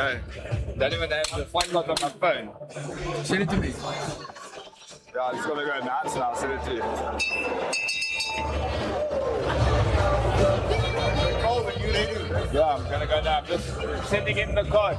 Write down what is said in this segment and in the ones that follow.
No. Don't even have the flight log on my phone. Send it to me. Yeah, I just gotta go announce it. I'll send it to you. Yeah, I'm gonna go now. I'm just sending in the card.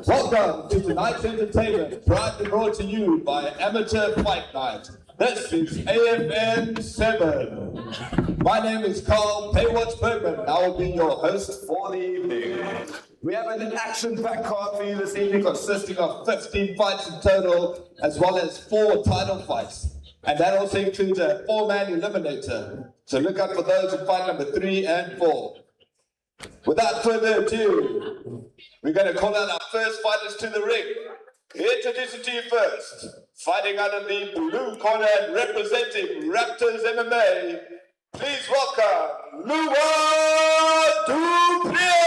Welcome to tonight's entertainment, proudly brought to you by Amateur Fight Night. This is AFN7. My name is Carl Paywatch Bergman, and I will be your host for the evening. We have an action-packed card for you this evening consisting of 15 fights in total, as well as 4 title fights. And that also includes a 4-man eliminator. So look out for those in fight number 3 and 4. Without further ado, we're going to call out our first fighters to the ring. Introducing to you first, fighting out of the blue corner and representing Raptors MMA, please welcome Louis Duprier!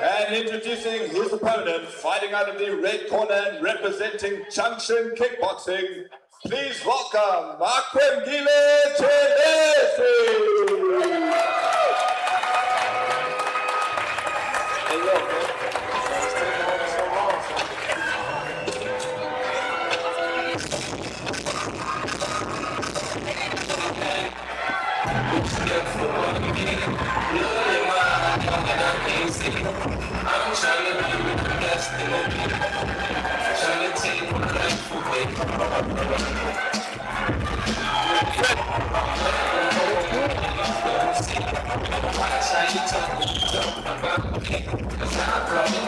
And introducing his opponent, fighting out of the red corner and representing Junction Kickboxing, please welcome Makwengile Chelesi! I'm trying to be the best in the game. Trying to take my life away. Watch how you talk about me, 'cause I brought it.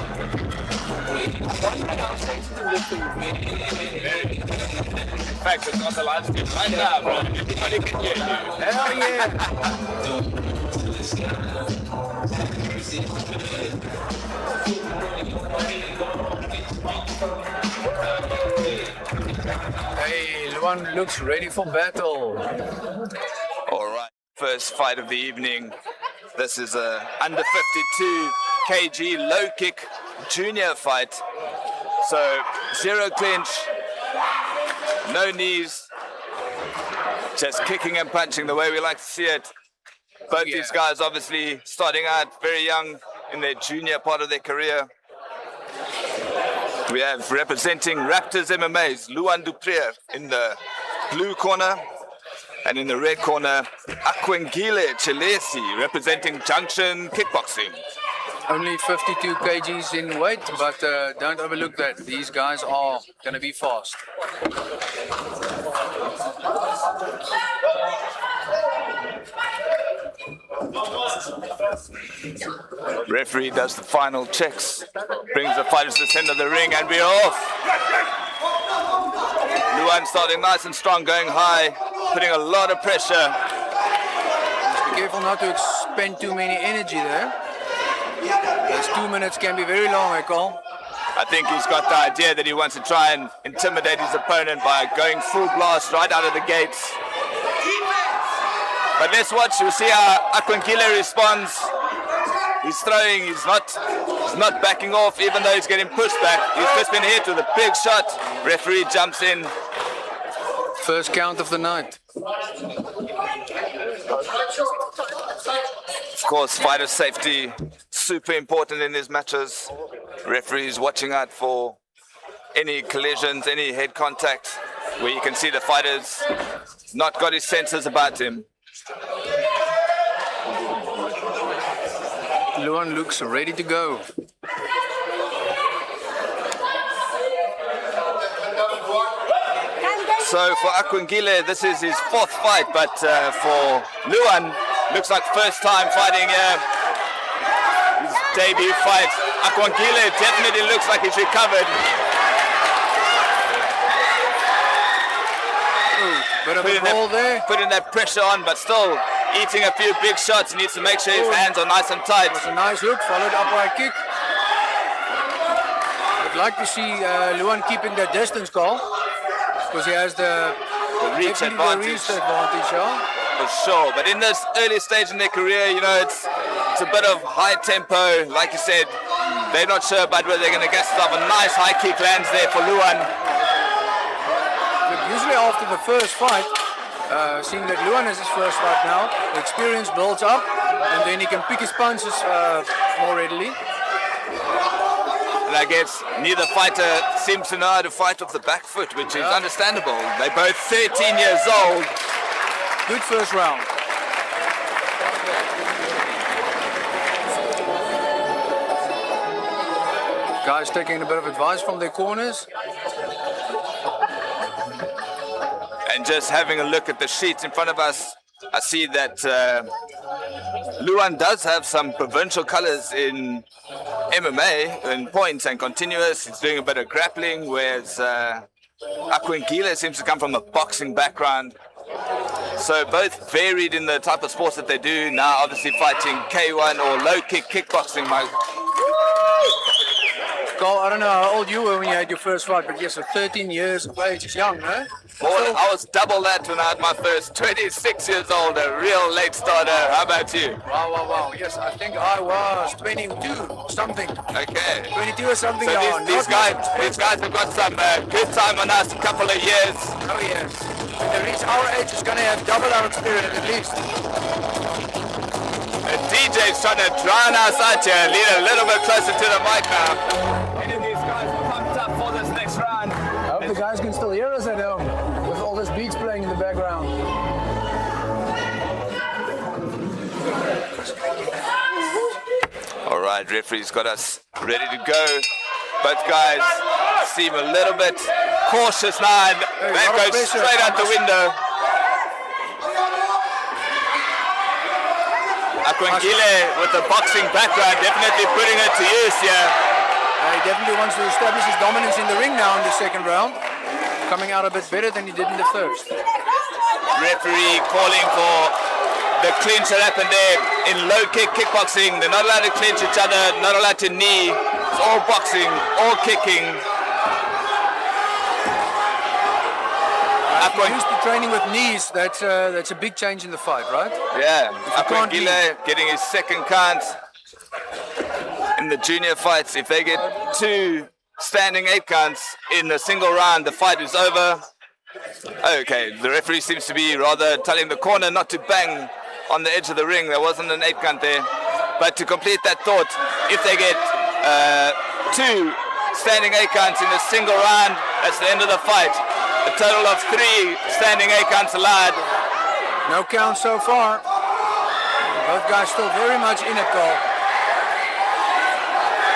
In fact, it's on the live stream right now, bro. Everybody can hear you. Hell yeah! Hey, Luan looks ready for battle. All right, first fight of the evening. This is a under 52 kg low kick junior fight. So 0 clinch, no knees, just kicking and punching the way we like to see it. Both these guys obviously starting out very young in their junior part of their career. We have representing Raptors MMA's Luan Duprier in the blue corner, and in the red corner, Akwengile Chelesi representing Junction Kickboxing. Only 52 kgs in weight, but don't overlook that. These guys are going to be fast. Referee does the final checks, brings the fighters to the center of the ring, and we're off. Luan starting nice and strong, going high, putting a lot of pressure. Just be careful not to expend too many energy there. Those 2 minutes can be very long, I call. I think he's got the idea that he wants to try and intimidate his opponent by going full blast right out of the gates. But let's watch, we'll see how Akwengile responds. He's throwing, he's not backing off, even though he's getting pushed back. He's just been hit with a big shot. Referee jumps in. First count of the night. Of course, fighter safety, super important in these matches. Referees watching out for any collisions, any head contact, where you can see the fighter's not got his senses about him. Luan looks ready to go. So for Akwengile, this is his 4th fight, but for Luan, looks like first time fighting his debut fight. Akwengile definitely looks like he's recovered. Bit of a roll there. Putting that pressure on, but still eating a few big shots. He needs to make sure his hands are nice and tight. It's a nice hook, followed up by a kick. I'd like to see Luan keeping that distance, call, because he has the reach advantage. For sure, but in this early stage in their career, you know, it's a bit of high tempo. Like you said, they're not sure about whether they're going to get stuff. A nice high kick lands there for Luan. But usually after the first fight, seeing that Luan has his first fight now, the experience builds up, and then he can pick his punches more readily. And I guess neither fighter seems to know how to fight off the back foot, which is understandable. They're both 13 years old. Good first round. Guys taking a bit of advice from their corners. And just having a look at the sheets in front of us, I see that Luan does have some provincial colors in MMA, in points and continuous. He's doing a bit of grappling, whereas Akwengile seems to come from a boxing background. So both varied in the type of sports that they do. Now obviously fighting K1 or low kick kickboxing. Carl, I don't know how old you were when you had your first fight, but yes, so 13 years of age is young, no? Well, I was double that when I had my first, 26 years old, a real late starter. How about you? Wow. Yes, I think I was 22 something. Okay. 22 or something. So these guys have got some good time on us, a couple of years. Oh yes. When they reach our age, is going to have double our experience at least. The DJ's trying to drown us out here, lean a little bit closer to the mic now. Any of these guys pumped up for this next round? I hope the guys can still hear us at home with all this beats playing in the background. All right, referee's got us ready to go. Both guys seem a little bit cautious now, and that goes straight out the window. Akwengile with the boxing background definitely putting it to use here. He definitely wants to establish his dominance in the ring now in the second round. Coming out a bit better than he did in the first. Referee calling for the clinch that happened there in low kick kickboxing. They're not allowed to clinch each other, not allowed to knee. It's all boxing, all kicking. you're used to training with knees, that's a big change in the fight, right? Yeah, can't Akwangile getting his second count in the junior fights. If they get 2 standing 8 counts in a single round, the fight is over. Okay, the referee seems to be rather telling the corner not to bang on the edge of the ring. There wasn't an 8 count there. But to complete that thought, if they get 2 standing 8 counts in a single round, that's the end of the fight. A total of 3 standing 8 counts allowed. No count so far. Both guys still very much in it, Cole.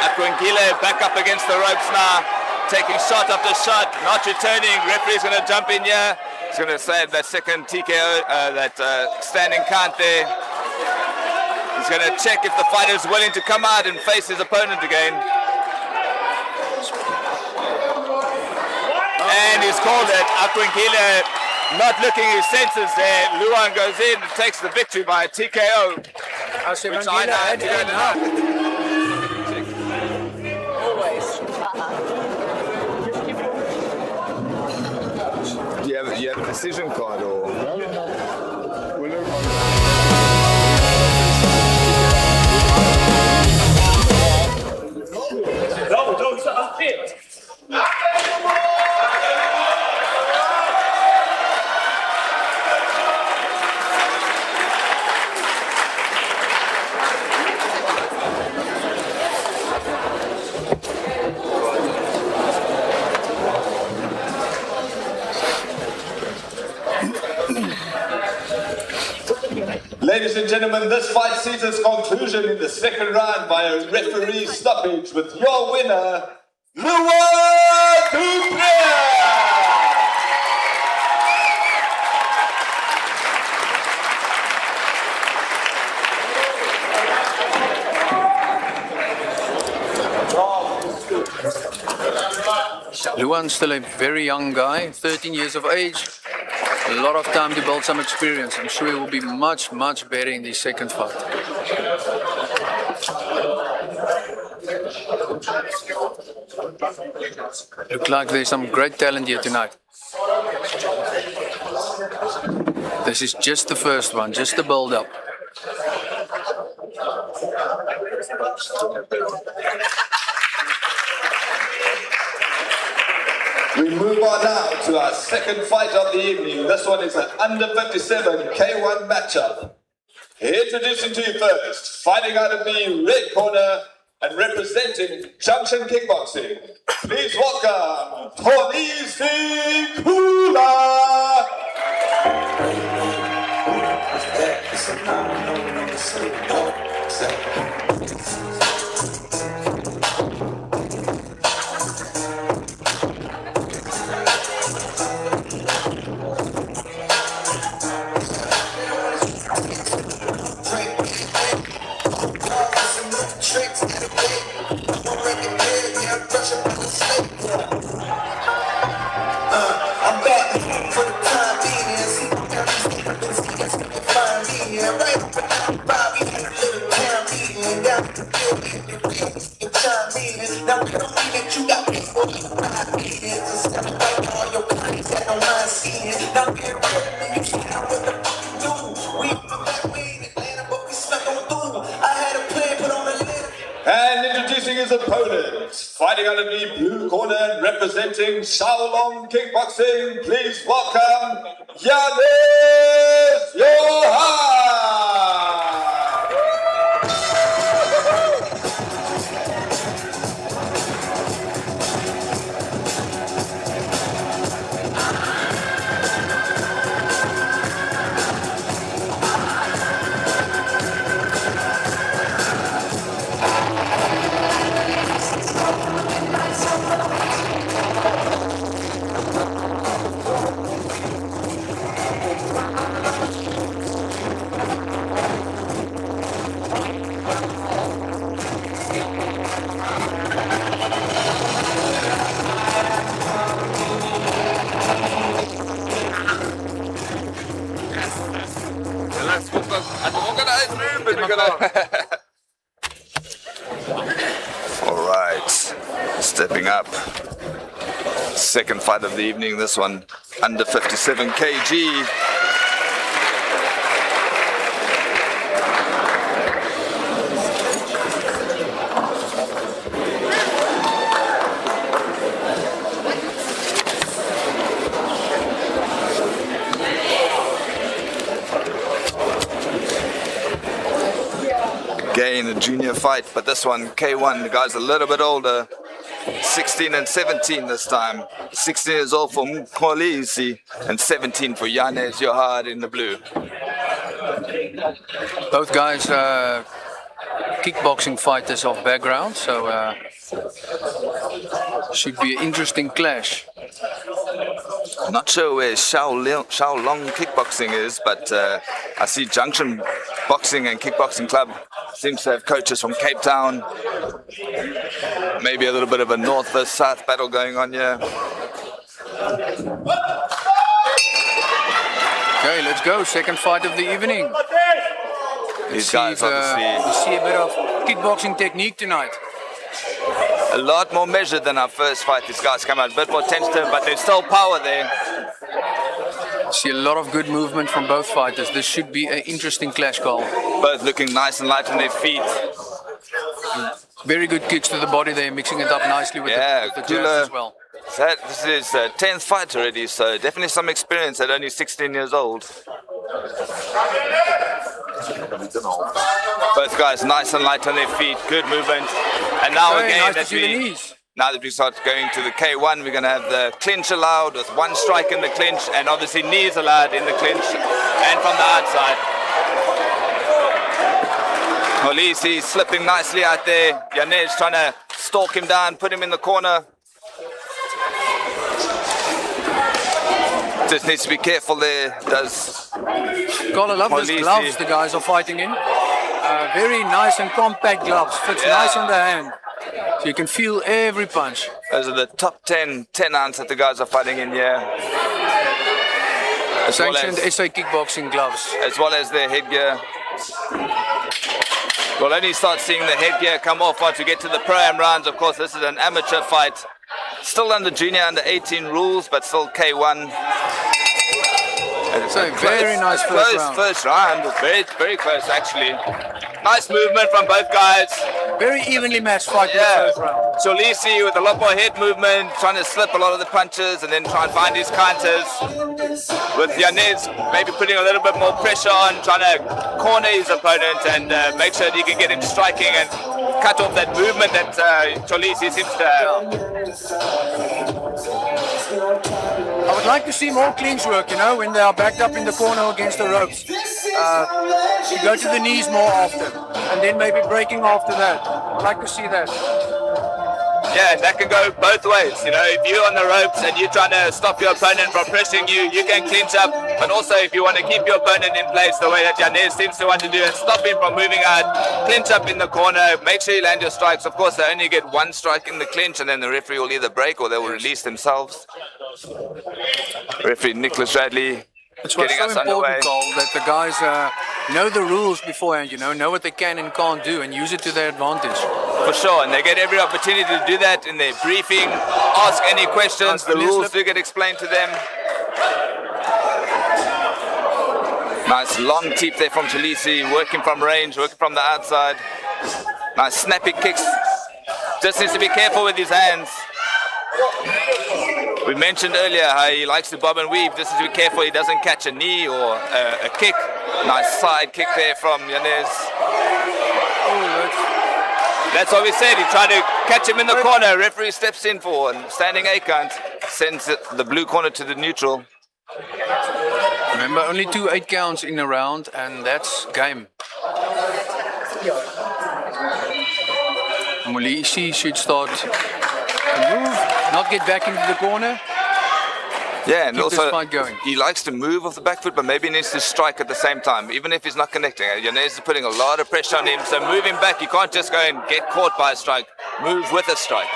Akwangile back up against the ropes now, taking shot after shot, not returning. Referee's going to jump in here. He's going to save that second TKO, that standing count there. He's going to check if the fighter is willing to come out and face his opponent again. And he's called it. Akwangile not looking his senses there. Luan goes in and takes the victory by a TKO. Which I had enough. Do you have a decision card or? Ladies and gentlemen, this fight sees its conclusion in the second round by a referee stoppage with your winner, Luan Dupré! Luan's still a very young guy, 13 years of age. A lot of time to build some experience. I'm sure he will be much, much better in the second fight. Look like there's some great talent here tonight. This is just the first one, just the build-up. We move on now to our second fight of the evening. This one is an under 57 K1 matchup. Introducing to you first, fighting out of the red corner and representing Junction Kickboxing. Please welcome Tony Sikula. I'm back for the time being. See, find me and right Bobby, little town meeting down the building. Now we don't mean that you got people meeting to step away all your clients that don't mind seeing. Now we're real and you see how what the fuck you do. We from back way in Atlanta, but we snuck on through. I had a plan put on a letter. And introducing his opponent, fighting out of the blue corner and representing Shaolong Kickboxing, please welcome Yanis Johan! All right, stepping up. Second fight of the evening, this one under 57 kg. Again, a junior fight, but this one, K1, the guy's a little bit older. 16 and 17 this time. 16 years old for Mkolisi and 17 for Yanez Johar in the blue. Both guys kickboxing fighters of background, so should be an interesting clash. Not sure where Shaolong kickboxing is, but I see Junction Boxing and Kickboxing Club seems to have coaches from Cape Town. Maybe a little bit of a north versus south battle going on here. Okay, let's go. Second fight of the evening. These guys obviously we see a bit of kickboxing technique tonight. a lot more measured than our first fight. These guys come out a bit more tentative, but there's still power there. See a lot of good movement from both fighters. This should be an interesting clash, Carl. Both looking nice and light on their feet. Very good kicks to the body there, mixing it up nicely with the jabs as well. This is 10th fight already, so definitely some experience at only 16 years old. Both guys nice and light on their feet, good movement. And now Very again, nice to that see the knees. now that we start going to the K1, we're going to have the clinch allowed with one strike in the clinch and obviously knees allowed in the clinch and from the outside. Kolisi slipping nicely out there. Yanez trying to stalk him down, put him in the corner. Just needs to be careful there. Gotta love these Kolisi. gloves the guys are fighting in. Very nice and compact gloves. Fits nice on the hand. So you can feel every punch. Those are the top 10 ounce that the guys are fighting in here. As well Sanctioned as, SA kickboxing gloves. as well as their headgear. We'll only start seeing the headgear come off once we get to the pro-am rounds. Of course, this is an amateur fight. Still under junior, under 18 rules, but still K1. So very nice First round. Very, very close actually. Nice movement from both guys. Very evenly matched fight in the Yeah. first round. Cholisi with a lot more head movement, trying to slip a lot of the punches and then try and find his counters. With Yanez maybe putting a little bit more pressure on, trying to corner his opponent and make sure that he can get him striking and cut off that movement that Cholisi seems to have. I would like to see more clinch work, you know, when they are backed up in the corner against the ropes. You go to the knees more often, and then maybe breaking after that. I'd like to see that. Yeah, that can go both ways. You know, if you're on the ropes and you're trying to stop your opponent from pressing you, you can clinch up. But also, if you want to keep your opponent in place the way that Yanez seems to want to do and stop him from moving out, clinch up in the corner, make sure you land your strikes. Of course, they only get one strike in the clinch and then the referee will either break or they will release themselves. Referee Nicholas Radley It's what's getting so us important, underway. Cole, that the guys know the rules beforehand, you know what they can and can't do, and use it to their advantage. For sure, and they get every opportunity to do that in their briefing, ask any questions, the rules do get explained to them. Nice long teep there from Cholisi, working from range, working from the outside. Nice snappy kicks. Just needs to be careful with his hands. We mentioned earlier how he likes to bob and weave. Just needs to be careful he doesn't catch a knee or a kick. Nice side kick there from Yanez. That's what we said. He tried to catch him in the corner. Referee steps in for a standing 8 count. Sends the blue corner to the neutral. Remember, only 2 8 counts in a round, and that's game. Molisi should start to move, not get back into the corner. Yeah, and Keep this also fight going. he likes to move off the back foot, but maybe he needs to strike at the same time, even if he's not connecting. Yanez is putting a lot of pressure on him, so moving back, you can't just go and get caught by a strike. Move with a strike.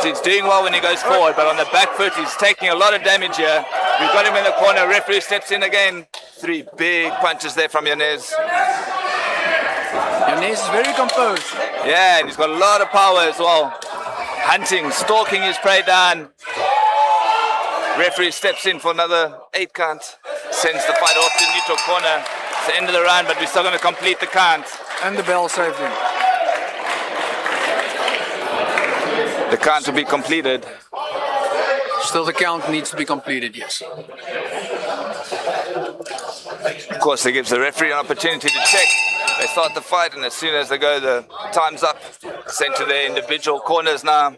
So he's doing well when he goes forward, but on the back foot, he's taking a lot of damage here. We've got him in the corner. Referee steps in again. 3 big punches there from Yanez. Yanez is very composed. Yeah, and he's got a lot of power as well. hunting, stalking his prey down. Referee steps in for another 8 count. Sends the fighter off to neutral corner. It's the end of the round, but we're still going to complete the count. And the bell saved him. The count will be completed. Still the count needs to be completed, yes. Of course, it gives the referee an opportunity to check. They start the fight, and as soon as they go, the time's up. Sent to their individual corners now.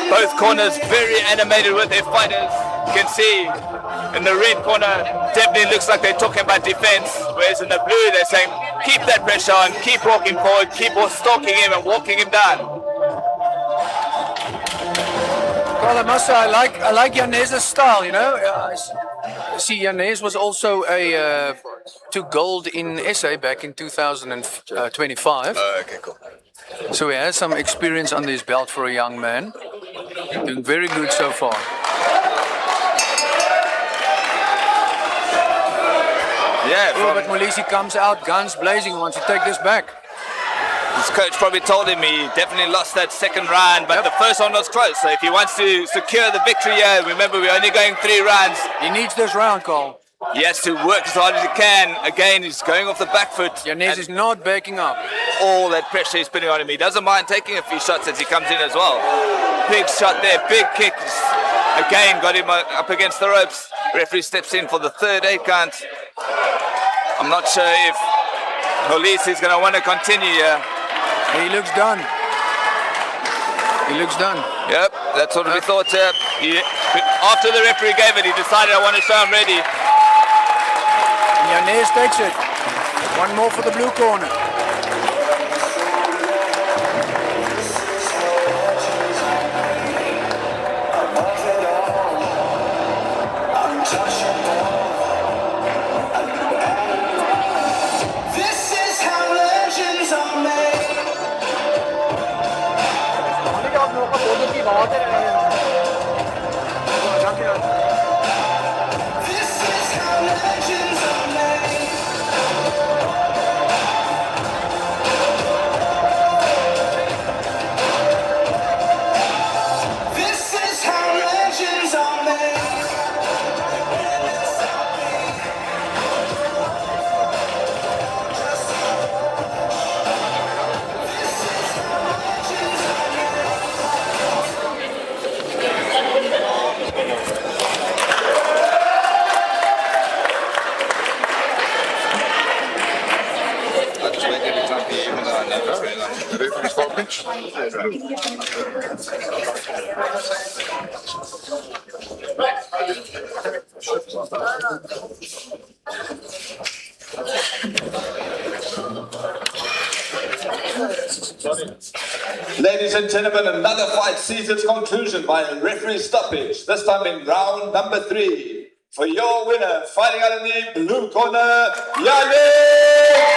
Both corners very animated with their fighters. You can see in the red corner, definitely looks like they're talking about defense, whereas in the blue, they're saying, keep that pressure on, keep walking forward, keep on stalking him and walking him down. Well, I must say, I like Yanez's style, you know. See, Yanez was also took gold in SA back in 2025. Okay, cool. So he has some experience under his belt for a young man. Doing very good so far. Yeah, But Molisi comes out, guns blazing, wants to take this back. his coach probably told him he definitely lost that second round, but the first one was close. So if he wants to secure the victory here, remember we're only going 3 rounds. He needs this round, Carl. He has to work as hard as he can. Again, he's going off the back foot. Yanez is not backing up. All that pressure he's putting on him. He doesn't mind taking a few shots as he comes in as well. Big shot there, big kicks. Again, got him up against the ropes. Referee steps in for the third 8 count. I'm not sure if Holise is going to want to continue here. He looks done. He looks done. Yep, that's what we thought. After the referee gave it, he decided, I want to show I'm ready. Yanez takes it. One more for the blue corner. This is how legends are made. This is how legends are made. This is how legends are made. Ladies and gentlemen, another fight sees its conclusion by a referee stoppage, this time in round number 3. For your winner, fighting out in the blue corner, Yanez!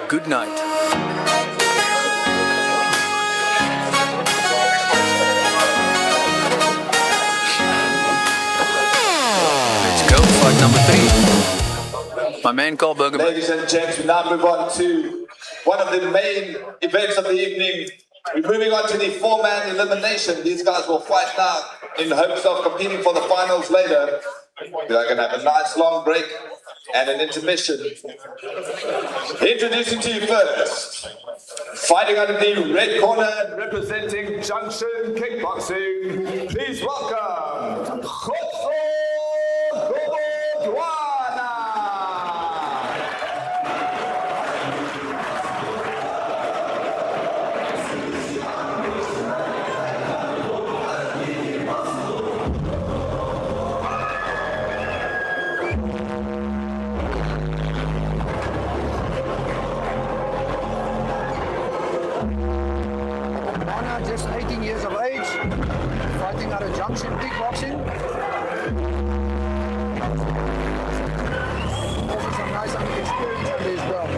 Good night. Let's go, fight number 3. My man Carl Bergman. Ladies and gents, we now move on to one of the main events of the evening. We're moving on to the four-man elimination. These guys will fight now in hopes of competing for the finals later. We are going to have a nice long break and an intermission. Introducing to you first, fighting out of the red corner, representing Junction Kickboxing, please welcome Khotso Gobodwana. Just 18 years of age, fighting out of Junction Kickboxing. Also some nice experience under his belt.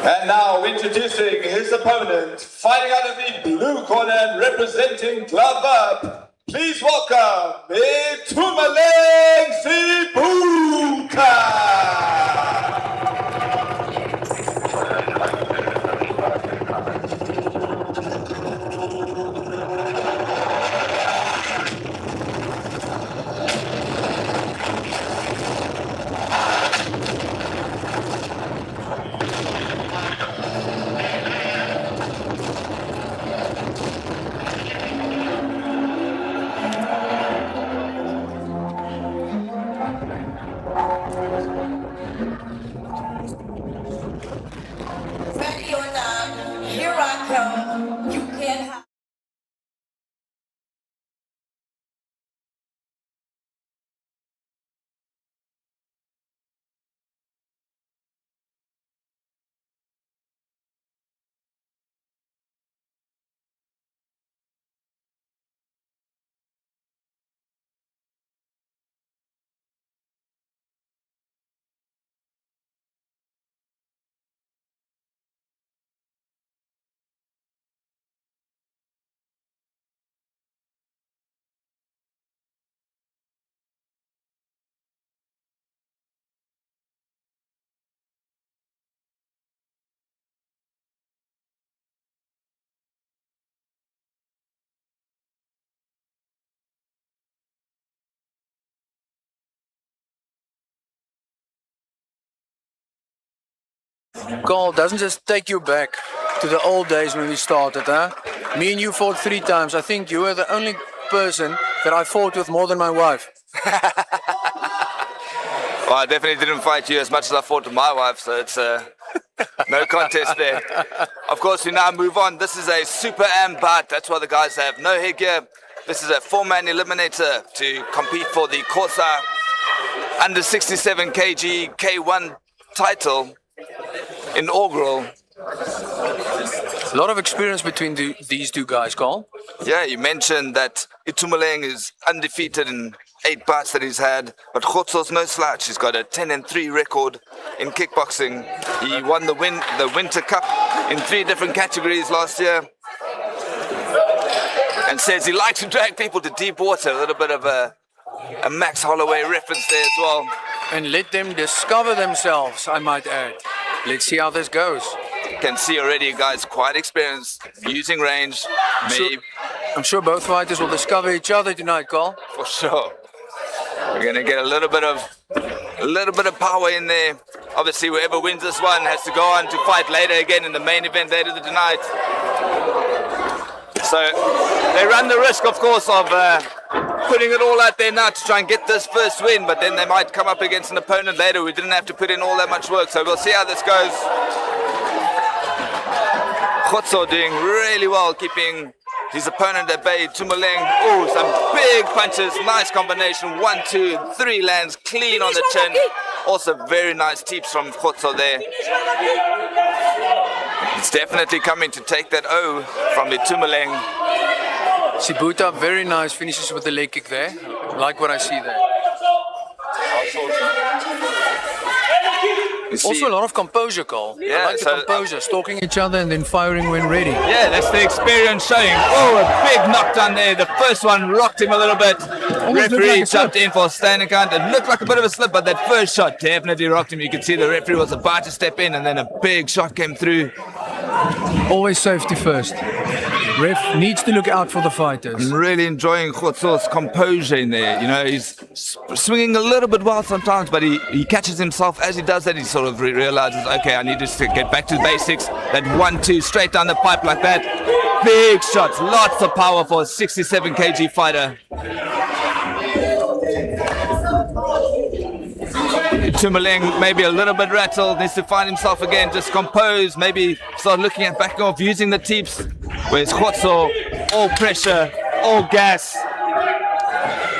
And now introducing his opponent, fighting out of the blue corner and representing Glove Up, please welcome Itumeleng Sibuka. Ready or not, here I come. You can't hide. Carl, doesn't just take you back to the old days when we started, huh? Me and you fought 3 times. I think you were the only person that I fought with more than my wife. Well, I definitely didn't fight you as much as I fought with my wife, so it's no contest there. Of course, we now move on. This is a super am bout. That's why the guys have no headgear. This is a 4-man eliminator to compete for the Corsa under 67 kg K1 title inaugural. A lot of experience between these two guys, Carl. Yeah, you mentioned that Itumeleng is undefeated in 8 bouts that he's had, but Khotso's no slouch. He's got a 10-3 record in kickboxing. He won the Winter Cup in 3 different categories last year, and says he likes to drag people to deep water. A little bit of a Max Holloway reference there as well. And let them discover themselves, I might add. Let's see how this goes. Can see already, guys, quite experienced using range. I'm sure both fighters will discover each other tonight, Carl. For sure. We're gonna get a little bit of power in there. Obviously, whoever wins this one has to go on to fight later again in the main event later tonight. So they run the risk, of course, of putting it all out there now to try and get this first win, but then they might come up against an opponent later who didn't have to put in all that much work. So we'll see how this goes. Khotso doing really well, keeping his opponent at bay. Tumaleng, oh, some big punches, nice combination. 1, 2, 3 lands clean on the chin. Also very nice teeps from Khotso there. It's definitely coming to take that O from the Tumaleng. Sibuta, very nice finishes with the leg kick there. Like what I see there. Also a lot of composure, Cole. Yeah, I like the composure, stalking each other and then firing when ready. Yeah, that's the experience showing. Oh, a big knockdown there. The first one rocked him a little bit. Referee jumped in for a standing count. It looked like a bit of a slip, but that first shot definitely rocked him. You could see the referee was about to step in, and then a big shot came through. Always safety first. Ref needs to look out for the fighters. I'm really enjoying Khotso's composure in there. You know, he's swinging a little bit wild sometimes, but he catches himself as he does that. He sort of realizes, okay, I need to get back to the basics. That 1-2 straight down the pipe like that. Big shots, lots of power for a 67 kg fighter. Tumaleng maybe a little bit rattled, needs to find himself again, just compose, maybe start looking at backing off, using the teeps. Whereas Khotso, all pressure, all gas,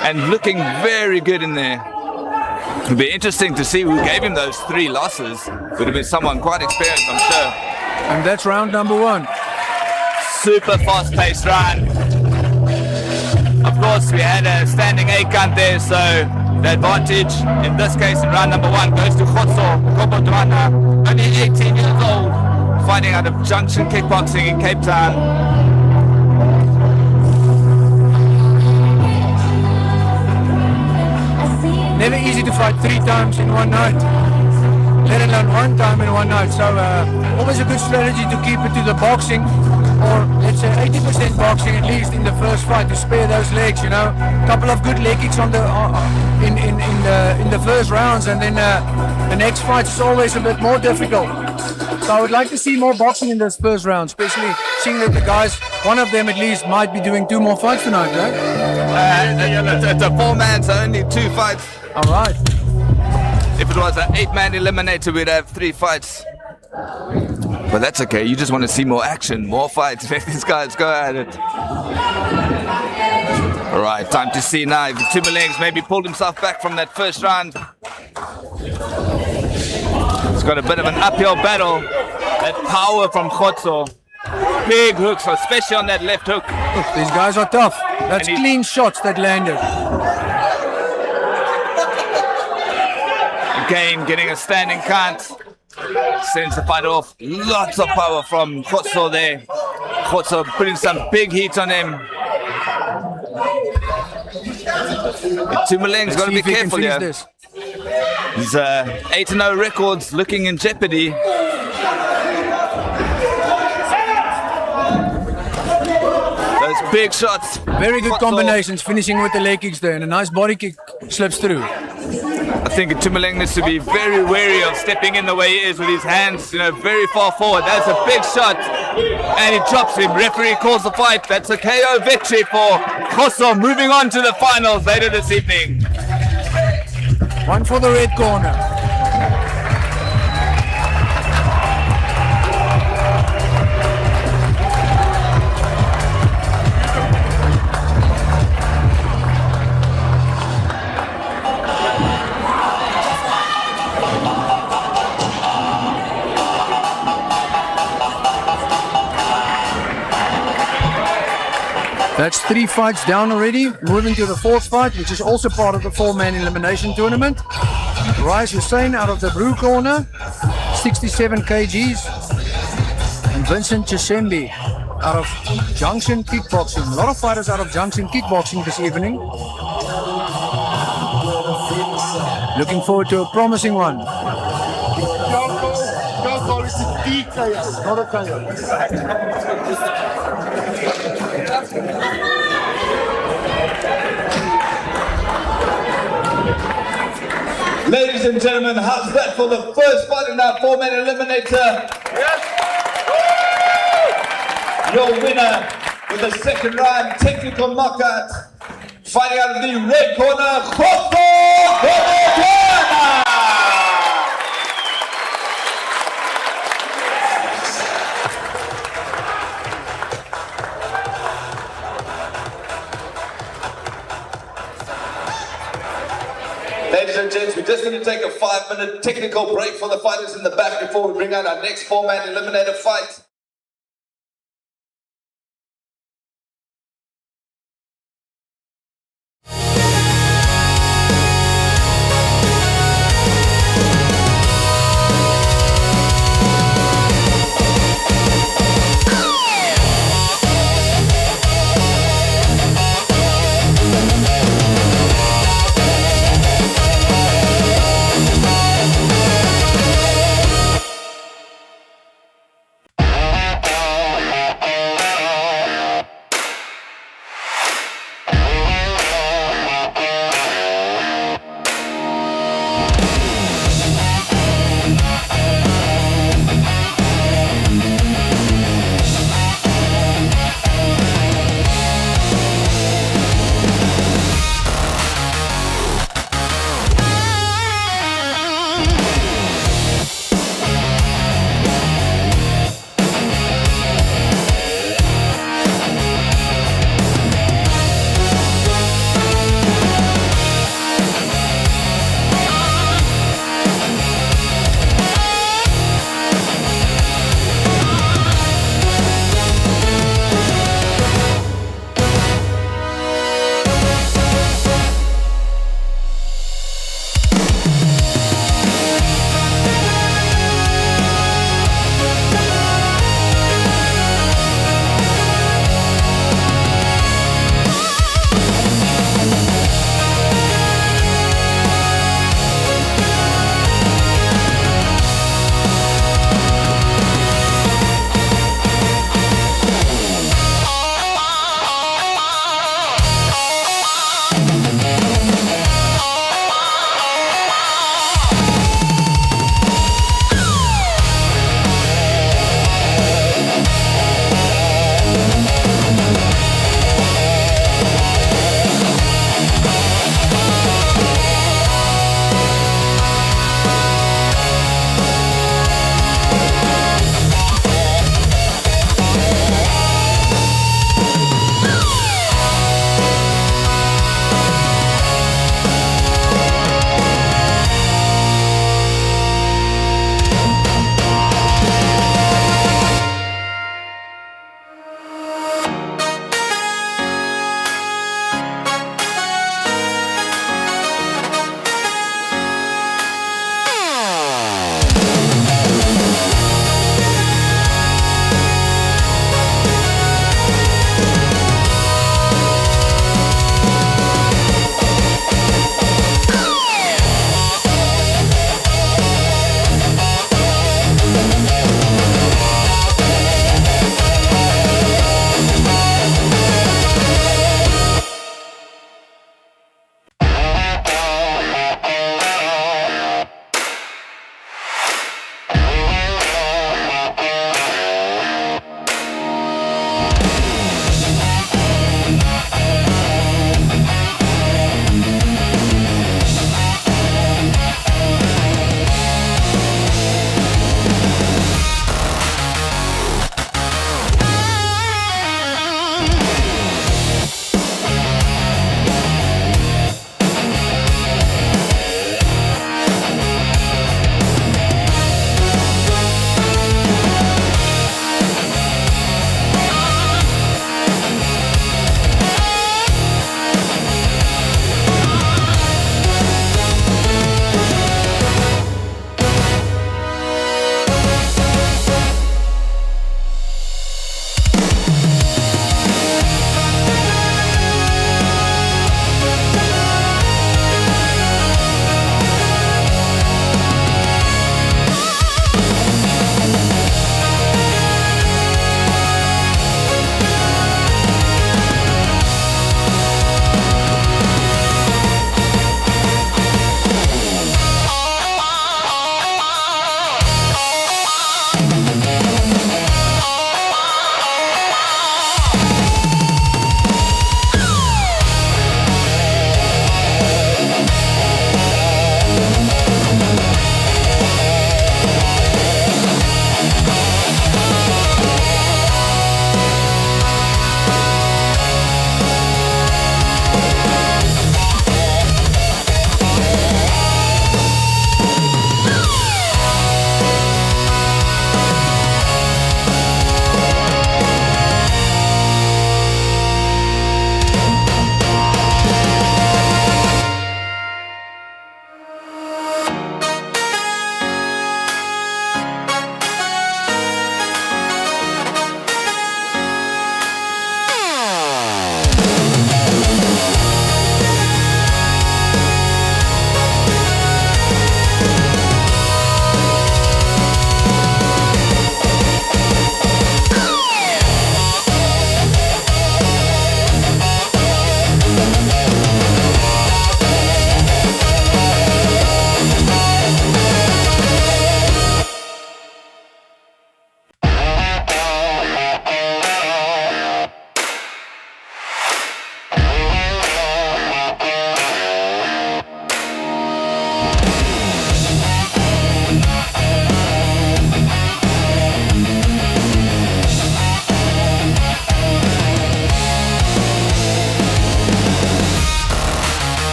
and looking very good in there. It'll be interesting to see who gave him those 3 losses. Would have been someone quite experienced, I'm sure. And that's round number 1. Super fast-paced round. Of course, we had a standing 8 count there, so the advantage in this case in round number 1 goes to Khotso Kobodwana, only 18 years old, fighting out of Junction Kickboxing in Cape Town. Never easy to fight 3 times in one night, let alone 1 time in one night. So always a good strategy to keep it to the boxing, or let's say 80% boxing at least in the first fight, to spare those legs. You know, a couple of good leg kicks on the in the first rounds, and then the next fight is always a bit more difficult. So I would like to see more boxing in this first round, especially seeing that the guys, one of them at least, might be doing 2 more fights tonight, right? It's a 4-man, so only 2 fights. All right. If it was an 8-man eliminator, we'd have 3 fights. But that's okay. You just want to see more action, more fights. Let these guys go at it. All right, time to see now if Tumaleng's maybe pulled himself back from that first round. It's got a bit of an uphill battle. That power from Khotso. Big hooks, especially on that left hook. Look, these guys are tough. That's clean shots that landed. Again, getting a standing count. Sends the fight off. Lots of power from Khotso there. Khotso putting some big heat on him. Tumaleng's got to be careful here. This. His 8-0 records looking in jeopardy. Those big shots. Very good Khotso. Combinations, finishing with the leg kicks there, and a nice body kick slips through. I think Tumaleng needs to be very wary of stepping in the way he is with his hands, you know, very far forward. That's a big shot, and he drops him. Referee calls the fight. That's a KO victory for Khotso, moving on to the finals later this evening. 1 for the red corner. That's 3 fights down already. Moving to the 4th fight, which is also part of the 4-man elimination tournament. Rise Hussein out of the blue corner, 67 kgs. And Vincent Chisembi out of Junction Kickboxing. A lot of fighters out of Junction Kickboxing this evening. Looking forward to a promising one. Ladies and gentlemen, how's that for the first fight in our 4-man eliminator? Yes. Your winner with the second round technical knockout, Fighting out of the red corner, José. Ladies and gents, we're just going to take a 5-minute technical break for the fighters in the back before we bring out our next 4-man eliminator fight.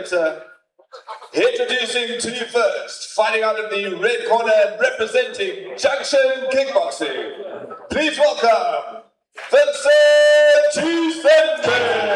Centre. Introducing to you first, fighting out of the red corner and representing Junction Kickboxing. Please welcome Vincent Tusembe.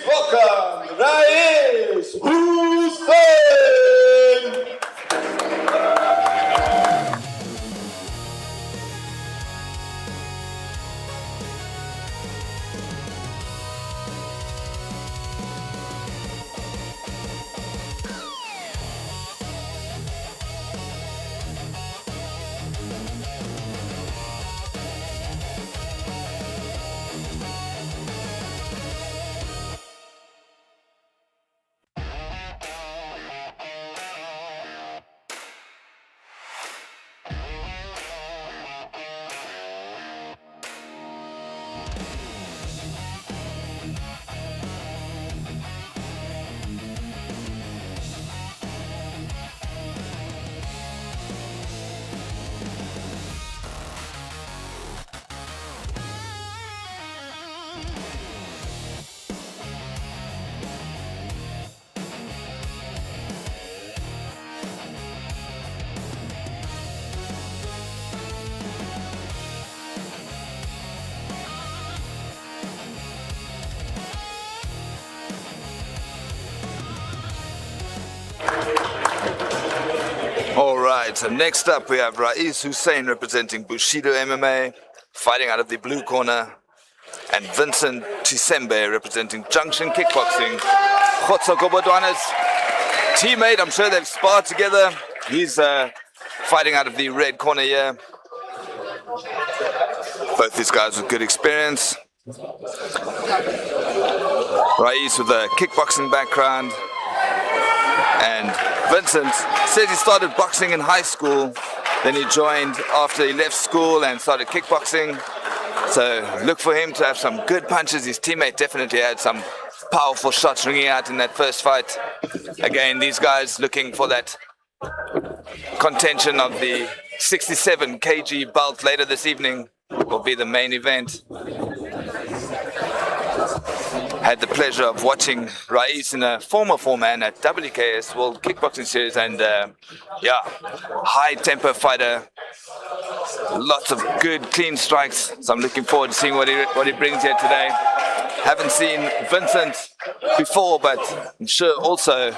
Welcome, Rais Hussein. All right, so next up we have Rais Hussein representing Bushido MMA, fighting out of the blue corner, and Vincent Tusembe representing Junction Kickboxing. Khotso Gobodwana's teammate, I'm sure they've sparred together. He's fighting out of the red corner here. Both these guys with good experience. Rais with a kickboxing background, and Vincent says he started boxing in high school, then he joined after he left school and started kickboxing. So look for him to have some good punches. His teammate definitely had some powerful shots ringing out in that first fight. Again, these guys looking for that contention of the 67 kg belt later this evening will be the main event. Had the pleasure of watching Rais in a former four-man at WKS World Kickboxing Series, and yeah, high-tempo fighter, lots of good clean strikes. So I'm looking forward to seeing what he brings here today. Haven't seen Vincent before, but I'm sure also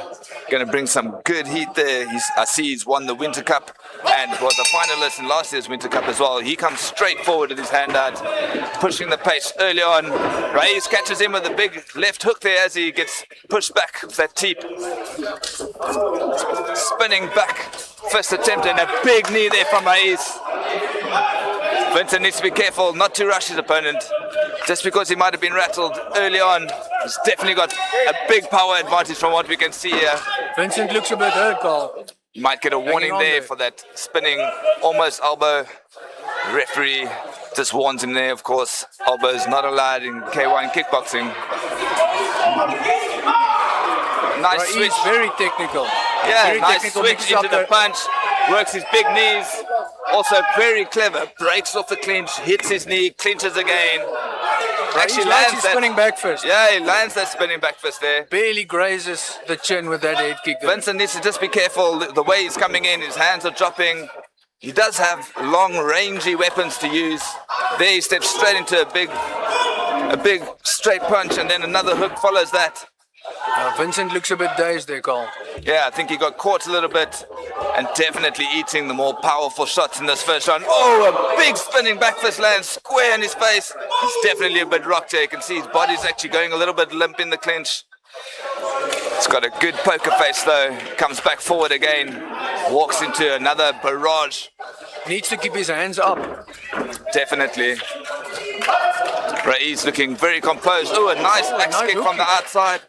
going to bring some good heat there. I see he's won the Winter Cup and was a finalist in last year's Winter Cup as well. He comes straight forward with his hand out, pushing the pace early on. Rais catches him with a big left hook there as he gets pushed back with that teep. Spinning back, first attempt, and a big knee there from Rais. Vincent needs to be careful not to rush his opponent. Just because he might have been rattled early on, he's definitely got a big power advantage from what we can see here. Vincent looks a bit hurt, Carl. You might get a warning there for that spinning almost elbow. The referee just warns him there, of course. Elbows not allowed in K1 kickboxing. Nice Right, switch. he's very technical. Yeah, very nice technical, switch mixes up into the punch. Works his big knees. Also very clever. Breaks off the clinch, hits his knee, clinches again. Actually He likes lands his that spinning back fist. Yeah, he lands that spinning back fist there. Barely grazes the chin with that head kick. Vincent needs to just be careful. The way he's coming in, his hands are dropping. He does have long, rangy weapons to use. There he steps straight into a big straight punch, and then another hook follows that. Vincent looks a bit dazed there, Carl. Yeah, I think he got caught a little bit, and definitely eating the more powerful shots in this first round. Oh, a big spinning back fist lands square in his face. He's definitely a bit rocked here. You can see his body's actually going a little bit limp in the clinch. He's got a good poker face though. Comes back forward again. Walks into another barrage. Needs to keep his hands up. Definitely. Raiz looking very composed. Oh, a nice axe nice kick hook from the kick. outside.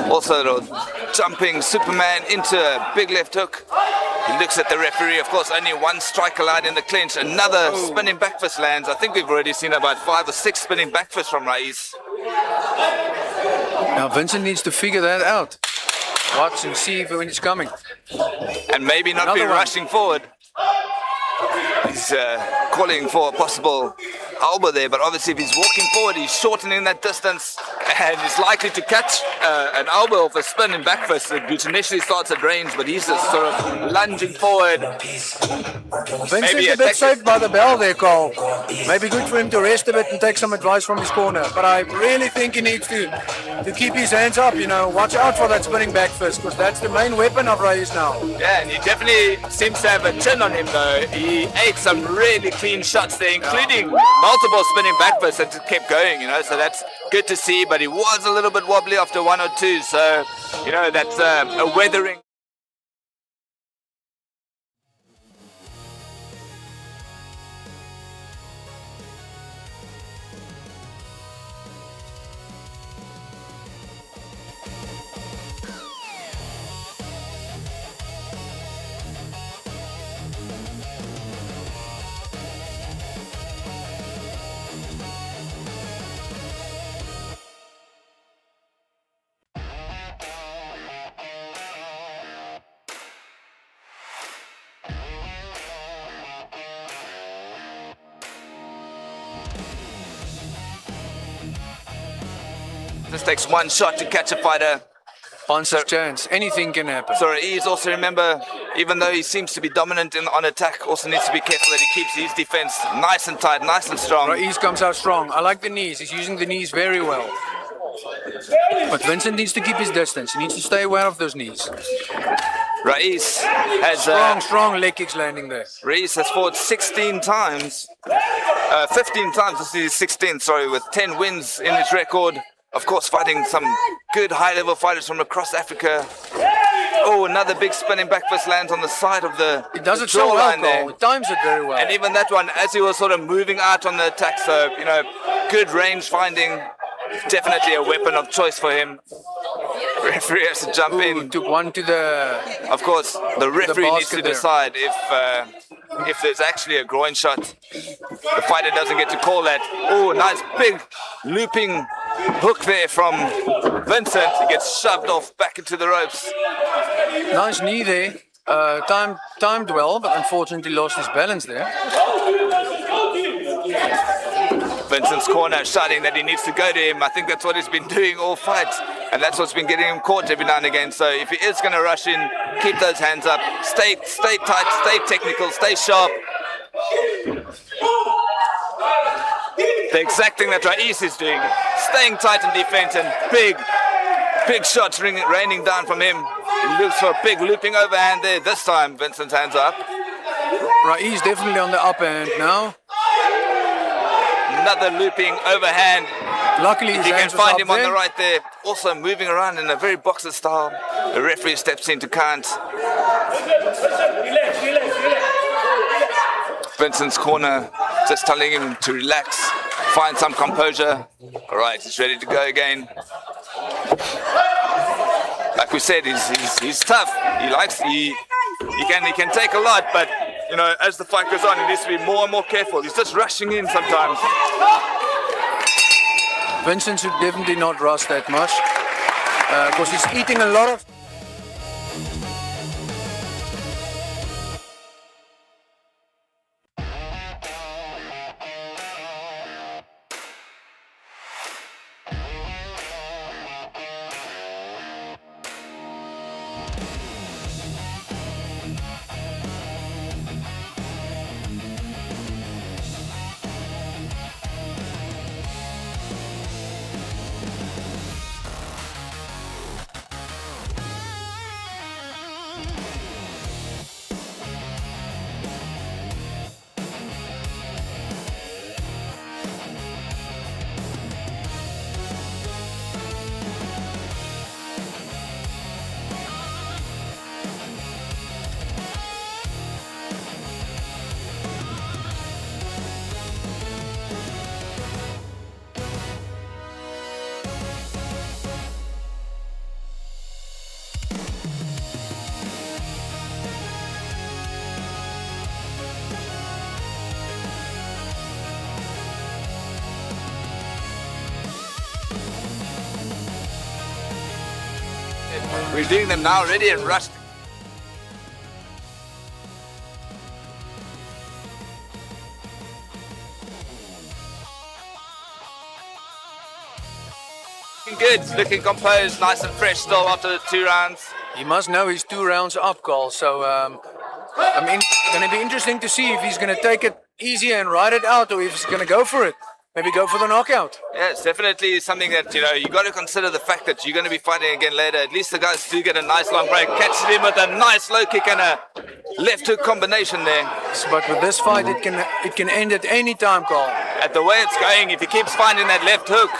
Also, jumping Superman into a big left hook. He looks at the referee. Of course, only one strike allowed in the clinch. Another spinning back fist lands. I think we've already seen about 5 or 6 spinning back fists from Raiz. Now Vincent needs to figure that out. Watch and see when it's coming. And maybe not be Another one. rushing forward. He's calling for a possible elbow there, but obviously if he's walking forward, he's shortening that distance and is likely to catch an elbow off a spin and back fist, which initially starts at range, but he's just sort of lunging forward. Vincent's Maybe a bit attack- safe by the bell there, Carl. Maybe good for him to rest a bit and take some advice from his corner. But I really think he needs to keep his hands up, you know. Watch out for that spinning back fist, because that's the main weapon of Reyes now. Yeah, and he definitely seems to have a chin on him though. He ate some really clean shots there, including multiple spinning back fists that just kept going, you know, so that's good to see, but he was a little bit wobbly after 1 or 2, so, you know, that's a weathering. This takes one shot to catch a fighter. Answer's chance. Anything can happen. So Raiz also, remember, even though he seems to be dominant on attack, also needs to be careful that he keeps his defense nice and tight, nice and strong. Reyes comes out strong. I like the knees. He's using the knees very well. But Vincent needs to keep his distance. He needs to stay aware of those knees. Raiz has Strong leg kicks landing there. Raiz has fought 15 times, this is his 16th, sorry, with 10 wins in his record. Of course, fighting some good high-level fighters from across Africa. Oh, another big spinning back fist lands on the side of the He does it so well, jawline there. Carl. He times it very well. And even that one, as he was sort of moving out on the attack, so, you know, good range finding. Definitely a weapon of choice for him. Referee has to jump in. Took one to the... Of course, the referee needs to basket there. decide if there's actually a groin shot. The fighter doesn't get to call that. Oh, nice big looping hook there from Vincent. He gets shoved off back into the ropes. Nice knee there. Timed well, but unfortunately lost his balance there. Vincent's corner shouting that he needs to go to him. I think that's what he's been doing all fight, and that's what's been getting him caught every now and again. So if he is going to rush in, keep those hands up, stay tight, stay technical, stay sharp. The exact thing that Raiz is doing, staying tight in defense, and big shots raining down from him. He looks for a big looping overhand there. This time Vincent's hands are up. Raiz definitely on the upper hand now. Another looping overhand. Luckily his You can hands was find up him on there. the right there, also moving around in a very boxer style. The referee steps in to count. Vincent's corner just telling him to relax, find some composure. All right, he's ready to go again. Like we said, he's tough. He can take a lot, but you know, as the fight goes on, he needs to be more and more careful. He's just rushing in sometimes. Vincent should definitely not rush that much. Because he's eating a lot of... We're doing them now already and rushed. Looking good, looking composed, nice and fresh still after the 2 rounds. He must know he's 2 rounds up, Carl. So I mean, going to be interesting to see if he's going to take it easy and ride it out, or if he's going to go for it. Maybe go for the knockout. Yeah, it's definitely something that, you know, you got to consider the fact that you're going to be fighting again later. At least the guys do get a nice long break. Catches him with a nice low kick and a left hook combination there. But with this fight, it can end at any time, Carl. At the way it's going, if he keeps finding that left hook,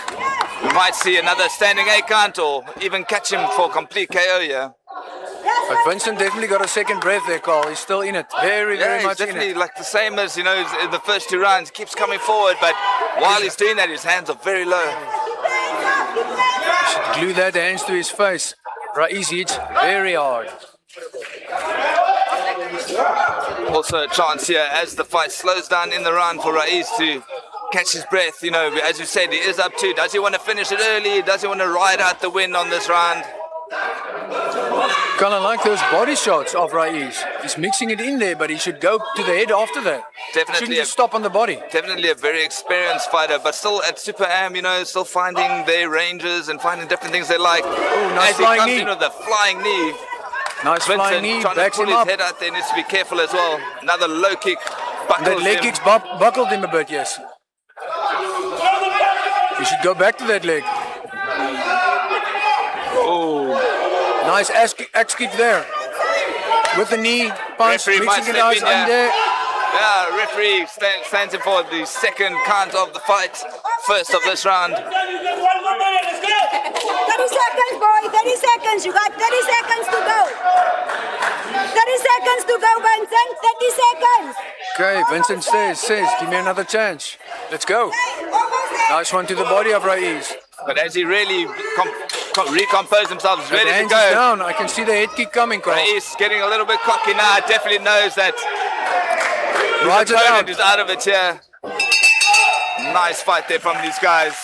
we might see another standing 8 count or even catch him for complete KO, yeah. But Vincent definitely got a second breath there, Carl. He's still in it. Very He's much in definitely it. like the same as, you know, in the first 2 rounds. He keeps coming forward, but while he's doing that, his hands are very low. He should glue that hands to his face. Raiz hits very hard. Also a chance here as the fight slows down in the round for Raiz to catch his breath. You know, as you said, he is up 2. Does he want to finish it early? Does he want to ride out the win on this round? Kind of like those body shots of Raiz. He's mixing it in there, but he should go to the head after that. Definitely. Shouldn't just stop on the body. Definitely a very experienced fighter, but still at Super Am, you know, still finding their ranges and finding different things they like. Oh, nice as he flying comes knee. in with a flying knee. Nice flying Vincent knee, trying to backs pull him his up. head out there, needs to be careful as well. Another low kick That buckles leg him. kicks buckled him a bit, yes. You should go back to that leg. Oh, Nice axe kick there. With the knee, punch, Referee might mixing it step out in, yeah. under. yeah, referee stands in for the second count of the fight, first of this round. 30 seconds, boy. 30 seconds. You got 30 seconds to go. 30 seconds to go, Vincent. 30 seconds. Okay, Vincent says, give me another chance. Let's go. Nice one to the body of Raiz. But as he really recomposes himself, he's The ready to hands is go. down. I can see the head kick coming, Carl. He's getting a little bit cocky now. Definitely knows that Rides his it opponent out. is out of it here. Nice fight there from these guys.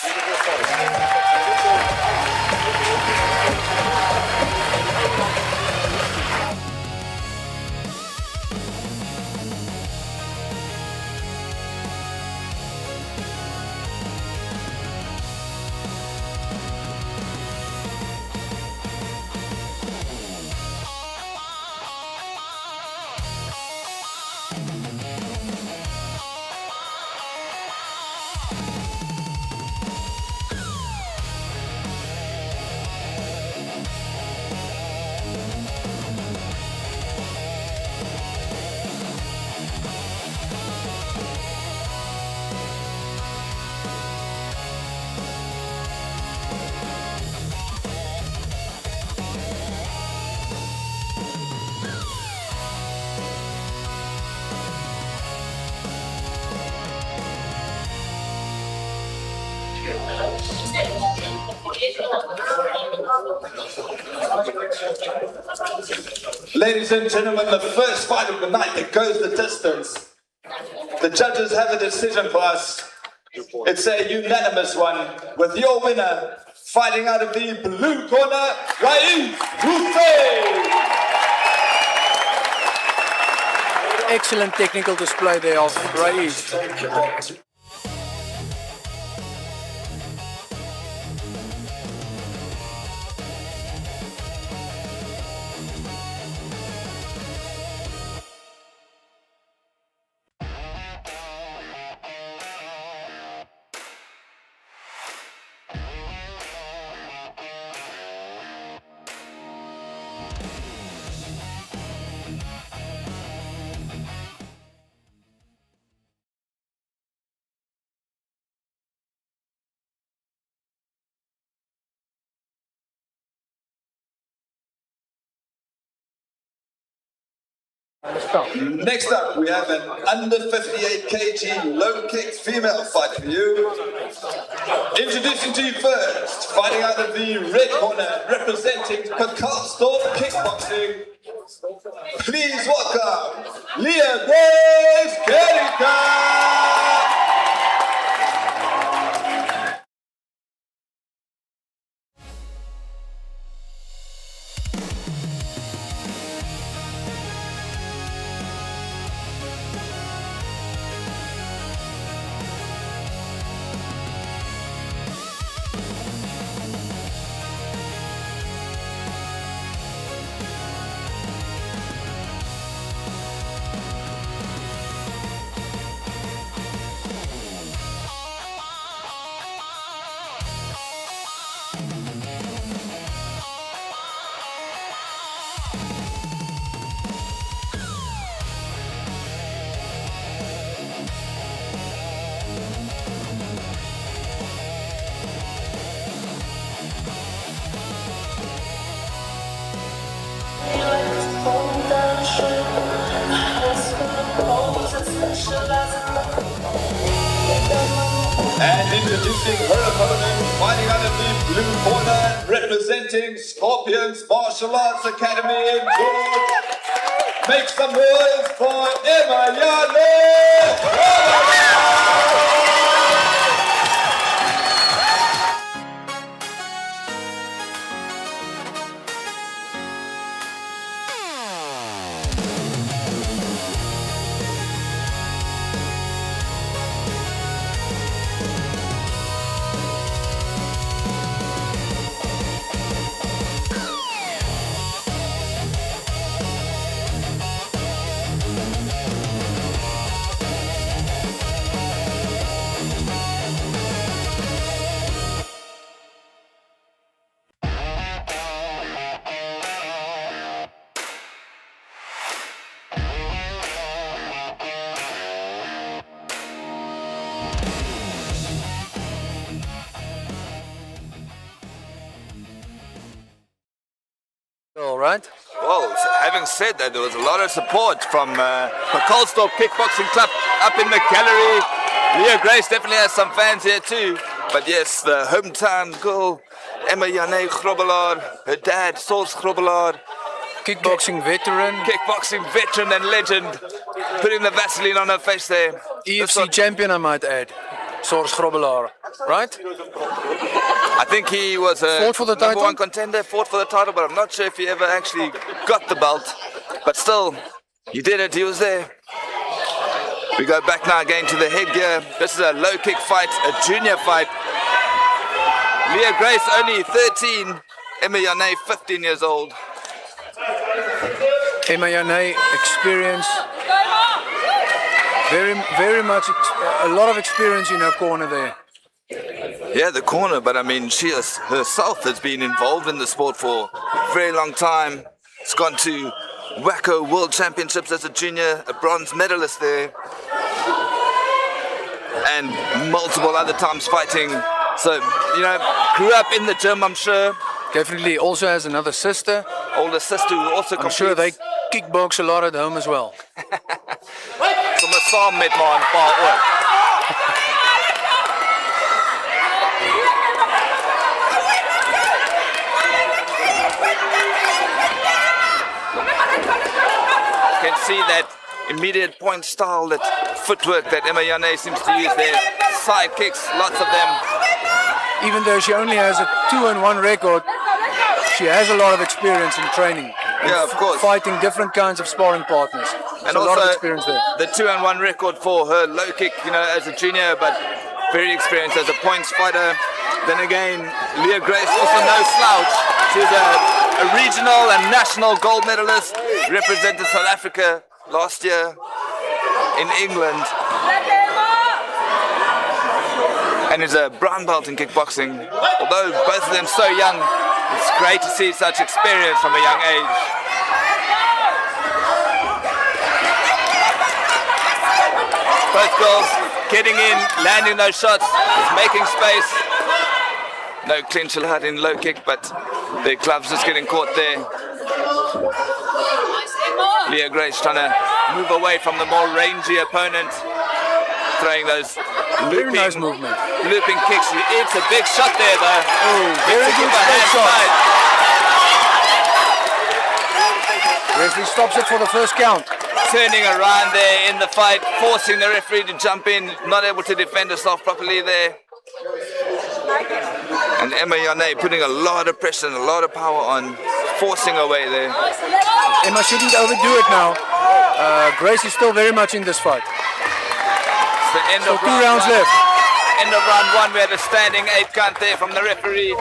Ladies and gentlemen, the first fight of the night that goes the distance. The judges have a decision for us. It's a unanimous one, with your winner fighting out of the blue corner, Raiz Hussein. Excellent technical display there of Raiz. Next up, we have an under 58 kg low kick female fight for you. Introducing to you first, fighting out of the red corner, representing Kakastorp Kickboxing. Please welcome Leah Grace Kerika. And introducing her opponent, fighting out of the blue corner, representing Scorpions Martial Arts Academy in George. Make some noise for Emma All right. Well, having said that, there was a lot of support from the Colstorp Kickboxing Club up in the gallery. Leah Grace definitely has some fans here too. But yes, the hometown girl, Emma Jane Grobbelaar, her dad, Source Grobbelaar, Kickboxing veteran, kickboxing veteran and legend, putting the Vaseline on her face there. This EFC one- champion, I might add. Source Grobbelaar, right? I think he was a Fought for the number title? one contender, fought for the title, but I'm not sure if he ever actually got the belt. But still, he did it, he was there. We go back now again to the headgear. This is a low kick fight, a junior fight. Leah Grace only 13, Emma Jane 15 years old. Emma Jane, experience. Very much, a lot of experience in her corner there. Yeah, the corner, but I mean, she herself has been involved in the sport for a very long time. She's gone to Wacko World Championships as a junior, a bronze medalist there, and multiple other times fighting. So, you know, grew up in the gym, I'm sure. Definitely also has another sister. Older sister who also I'm sure they competes. kickbox a lot at home as well. Sommer saam met my en pa ook. You can see that immediate point style, that footwork that Emma Jane seems to use there. Side kicks, lots of them. Even though she only has a 2-1 record, she has a lot of experience in training. Yeah, of course. Fighting different kinds of sparring partners. And So a lot of also experience there. the 2-1 record for her low kick, you know, as a junior, but very experienced as a points fighter. Then again, Leah Grace, also no slouch. She's a regional and national gold medalist, represented South Africa last year in England, and is a brown belt in kickboxing. Although both of them so young, it's great to see such experience from a young age. Both girls getting in, landing those shots, making space. No clinch allowed in low kick, but their gloves just getting caught there. Leah Grace trying to move away from the more rangy opponent, throwing those Very nice movement. looping kicks. It's a big shot there though. Oh, very It's a good hand straight shot. side. Referee stops it for the first count. Turning around there in the fight, forcing the referee to jump in, not able to defend herself properly there. And Emma Jane putting a lot of pressure and a lot of power on, forcing her way there. Emma shouldn't overdo it now. Grace is still very much in this fight. It's the end So of 2 round rounds one. left. End of round one, we had a standing 8 count there from the referee.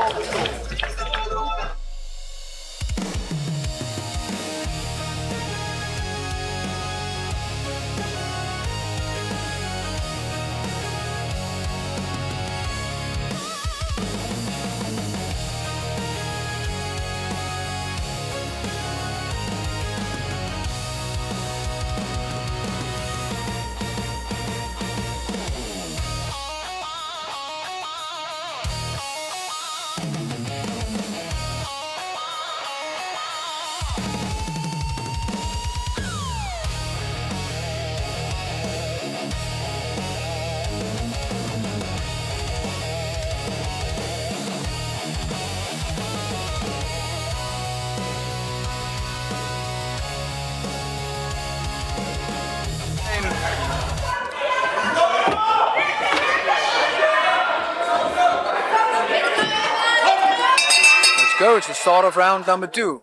go. It's the start of round number 2.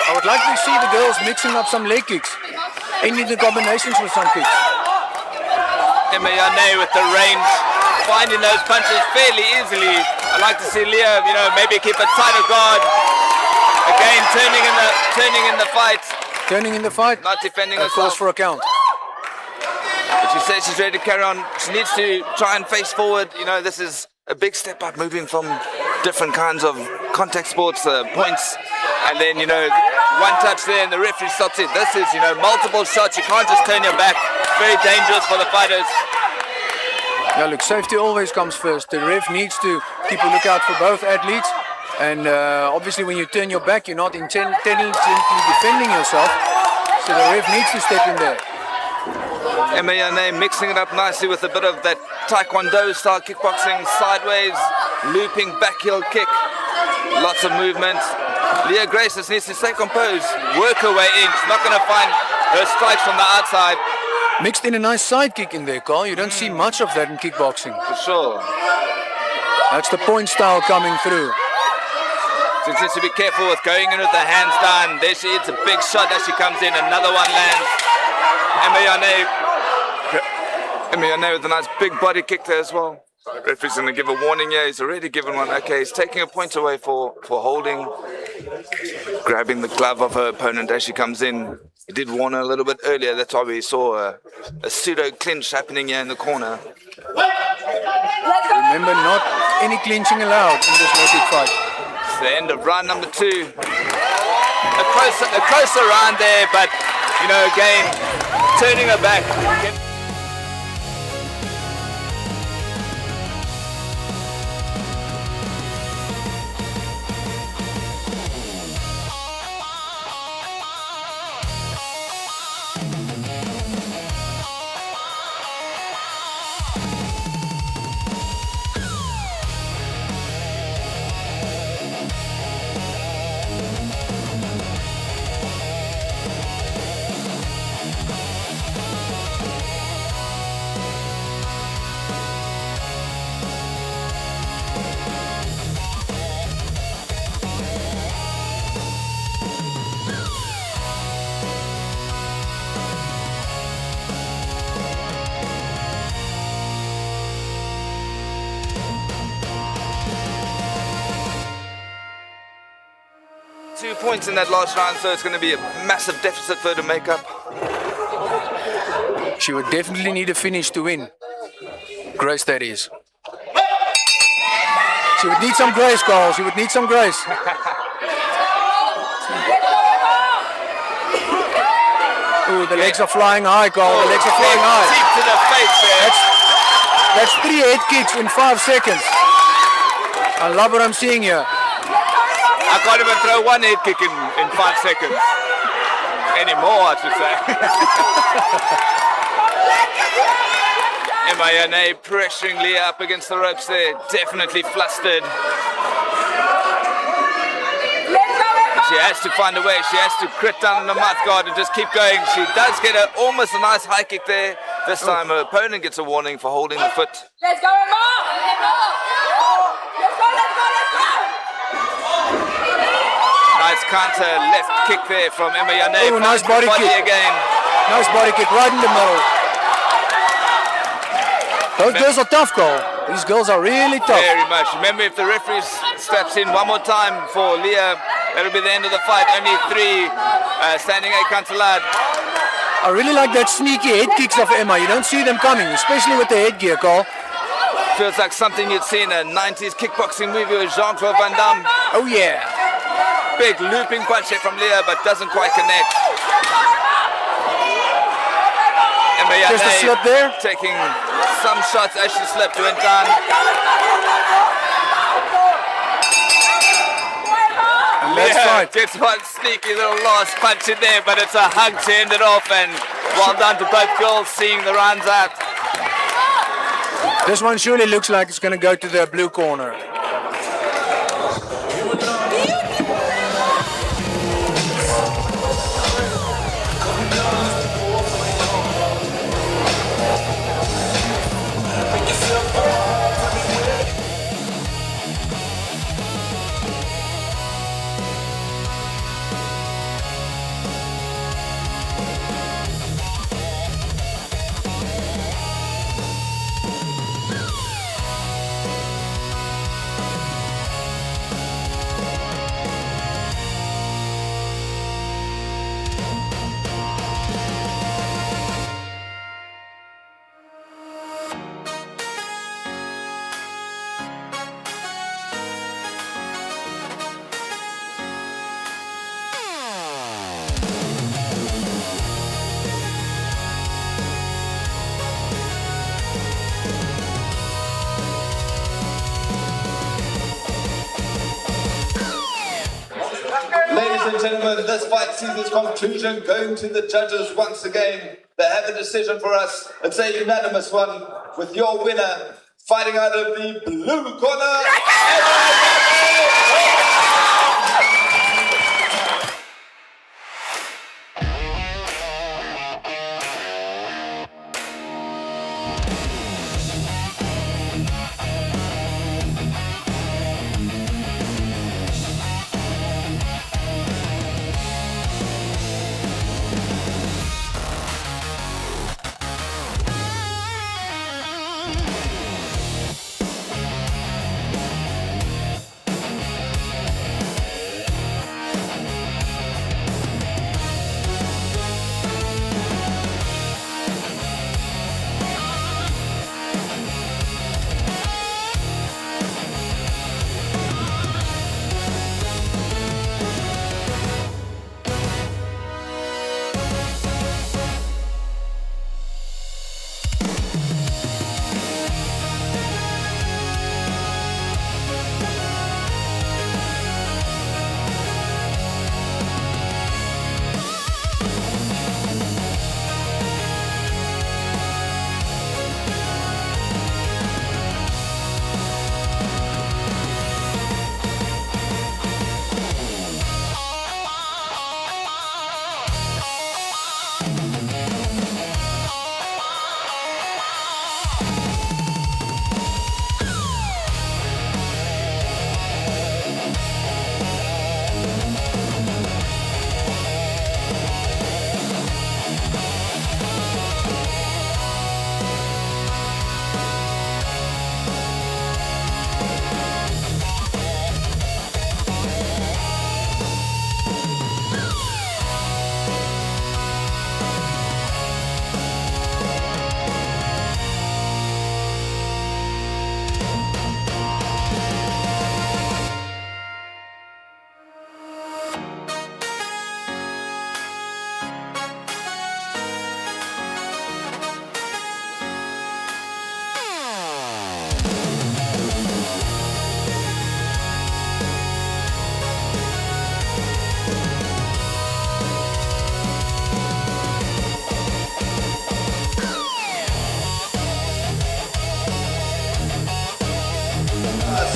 I would like to see the girls mixing up some leg kicks. Any the combinations with some kicks. Emma Yane with the range, finding those punches fairly easily. I'd like to see Leah, maybe keep a tighter guard. Again, turning in the fight. Turning in the fight. Not defending Of herself. course for a count. But she says she's ready to carry on. She needs to try and face forward. This is a big step up, moving from different kinds of contact sports points. And then, one touch there and the referee stops it. This is, multiple shots. You can't just turn your back. Very dangerous for the fighters. Yeah, look, safety always comes first. The ref needs to keep a lookout for both athletes. And obviously when you turn your back, you're not intelligently defending yourself. So the ref needs to step in there. Emma Yane mixing it up nicely with a bit of that taekwondo style kickboxing, sideways, looping back heel kick. Lots of movement. Leah Grace just needs to stay composed, work her way in. She's not going to find her strikes from the outside. Mixed in a nice side kick in there, Carl. You don't see much of that in kickboxing. For sure. That's the point style coming through. She needs to be careful with going in with the hands down. There she hits a big shot as she comes in. Another one lands. Emma Yane with a nice big body kick there as well. Referee's going to give a warning here. He's already given one. Okay, he's taking a point away for holding. Grabbing the glove of her opponent as she comes in. He did warn her a little bit earlier. That's why we saw a pseudo clinch happening here in the corner. Remember, not any clinching allowed in this naked fight. It's the end of round number 2. A closer round there, but again, turning her back. 2 points in that last round, so it's going to be a massive deficit for her to make up. She would definitely need a finish to win. Grace, that is. She would need some grace, Carl. She would need some grace. Ooh, the legs are flying high, Carl. The legs are flying high. Deep to the face there. That's 3 head kicks in 5 seconds. I love what I'm seeing here. I can't even throw 1 head kick in 5 seconds. Anymore, I should say. Emma Yane pressuring Leah up against the ropes there. Definitely flustered. She has to find a way. She has to crit down on the mouth guard and just keep going. She does get almost a nice high kick there. This time her opponent gets a warning for holding the foot. Let's go, Emma! Let's go, let's go, let's go! Nice counter left kick there from Emma Yane. Oh, nice body kick. Again. Nice body kick right in the middle. Those girls are tough, Cole. These girls are really tough. Very much. Remember, if the referee steps in one more time for Leah, that'll be the end of the fight. Only 3 standing 8 counts allowed. I really like that sneaky head kicks of Emma. You don't see them coming, especially with the headgear, Cole. Feels like something you'd see in a 90s kickboxing movie with Jean-Claude Van Damme. Oh, yeah. Big looping punch here from Leah, but doesn't quite connect. Emma Yane Just a slip there. taking some shots as she slipped, went down. Let's Leah fight. gets one sneaky little last punch in there, but it's a hug to end it off, and well done to both girls seeing the rounds out. This one surely looks like it's going to go to the blue corner. and gentlemen, this fight sees its conclusion going to the judges once again. They have a decision for us. It's a unanimous one with your winner fighting out of the blue corner.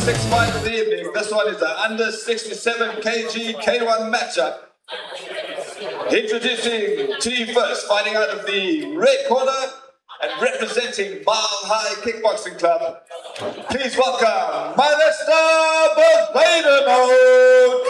Sixth fight of the evening. This one is an under 67 kg K1 matchup. Introducing to you first, fighting out of the red corner and representing Mile High Kickboxing Club. Please welcome Mr. Badenhout.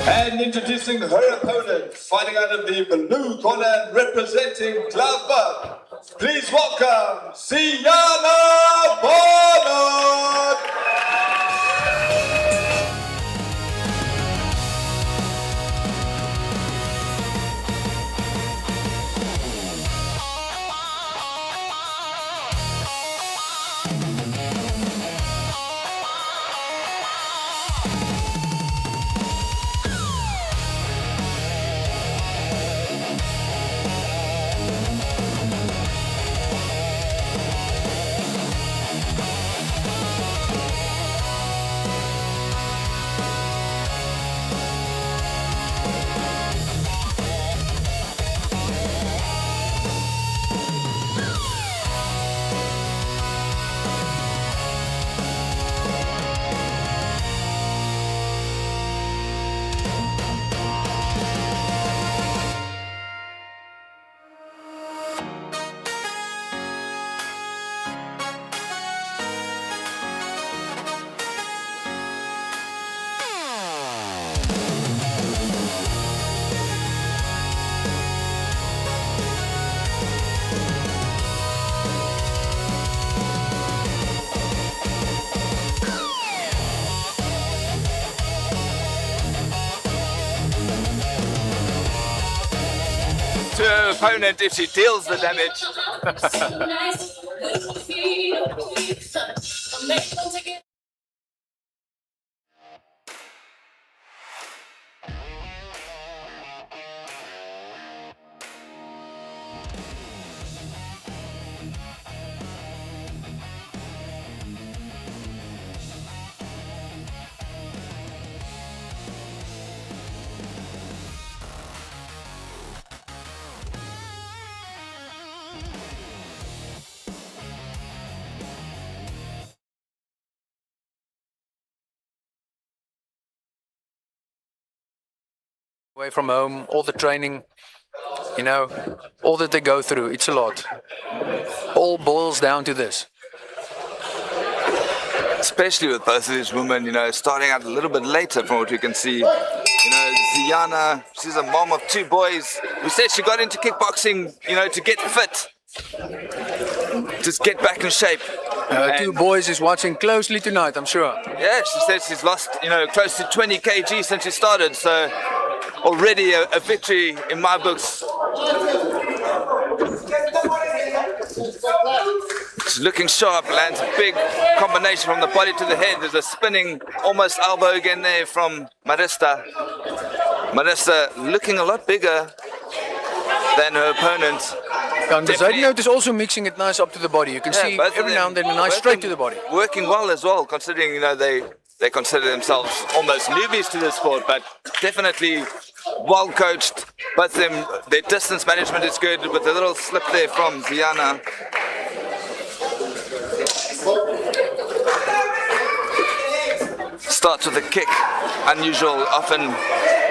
And introducing her opponent, fighting out of the blue corner and representing Club Buck. Please welcome Sienna Barnard. opponent if she deals the damage. Away from home, all the training, you know, all that they go through, it's a lot. All boils down to this. Especially with both of these women, you know, starting out a little bit later from what we can see. You know, Ziana, she's a mom of 2 boys who said she got into kickboxing, you know, to get fit. Just get back in shape. 2 boys is watching closely tonight, I'm sure. Yeah, she said she's lost, you know, close to 20 kg since she started, so already a victory in my books. She's looking sharp, lands a big combination from the body to the head. There's a spinning almost elbow again there from Marista. Marista looking a lot bigger than her opponent. And Zaidnout is also mixing it nice up to the body. You can see every now and then a nice straight to the body. Working well as well, considering, you know, they consider themselves almost newbies to the sport, but definitely well coached. Both of them, their distance management is good, with a little slip there from Ziana. Starts with a kick, unusual. Often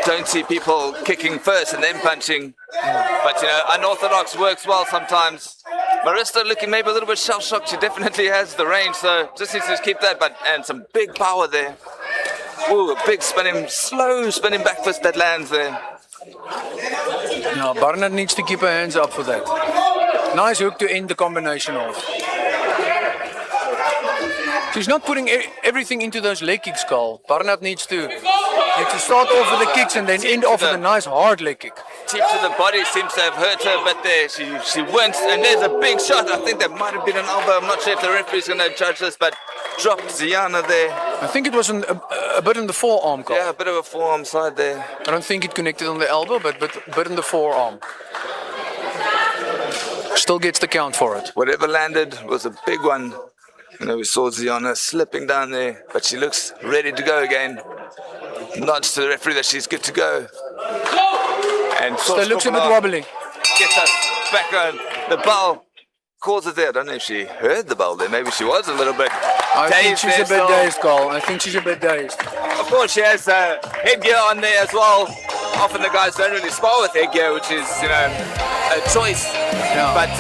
don't see people kicking first and then punching, but you know, unorthodox works well sometimes. Marista looking maybe a little bit shell-shocked. She definitely has the range, so just needs to keep that, and some big power there. Ooh, a big spinning, slow spinning back fist that lands there. Now Barnard needs to keep her hands up for that. Nice hook to end the combination off. She's not putting everything into those leg kicks, Carl. Barnard needs to start off with the kicks and then end off with a nice hard leg kick. Tip to the body seems to have hurt her, but there she wins, and there's a big shot. I think that might have been an elbow. I'm not sure if the referee's going to judge this, but dropped Ziana there. I think it was a bit in the forearm, Carl. Yeah, a bit of a forearm side there. I don't think it connected on the elbow, but in the forearm. Still gets the count for it. Whatever landed was a big one. You know, we saw Ziana slipping down there, but she looks ready to go again. Nods to the referee that she's good to go. And still looks a bit wobbly. Gets us back on. The bell calls it there. I don't know if she heard the bell there. Maybe she was a little bit I think she's a bit dazed, Carl. I think she's a bit dazed. Of course, she has headgear on there as well. Often the guys don't really spar with headgear, which is, you know, a choice. Yeah. But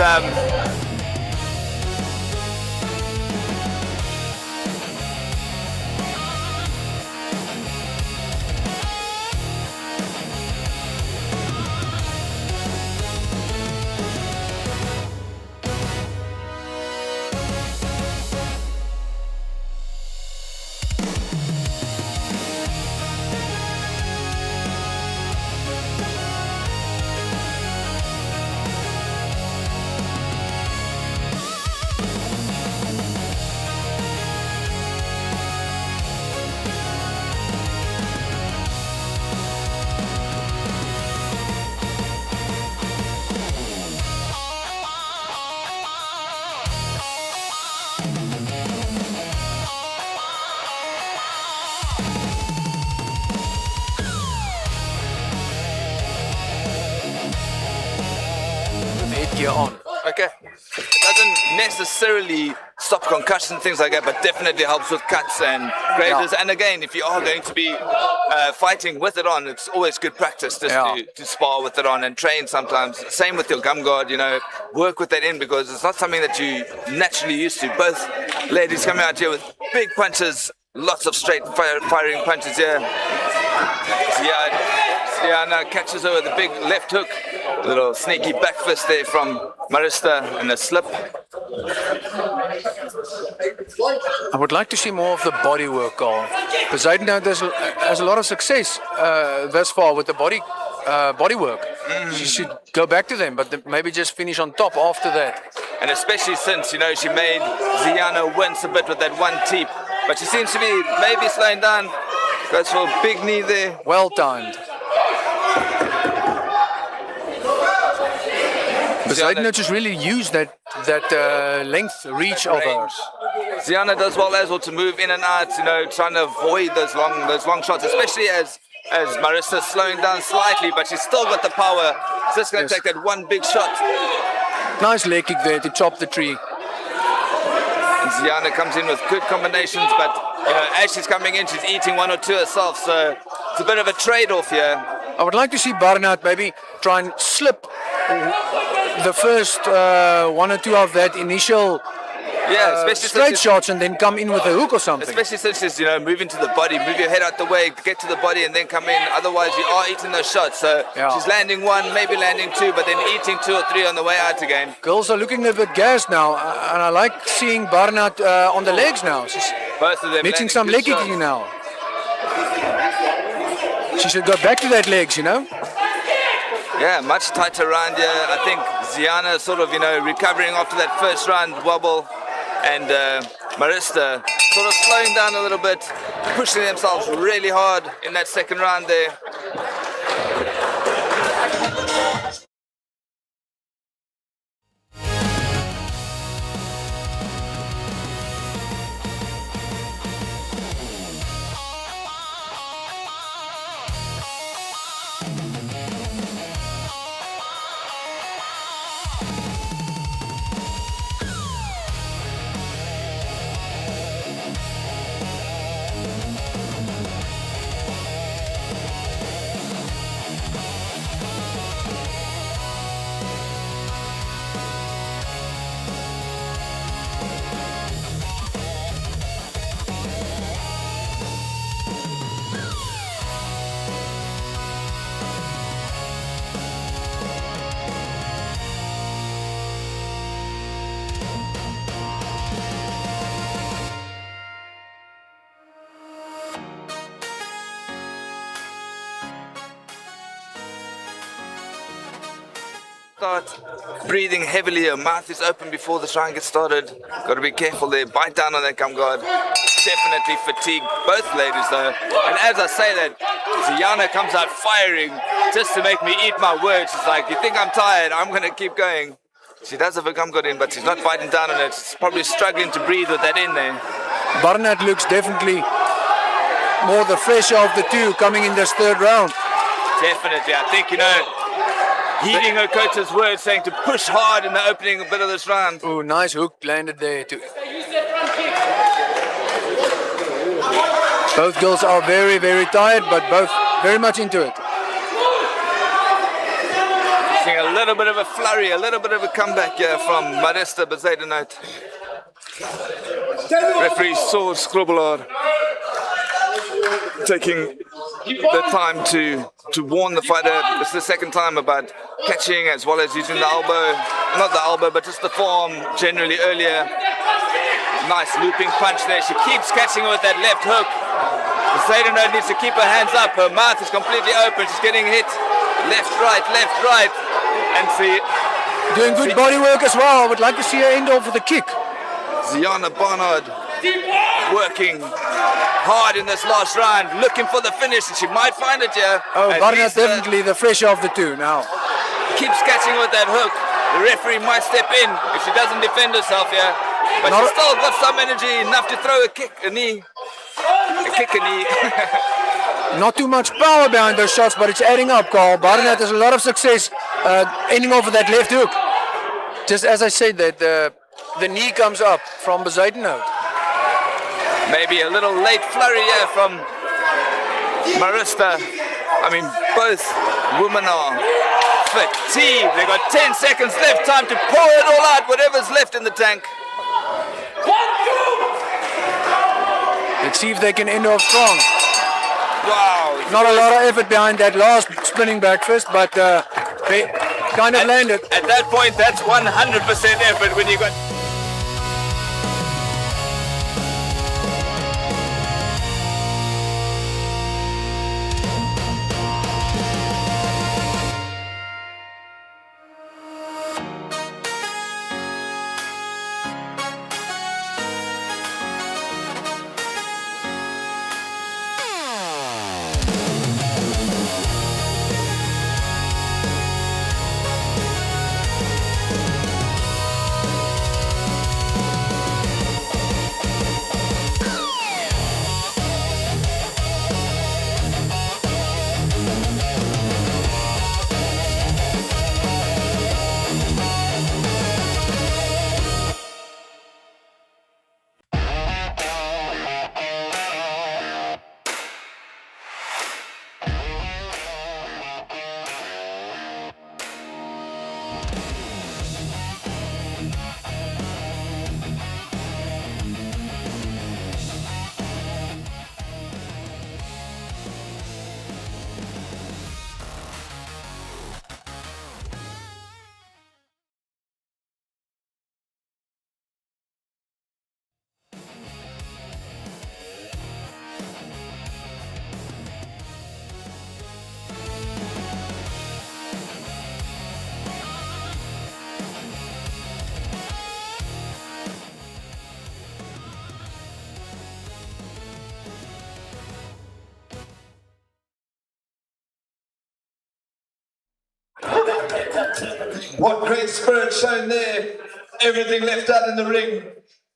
Headgear on. okay. It doesn't necessarily stop concussion, things like that, but definitely helps with cuts and grazes. Yeah. And again, if you are going to be fighting with it on, it's always good practice just to spar with it on and train sometimes. Same with your gum guard, you know, work with that in, because it's not something that you naturally used to. Both ladies coming out here with big punches, lots of straight firing punches here. Ziana catches her with a big left hook. A little sneaky back fist there from Marista and a slip. I would like to see more of the body work, Carl. Because Zaidnout has a lot of success thus far with the body body work. She should go back to them, but maybe just finish on top after that. And especially since, you know, she made Ziana wince a bit with that one teep. But she seems to be maybe slowing down. Goes for a big knee there. Well timed. Bezuidenhout just really used that length reach of hers. Ziana does well as well to move in and out, you know, trying to avoid those long shots, especially as Marista's slowing down slightly, but she's still got the power. She's just going to take that one big shot. Nice leg kick there to chop the tree. And Ziana comes in with good combinations, but you know, as she's coming in, she's eating one or two herself, so it's a bit of a trade-off here. I would like to see Barnard maybe try and slip the first one or two of that initial especially straight shots and then come in with a hook or something. Especially since she's, you know, moving to the body, move your head out the way, get to the body and then come in. Otherwise, you are eating those shots. So she's landing one, maybe landing two, but then eating two or three on the way out again. Girls are looking a bit gassed now, and I like seeing Barnard on the legs now. She's both of them mixing some leg kicking now. She should go back to that legs, you know. Yeah, much tighter round here. I think Ziana sort of, you know, recovering after that first round wobble. And Marista sort of slowing down a little bit, pushing themselves really hard in that second round there. Start breathing heavily. Her mouth is open before the round gets started. Got to be careful there. Bite down on that gum guard. Definitely fatigued, both ladies though. And as I say that, Ziana comes out firing just to make me eat my words. She's like, you think I'm tired? I'm going to keep going. She does have a gum guard in, but she's not biting down on it. She's probably struggling to breathe with that in there. Barnard looks definitely more the fresher of the two coming in this third round. Definitely. I think, you know, heeding her coach's words, saying to push hard in the opening bit of this round. Oh, nice hook landed there too. Both girls are very, very tired, but both very much into it. Seeing a little bit of a flurry, a little bit of a comeback here from Marista Bezuidenhout. Referee Saul Scribbler taking the time to warn the fighter. This is the second time about catching as well as using the elbow. Not the elbow, but just the forearm generally earlier. Nice looping punch there. She keeps catching with that left hook. Bezuidenhout needs to keep her hands up. Her mouth is completely open. She's getting hit left, right. And see, doing good body work as well. I would like to see her end off with a kick. Ziana Barnard working hard in this last round, looking for the finish, and she might find it here. Oh, Barnard definitely the fresher of the two now. Keeps catching with that hook. The referee might step in if she doesn't defend herself here. But she's still got some energy, enough to throw a kick, a knee. Not too much power behind those shots, but it's adding up, Carl. Barnard has a lot of success ending over that left hook. Just as I said, that the knee comes up from Bezuidenhout. Maybe a little late flurry here from Marista. I mean, both women are fatigued. They got 10 seconds left, time to pour it all out, whatever's left in the tank. Let's see if they can end off strong. Wow. Not a lot of effort behind that last spinning back fist, but they kind of landed. At that point, that's 100% effort when you got... What great spirit shown there. Everything left out in the ring.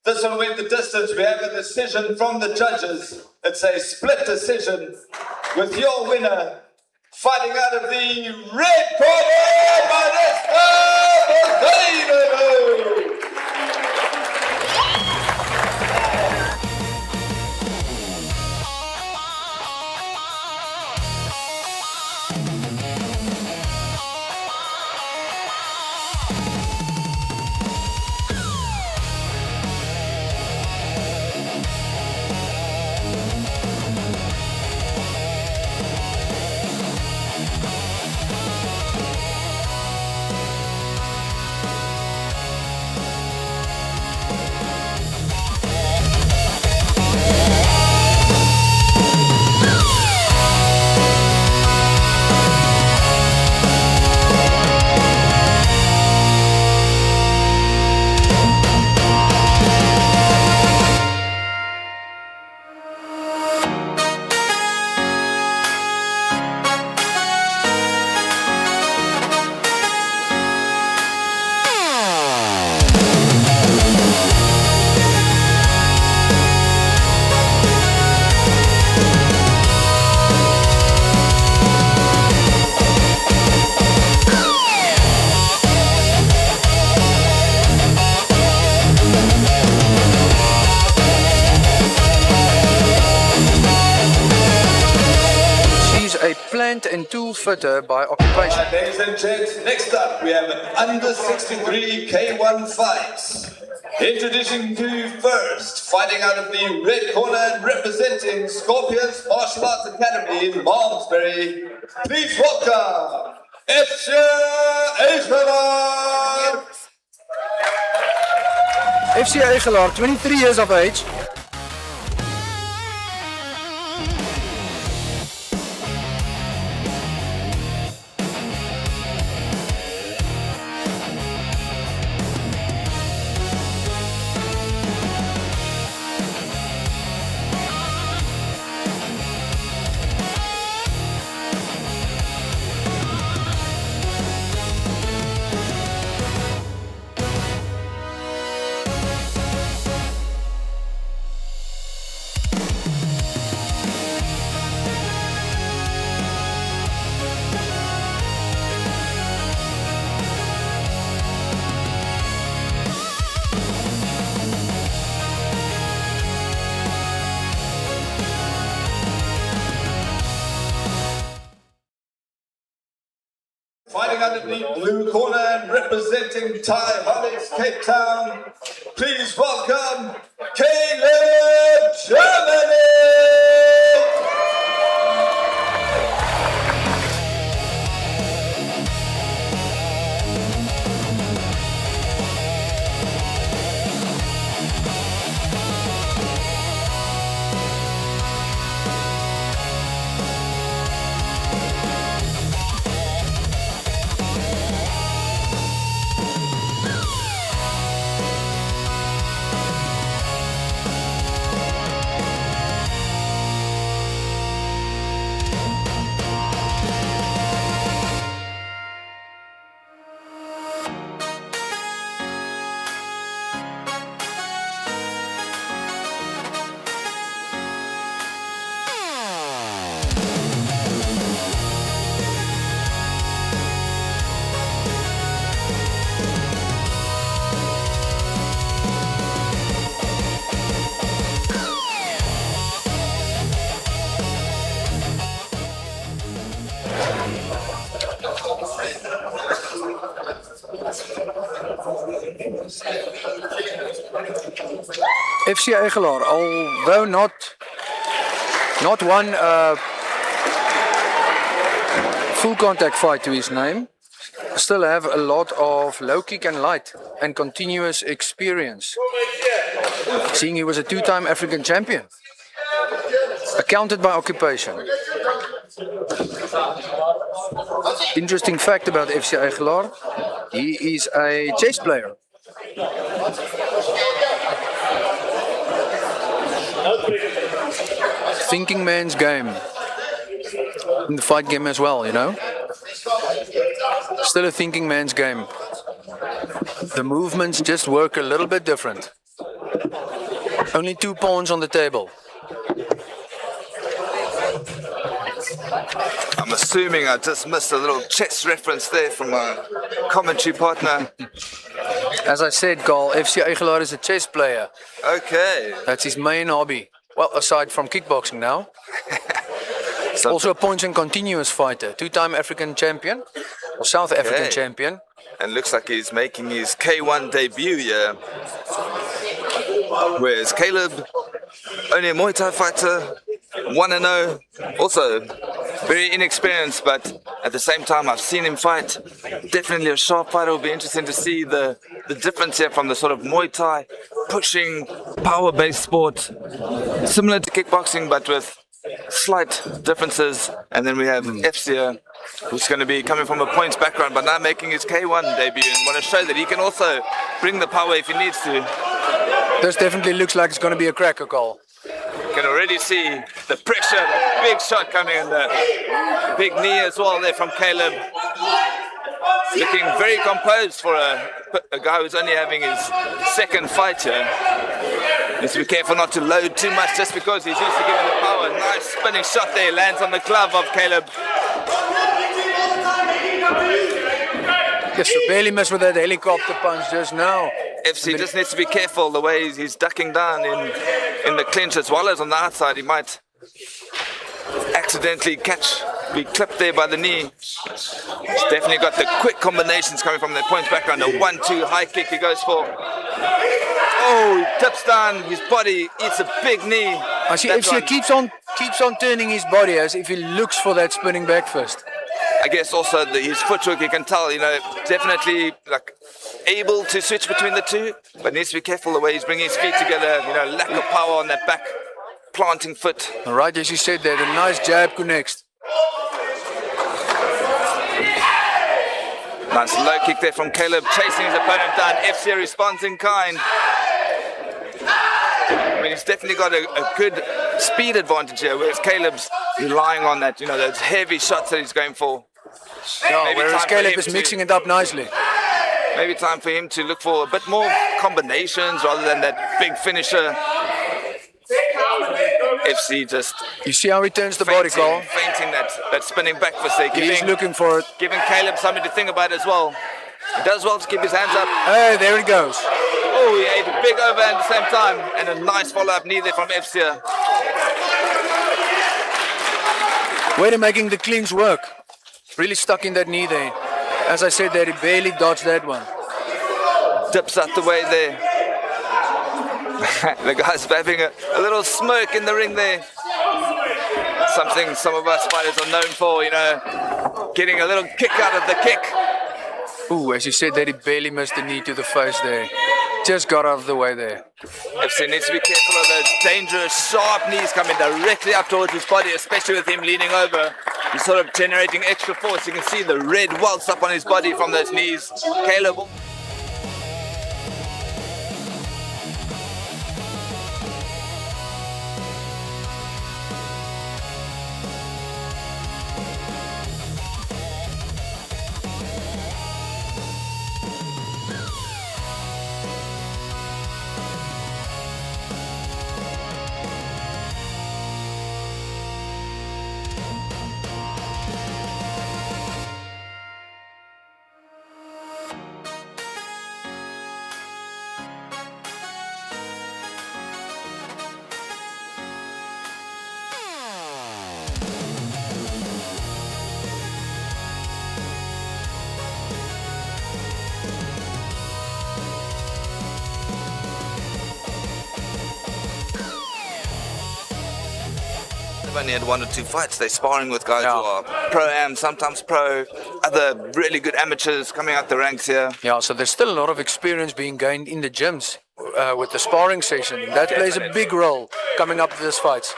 This one went the distance. We have a decision from the judges. It's a split decision with your winner fighting out of the red corner, Mariska Bozino. A plant and tool fitter by occupation. Ladies and gents, next up we have an under 63 K1 fight. Introducing to first, fighting out of the red corner and representing Scorpions Martial Arts Academy in Malmesbury. Please welcome AFN7. FC Egelaar, 23 years of age. Fighting out of the blue corner and representing Thai Holics Cape Town, please welcome Caleb Germany! FC Egelaar, although not one full contact fight to his name, still have a lot of low kick and light and continuous experience, seeing he was a two-time African champion, accounted by occupation. Interesting fact about FC Egelaar, he is a chess player. Thinking man's game in the fight game as well, you know. Still a thinking man's game. The movements just work a little bit different. Only 2 pawns on the table. I'm assuming I just missed a little chess reference there from my commentary partner. As I said, Carl, FC Eigelaar is a chess player. Okay. That's his main hobby. Well, aside from kickboxing now. So Also a points and continuous fighter. 2-time African champion. Or South African champion. and looks like he's making his K1 debut here. Whereas Caleb, only a Muay Thai fighter, 1-0, also very inexperienced, but at the same time I've seen him fight. Definitely a sharp fighter. It'll be interesting to see the difference here from the sort of Muay Thai, pushing, power-based sport, similar to kickboxing but with slight differences. And then we have FC, who's going to be coming from a points background but now making his K1 debut and want to show that he can also bring the power if he needs to. This definitely looks like it's going to be a cracker call. You can already see the pressure, the big shot coming in, the big knee as well there from Caleb. Looking very composed for a guy who's only having his second fight here. Needs to be careful not to load too much just because he's used to giving the power. Nice spinning shot there, lands on the glove of Caleb. Yes, so barely missed with that helicopter punch just now. FC just needs to be careful the way he's ducking down in the clinch as well as on the outside. He might accidentally be clipped there by the knee. He's definitely got the quick combinations coming from the points background. The 1-2 high kick he goes for. Oh, he dips down, his body eats a big knee. I see FC keeps on turning his body as if he looks for that spinning back fist. I guess also his footwork, you can tell, definitely like able to switch between the two, but needs to be careful the way he's bringing his feet together, lack of power on that back planting foot. Right, as you said there, the nice jab connects. Nice low kick there from Caleb, chasing his opponent down. FC responds in kind. I mean, he's definitely got a good speed advantage here, whereas Caleb's relying on that, those heavy shots that he's going for. Yeah, whereas Caleb is mixing it up nicely. Maybe time for him to look for a bit more combinations rather than that big finisher. FC just... You see how he turns the body, Carl? Fainting that spinning back for sake. He's looking for it. Giving Caleb something to think about as well. He does well to keep his hands up. Hey, there he goes. Oh, he ate a big overhand at the same time. And a nice follow-up knee there from FC. Way to making the clinch work. Really stuck in that knee there. As I said there, he barely dodged that one. Dips out the way there. The guy's having a little smirk in the ring there. Something some of us fighters are known for, getting a little kick out of the kick. Ooh, as you said that, he barely missed the knee to the face there. Just got out of the way there. FC needs to be careful of those dangerous, sharp knees coming directly up towards his body, especially with him leaning over. He's sort of generating extra force. You can see the red welts up on his body from those knees. Caleb. They've only had 1 or 2 fights. They're sparring with guys who are pro-am, sometimes pro, other really good amateurs coming out the ranks here. Yeah, so there's still a lot of experience being gained in the gyms with the sparring session. That plays a big role coming up to this fight.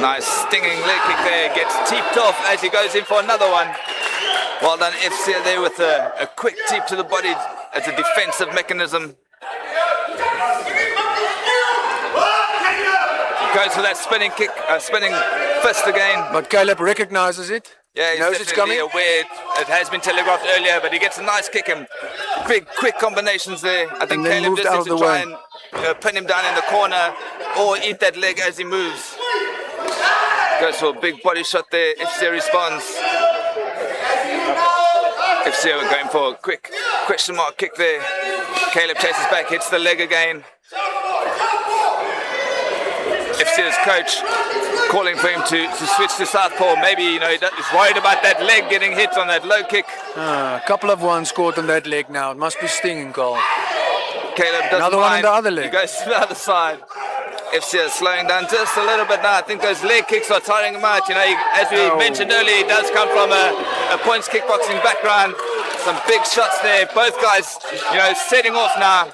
Nice stinging leg kick there, gets teeped off as he goes in for another one. Well done FC there with a quick teep to the body as a defensive mechanism. Goes for that spinning kick, spinning fist again. But Caleb recognizes it. Yeah, He he's knows it's definitely coming. aware. It has been telegraphed earlier, but he gets a nice kick and big, quick combinations there. I think And then Caleb moved just out needs of to the try way. and pin him down in the corner or eat that leg as he moves. Goes for a big body shot there. FCA responds. FCA are going for a quick question mark kick there. Caleb chases back, hits the leg again. FCA's coach calling for him to switch to southpaw. Maybe, he's worried about that leg getting hit on that low kick. A couple of ones caught on that leg now. It must be stinging, Cole. Caleb doesn't Another one on mind. the other leg. He goes to the other side. FCA is slowing down just a little bit now. I think those leg kicks are tiring him out. As we mentioned earlier, he does come from a points kickboxing background. Some big shots there. Both guys, setting off now.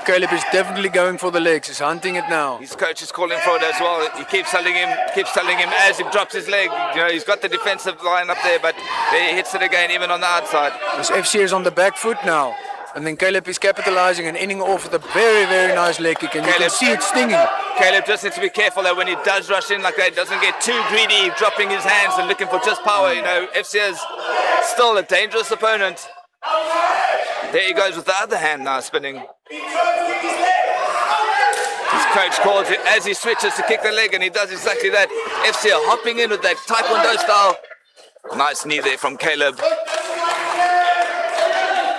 Caleb is definitely going for the legs. He's hunting it now. His coach is calling for it as well. He keeps telling him as he drops his leg. He's got the defensive line up there, but he hits it again, even on the outside. This FC is on the back foot now. And then Caleb is capitalizing and ending off with a very, very nice leg kick. And you can see it stinging. Caleb just needs to be careful that when he does rush in like that, doesn't get too greedy, dropping his hands and looking for just power. FCA is still a dangerous opponent. There he goes with the other hand now, spinning. His coach calls it as he switches to kick the leg, and he does exactly that. FCA hopping in with that taekwondo style. Nice knee there from Caleb.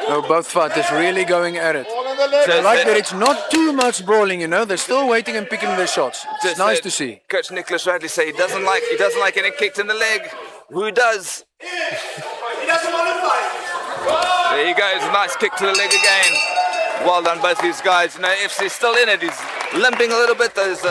Oh, both fighters really going at it. I like that it's not too much brawling, They're still waiting and picking their shots. It's nice to see. Coach Nicholas Radley say he doesn't like getting kicked in the leg. Who does? There he goes, a nice kick to the leg again. Well done, both these guys. FC's still in it. He's limping a little bit. Those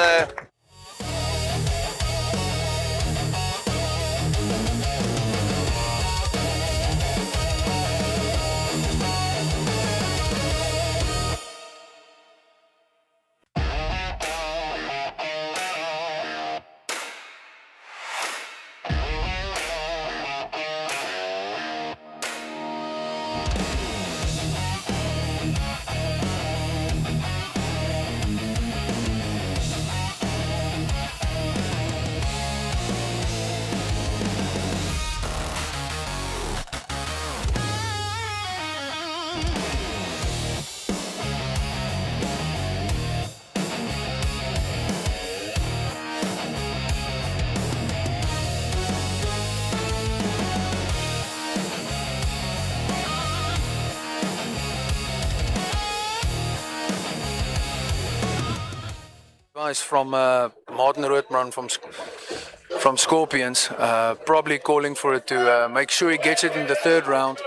Guys from Martin Roodman from Scorpions, probably calling for it to make sure he gets it in the third round.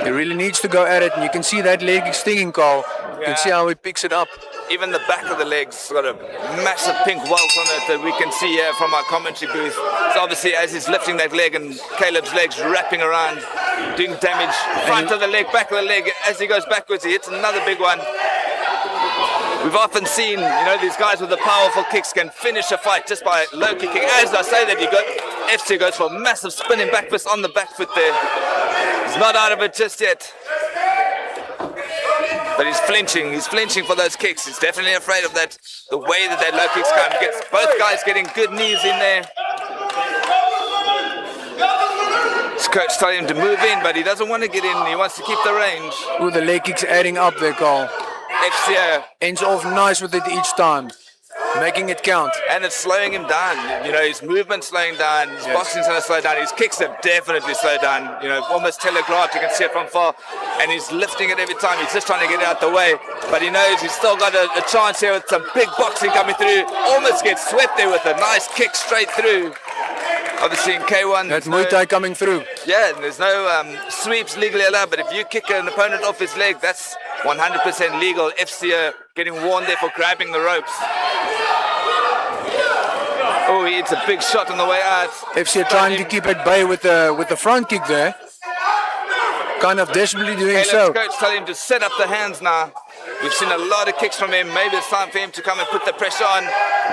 He really needs to go at it, and you can see that leg is stinging, Carl. You can see how he picks it up. even the back of the leg's got a massive pink welt on it that we can see here from our commentary booth. So obviously as he's lifting that leg and Caleb's leg's wrapping around, doing damage. Front of the leg, back of the leg, as he goes backwards he hits another big one. We've often seen, these guys with the powerful kicks can finish a fight just by low kicking. As I say that, FC goes for a massive spinning back fist on the back foot there. He's not out of it just yet. But he's flinching for those kicks. He's definitely afraid of that, the way that low kicks come. Gets both guys getting good knees in there. His coach telling him to move in, but he doesn't want to get in. He wants to keep the range. Ooh, the leg kicks adding up there, Carl. FCA ends off nice with it each time, making it count. And it's slowing him down. His movement's slowing down. His boxing's going to slow down. His kicks have definitely slowed down. Almost telegraphed. You can see it from far. And he's lifting it every time. He's just trying to get it out the way. But he knows he's still got a chance here with some big boxing coming through. Almost gets swept there with a nice kick straight through. Obviously in K1, that Muay Thai coming through. Yeah, there's no sweeps legally allowed, but if you kick an opponent off his leg, that's 100% legal. FCA getting warned there for grabbing the ropes. Oh, he hits a big shot on the way out. FCA trying to keep at bay with the front kick there. Kind of desperately doing so. Caleb's coach telling him to set up the hands now. We've seen a lot of kicks from him. Maybe it's time for him to come and put the pressure on.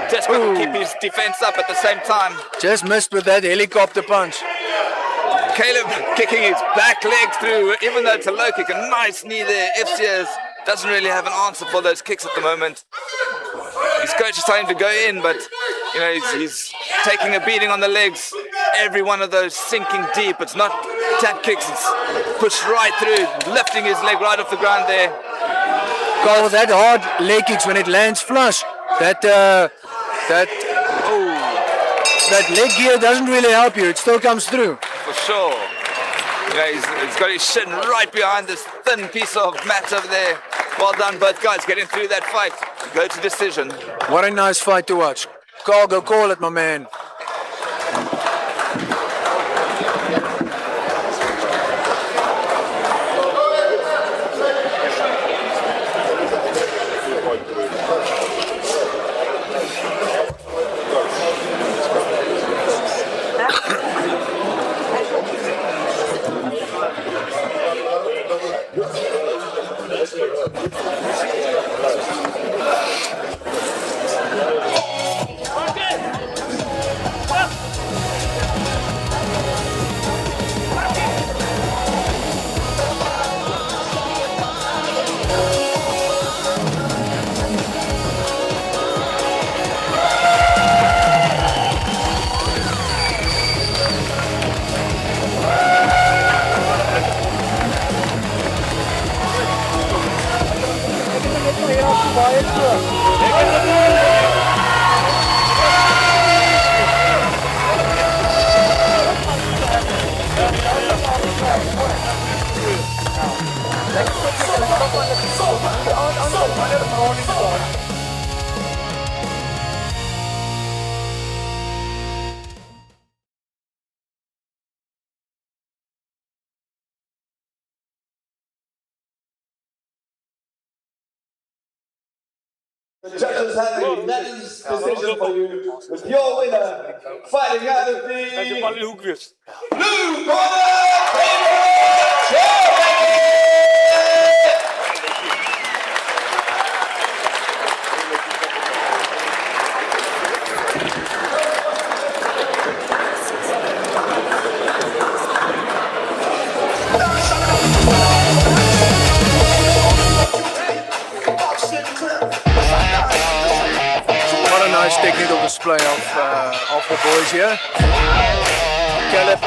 Just got to keep his defense up at the same time. Just missed with that helicopter punch. Caleb kicking his back leg through, even though it's a low kick. A nice knee there. FCA doesn't really have an answer for those kicks at the moment. his coach is telling him to go in, but you know he's taking a beating on the legs. Every one of those sinking deep. It's not tap kicks. It's pushed right through, lifting his leg right off the ground there. Carl, that hard leg kicks when it lands flush, that leg gear doesn't really help you. It still comes through. For sure. You know, he's got his shin right behind this thin piece of mat over there. Well done, both guys, getting through that fight. Go to decision. What a nice fight to watch. Carl, go call it, my man. The judges have a unanimous decision for you, with your winner fighting out of the blue corner, What a nice technical display of the boys here. Caleb.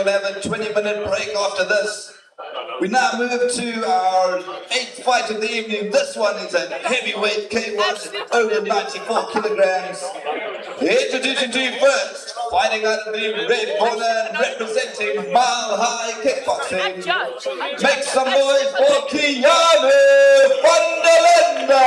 We'll have a 20-minute break after this. We now move to our 8th fight of the evening. This one is a heavyweight K1 over 94 kilograms. Introducing to you first, fighting out of the red corner and representing Mile High Kickboxing. Make some noise for Keanu van der Linde!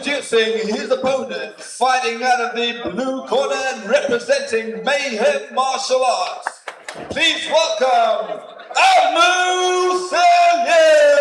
introducing his opponent, fighting out of the blue corner and representing Mayhem Martial Arts. Please welcome Arnu Selye!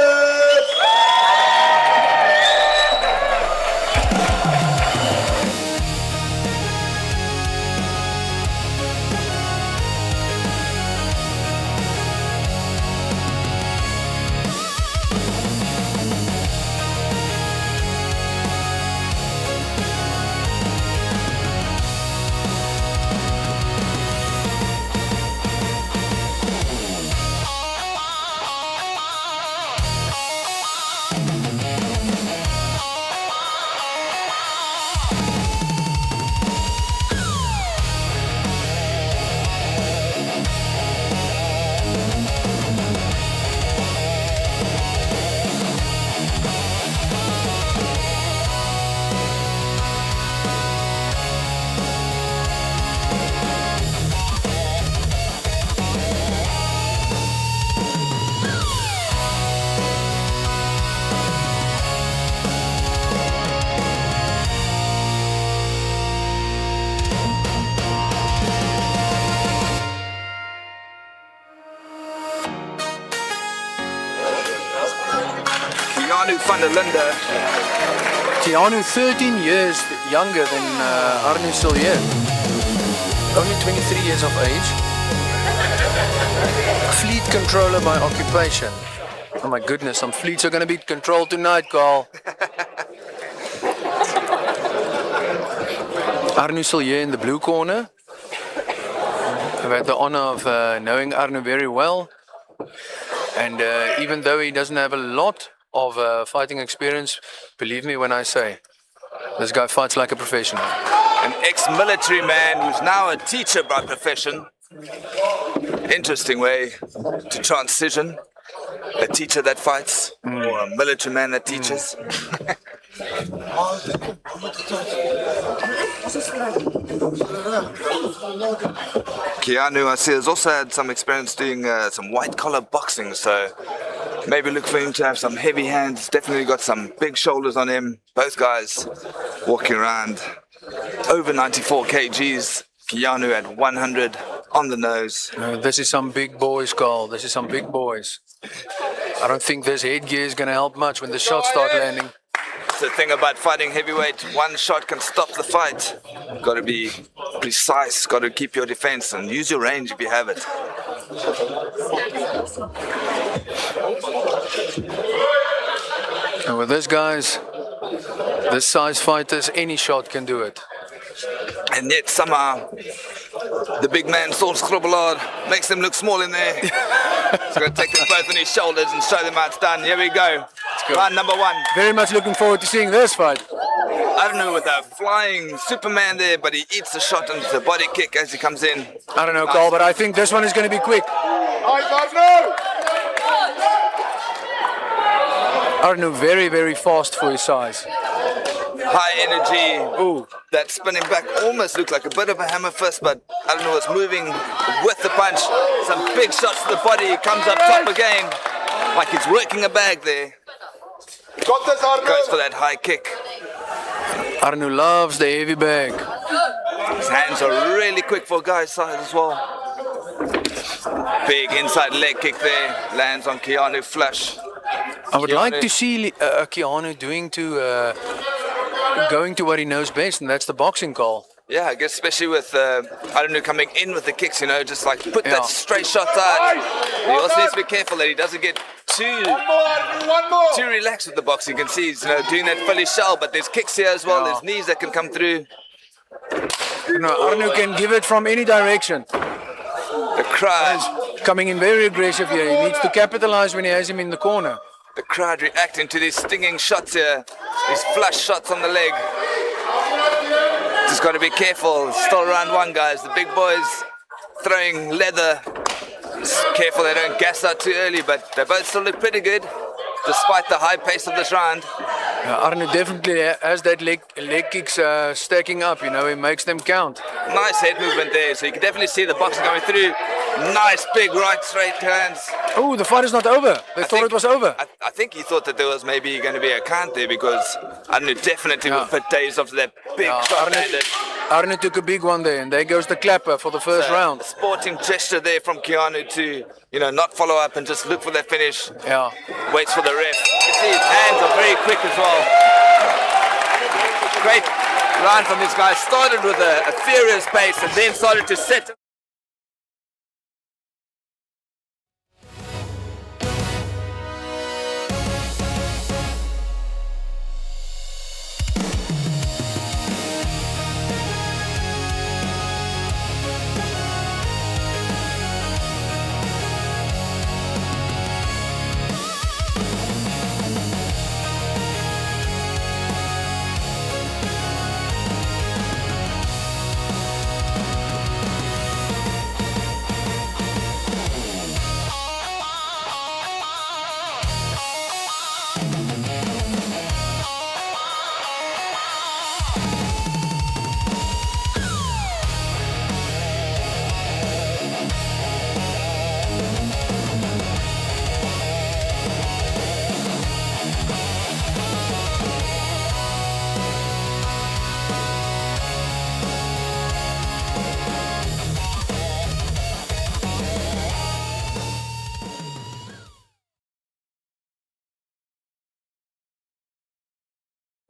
Keanu van der Linde. Keanu 13 years younger than Arnu Selye. Only 23 years of age. Fleet controller by occupation. Oh my goodness, some fleets are going to be controlled tonight, Carl. Arnu Selye in the blue corner. I've had the honor of knowing Arnu very well. And even though he doesn't have a lot of fighting experience, believe me when I say, this guy fights like a professional. An ex-military man who's now a teacher by profession. Interesting way to transition. A teacher that fights, or a military man that teaches. Keanu, I see, has also had some experience doing some white-collar boxing, so maybe look for him to have some heavy hands. Definitely got some big shoulders on him. Both guys walking around over 94 kgs. Keanu at 100 on the nose. This is some big boys, Carl. This is some big boys. I don't think this headgear is going to help much when the shots start landing. It's the thing about fighting heavyweight. One shot can stop the fight. Got to be precise. Got to keep your defense and use your range if you have it. And with this, guys, this size fighters, any shot can do it. And yet somehow the big man Saul Schrobbelaar makes them look small in there. He's going to take them both on his shoulders and show them how it's done. Here we go. Round number one. Very much looking forward to seeing this fight. I don't know, with a flying Superman there, but he eats the shot and the body kick as he comes in. I don't know, Carl, but I think this one is going to be quick. Arnu very, very fast for his size. High energy. Ooh. That spinning back almost looked like a bit of a hammer fist, but I don't know, it's moving with the punch. Some big shots to the body. He comes up top again, like he's working a bag there. Got this, Arnu! Goes for that high kick. Arnu loves the heavy bag. His hands are really quick for a guy's size as well. Big inside leg kick there. Lands on Keanu flush. I would like to see Keanu going to what he knows best, and that's the boxing, Carl. Yeah, I guess especially with, I don't know, coming in with the kicks, you know, just like put that straight shot out. He also needs to be careful that he doesn't get too relaxed with the boxing. You can see he's, you know, doing that Philly shell, but there's kicks here as well. There's knees that can come through. Arnu can give it from any direction. The crowd coming in very aggressive here. He needs to capitalize when he has him in the corner. The crowd reacting to these stinging shots here. These flush shots on the leg. Just got to be careful. Still round one, guys. The big boys throwing leather. Just careful they don't gas out too early, but they both still look pretty good, despite the high pace of this round. Arnu definitely has that leg kicks stacking up, you know, he makes them count. Nice head movement there, so you can definitely see the boxing coming through. Nice big right straight hands. Oh, the fight is not over. They thought it was over. I think he thought that there was maybe going to be a count there because Arnu definitely would fit days after that big shot landed. Arne took a big one there, and there goes the clapper for the first round. A sporting gesture there from Keanu to, not follow up and just look for that finish. Yeah. Waits for the ref. You can see his hands are very quick as well. Great round from this guy. Started with a furious pace and then started to set.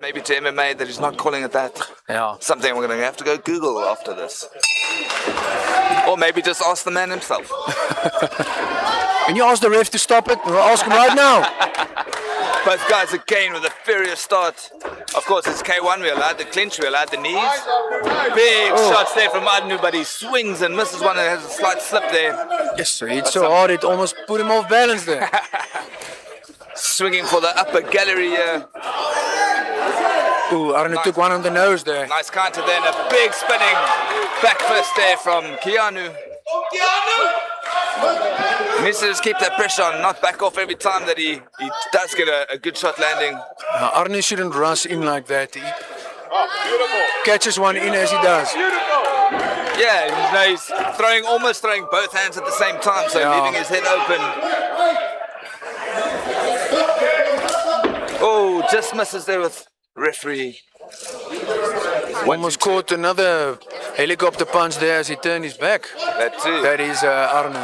Maybe to MMA that he's not calling it that. Yeah. Something we're going to have to go Google after this. Or maybe just ask the man himself. Can you ask the ref to stop it? We'll ask him right now. Both guys again with a furious start. Of course, it's K1. We allowed the clinch, we allowed the knees. Big shots there from Adnu, but he swings and misses one and has a slight slip there. Yes, sir. It's so hard, it almost put him off balance there. Swinging for the upper gallery here. Ooh, Arne took one on the nose there. Nice counter then, a big spinning back fist there from Keanu. Needs to just keep that pressure on, not back off every time that he does get a good shot landing. Arne shouldn't rush in like that. He catches one in as he does. Yeah, he's almost throwing both hands at the same time, so leaving his head open. Oh, just misses there with referee. Almost caught another helicopter punch there as he turned his back. That too. That is Arne.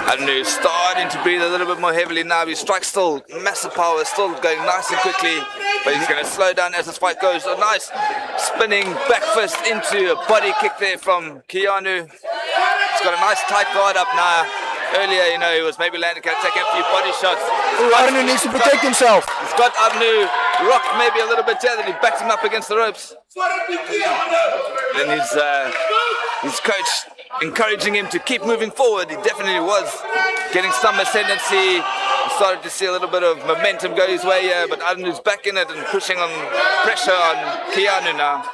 Arnu starting to breathe a little bit more heavily now. His strike still massive power, still going nice and quickly, but he's going to slow down as this fight goes. A nice spinning back fist into a body kick there from Keanu. He's got a nice tight guard up now. Earlier, he was maybe taking a few body shots. Arne needs to protect himself. He's got Arnu rocked maybe a little bit there, then he backed him up against the ropes. Then his coach encouraging him to keep moving forward. He definitely was getting some ascendancy. He started to see a little bit of momentum go his way here, but Arnu's back in it and pushing on pressure on Keanu now.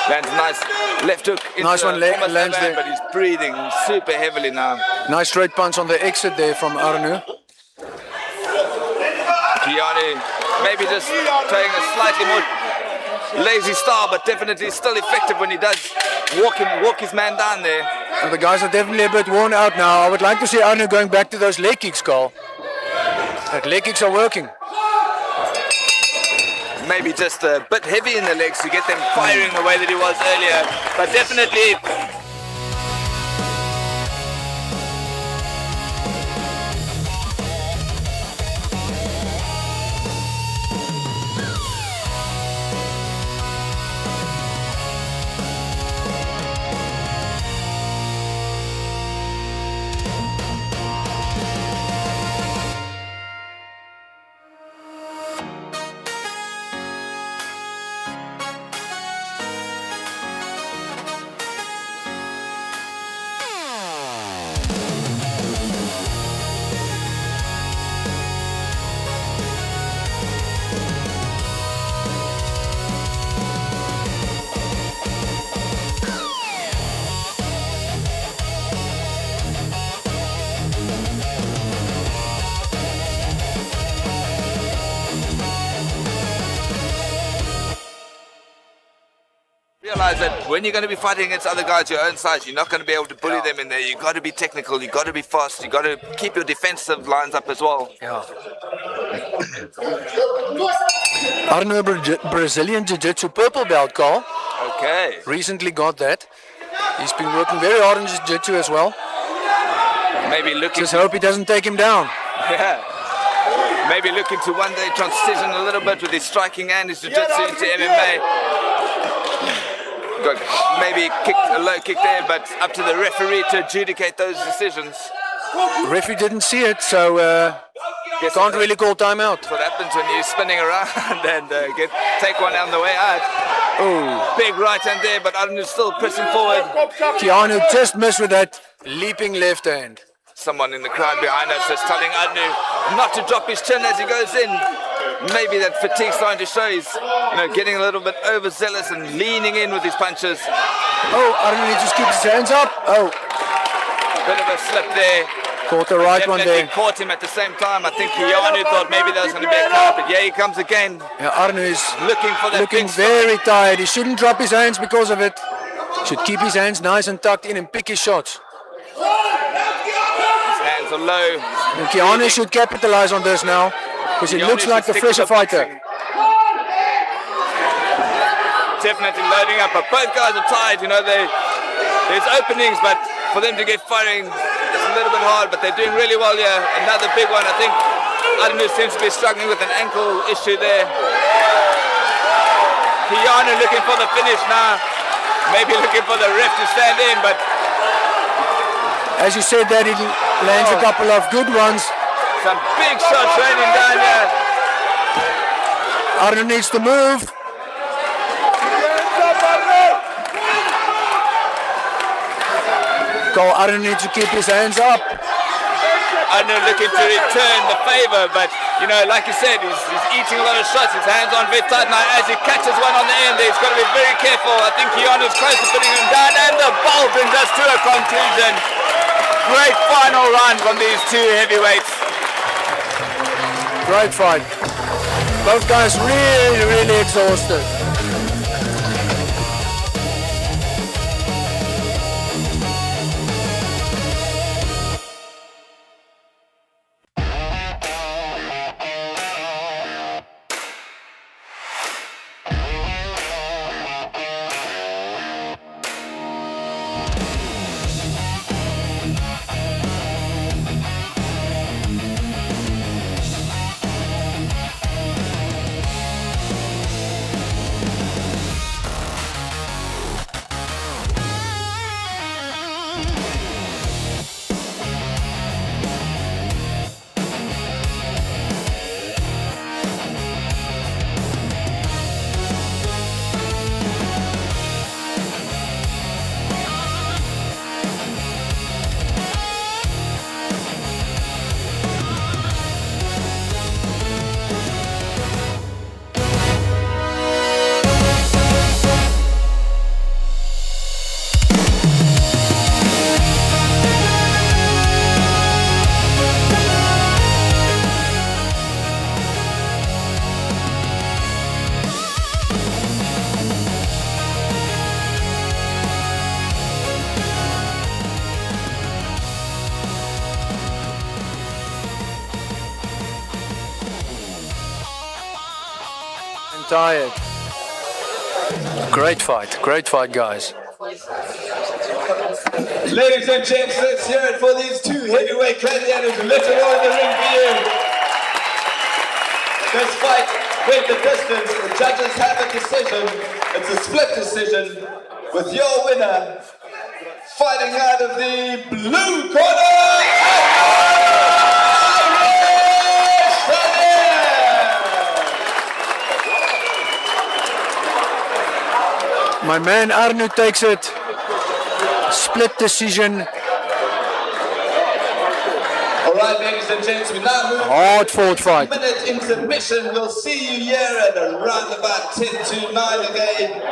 Lands a nice left hook. Nice one, lands there. But he's breathing super heavily now. Nice straight punch on the exit there from Arne. Keanu maybe just trying a slightly more lazy style, but definitely still effective when he does walk his man down there. And the guys are definitely a bit worn out now. I would like to see Arne going back to those leg kicks, Carl. That leg kicks are working. Maybe just a bit heavy in the legs to get them firing the way that he was earlier, but definitely realize that when you're going to be fighting against other guys your own size, you're not going to be able to bully them in there. You've got to be technical, you've got to be fast, you've got to keep your defensive lines up as well. Yeah. Arno, Brazilian Jiu-Jitsu purple belt, Carl. Okay. Recently got that. He's been working very hard in Jiu-Jitsu as well. Maybe looking. Just hope he doesn't take him down. Yeah. Maybe looking to one day transition a little bit with his striking and his jiu-jitsu into MMA. Got maybe a low kick there, but up to the referee to adjudicate those decisions. Referee didn't see it, so can't really call timeout. That's what happens when you're spinning around and take one on the way out. Oh, big right hand there, but Arno's still pressing forward. Keanu just missed with that leaping left hand. Someone in the crowd behind us is telling Arno not to drop his chin as he goes in. Maybe that fatigue's starting to show. He's getting a little bit overzealous and leaning in with his punches. Oh, Arno needs to keep his hands up. Oh, bit of a slip there. Caught the right one there. Caught him at the same time. I think Keanu thought maybe there was going to be a count, but yeah, he comes again. Yeah, Arno is looking for that. Looking very tired. He shouldn't drop his hands because of it. Should keep his hands nice and tucked in and pick his shots. His hands are low. And Keanu should capitalize on this now, because he looks like the fresher fighter. Definitely loading up, but both guys are tired. There's openings, but for them to get firing, it's a little bit hard, but they're doing really well here. Another big one, I think. Arno seems to be struggling with an ankle issue there. Keanu looking for the finish now. Maybe looking for the ref to stand in, but as you said, that he lands a couple of good ones. Some big shots raining down here. Arno needs to move. Arno needs to keep his hands up. Arno looking to return the favor, but like you said, he's eating a lot of shots. His hands on very tight now. As he catches one on the end, he's got to be very careful. I think Keanu's close to putting him down, and the ball brings us to a conclusion. Great final round from these two heavyweights. Great fight. Both guys really, really exhausted. Tired. Great fight, guys. Ladies and gents, let's hear it for these two heavyweight gladiators who left it all in the ring for you. This fight went the distance. The judges have a decision. It's a split decision with your winner fighting out of the blue corner. My man Arno takes it. Split decision. All right, ladies and gents, we now move Hard fought fight. minute intermission. We'll see you here at around about 10 to 9 again.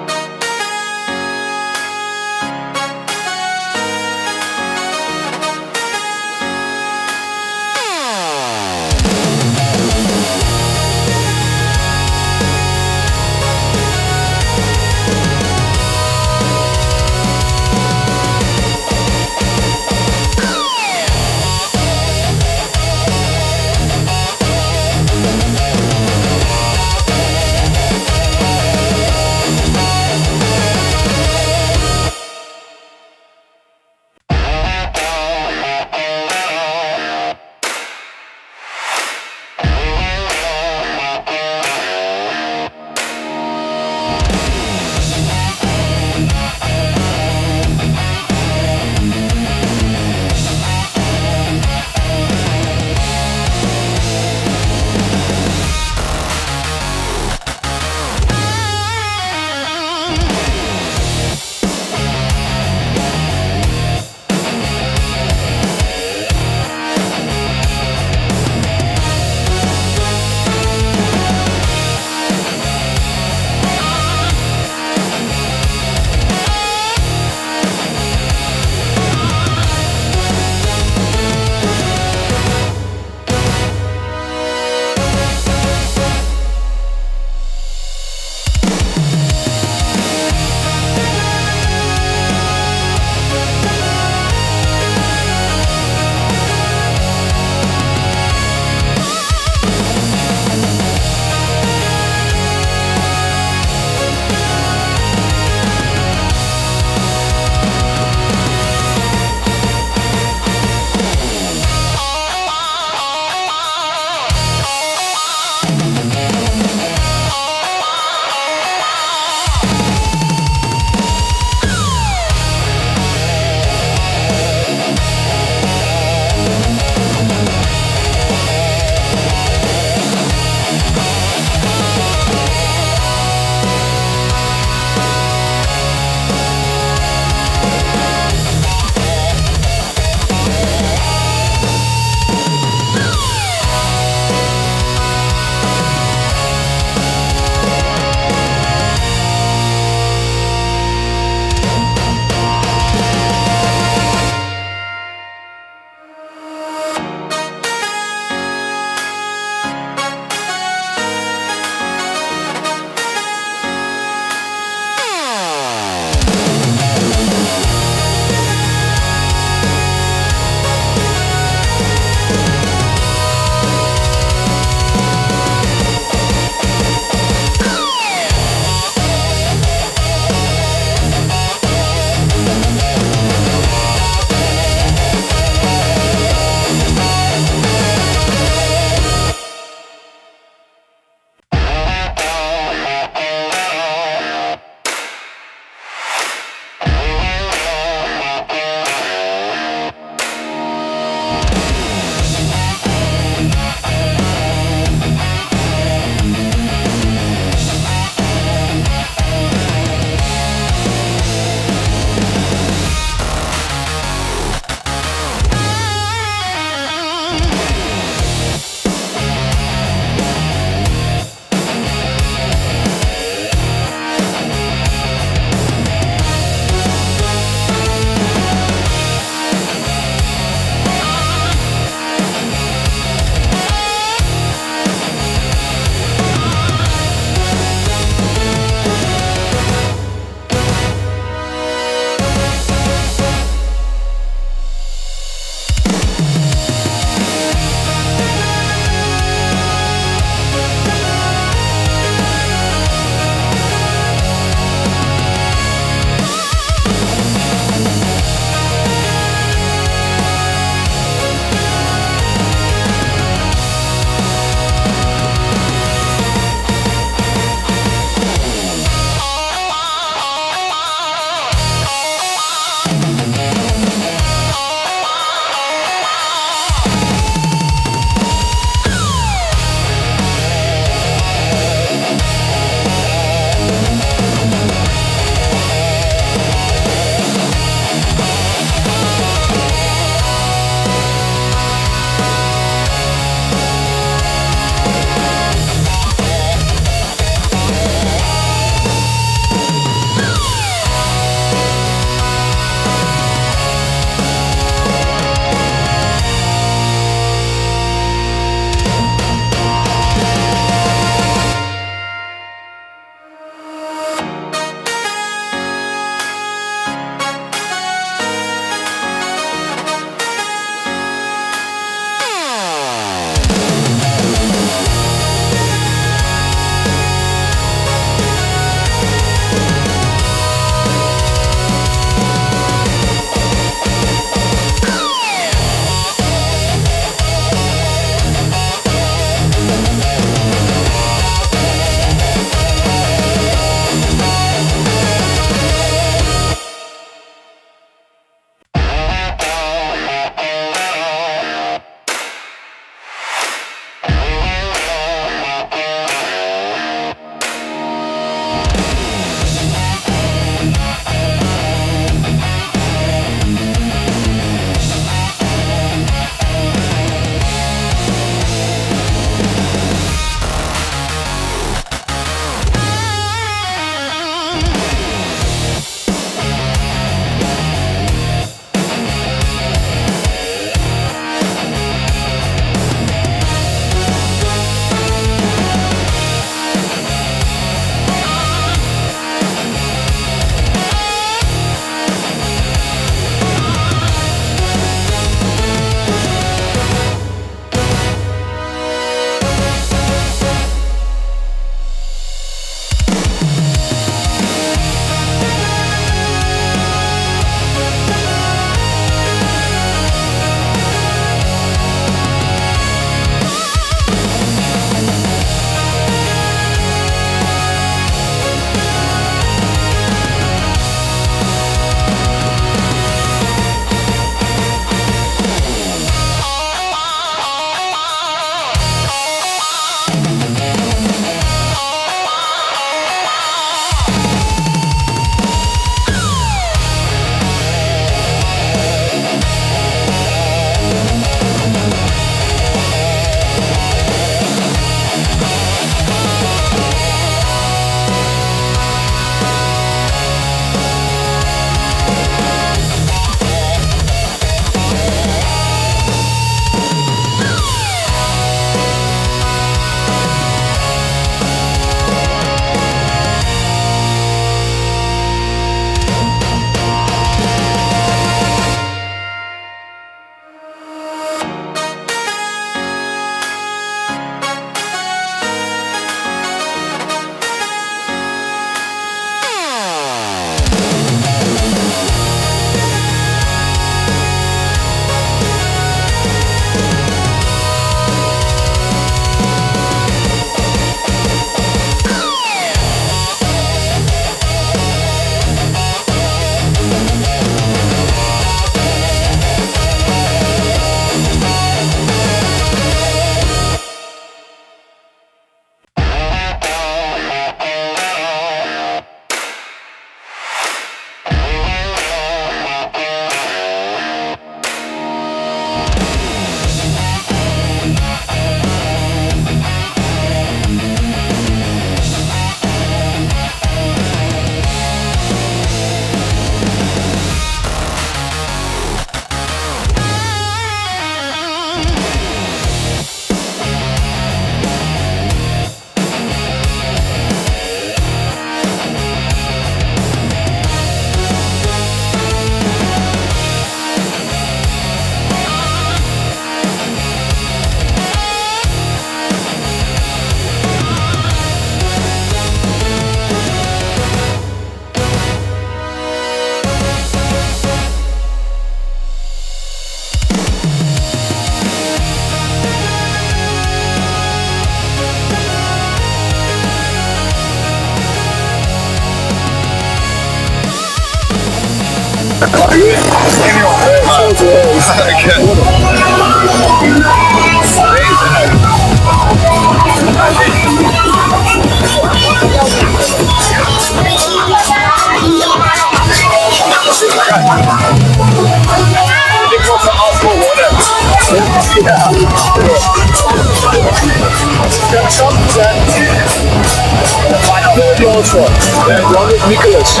Nicholas.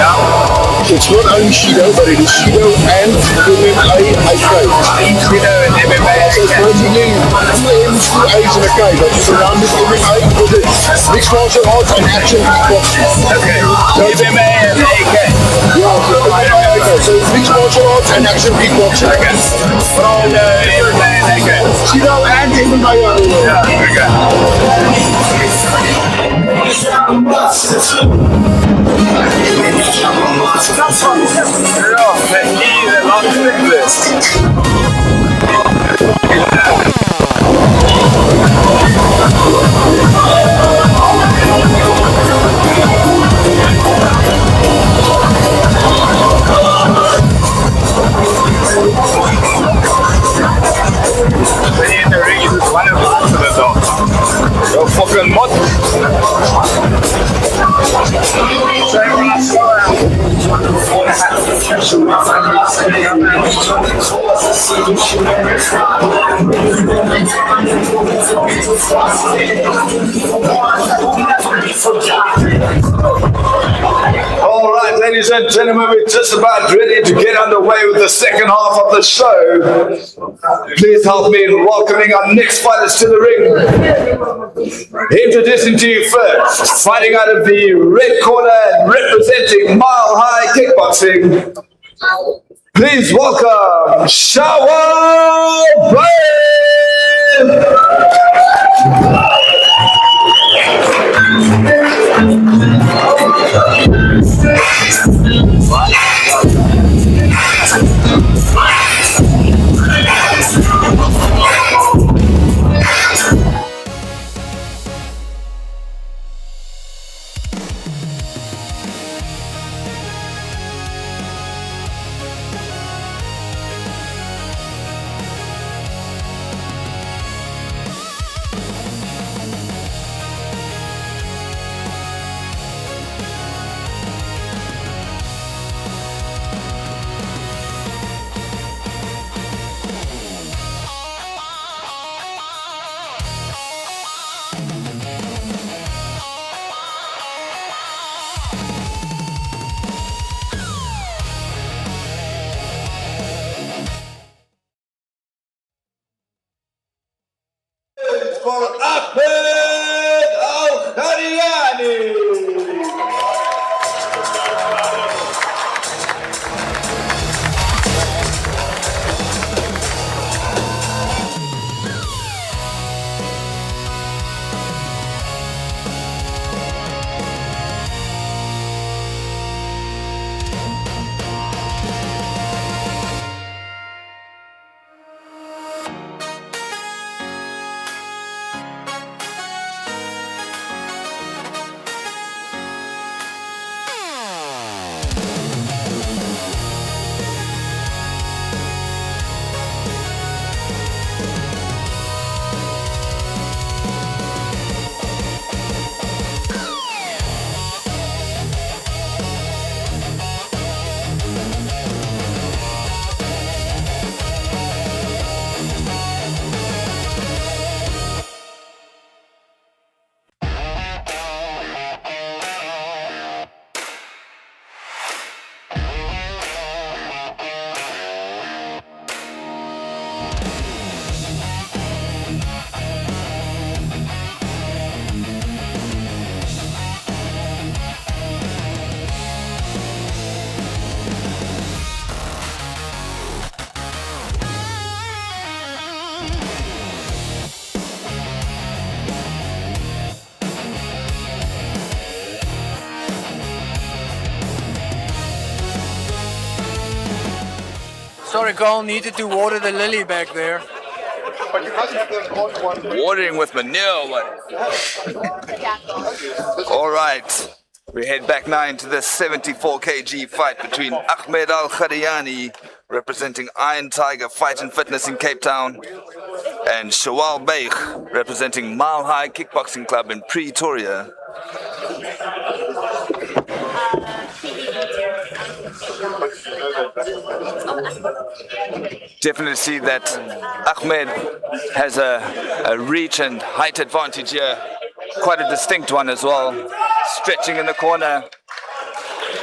It's not only Shido, but it is Shido and MMA AK. Shido and MMA AK. So it's basically 2 M's, 2 A's and a K. But it's surrounded MMA with it. Mixed martial arts and action kickboxing. Okay. So MMA and AK. Yeah, so MMA and AK. So it's mixed martial arts and action kickboxing. Okay. But all MMA and AK. Shido and MMA. Yeah, okay. Fucking mod. All right, ladies and gentlemen, we're just about ready to get underway with the second half of the show. Please help me in welcoming our next fighters to the ring. Introducing to you first, fighting out of the red corner and representing Mile High Kickboxing. Please welcome Shower Brave! For Ahmed Al-Khariani. Sorry, Carl, needed to water the lily back there. But you must have those odd ones. Watering with manure. All right. We head back now into the 74 kg fight between Ahmed Al Khadiani, representing Iron Tiger Fight and Fitness in Cape Town, and Shawal Beig, representing Mile High Kickboxing Club in Pretoria. Definitely see that Ahmed has a reach and height advantage here, quite a distinct one as well. Stretching in the corner,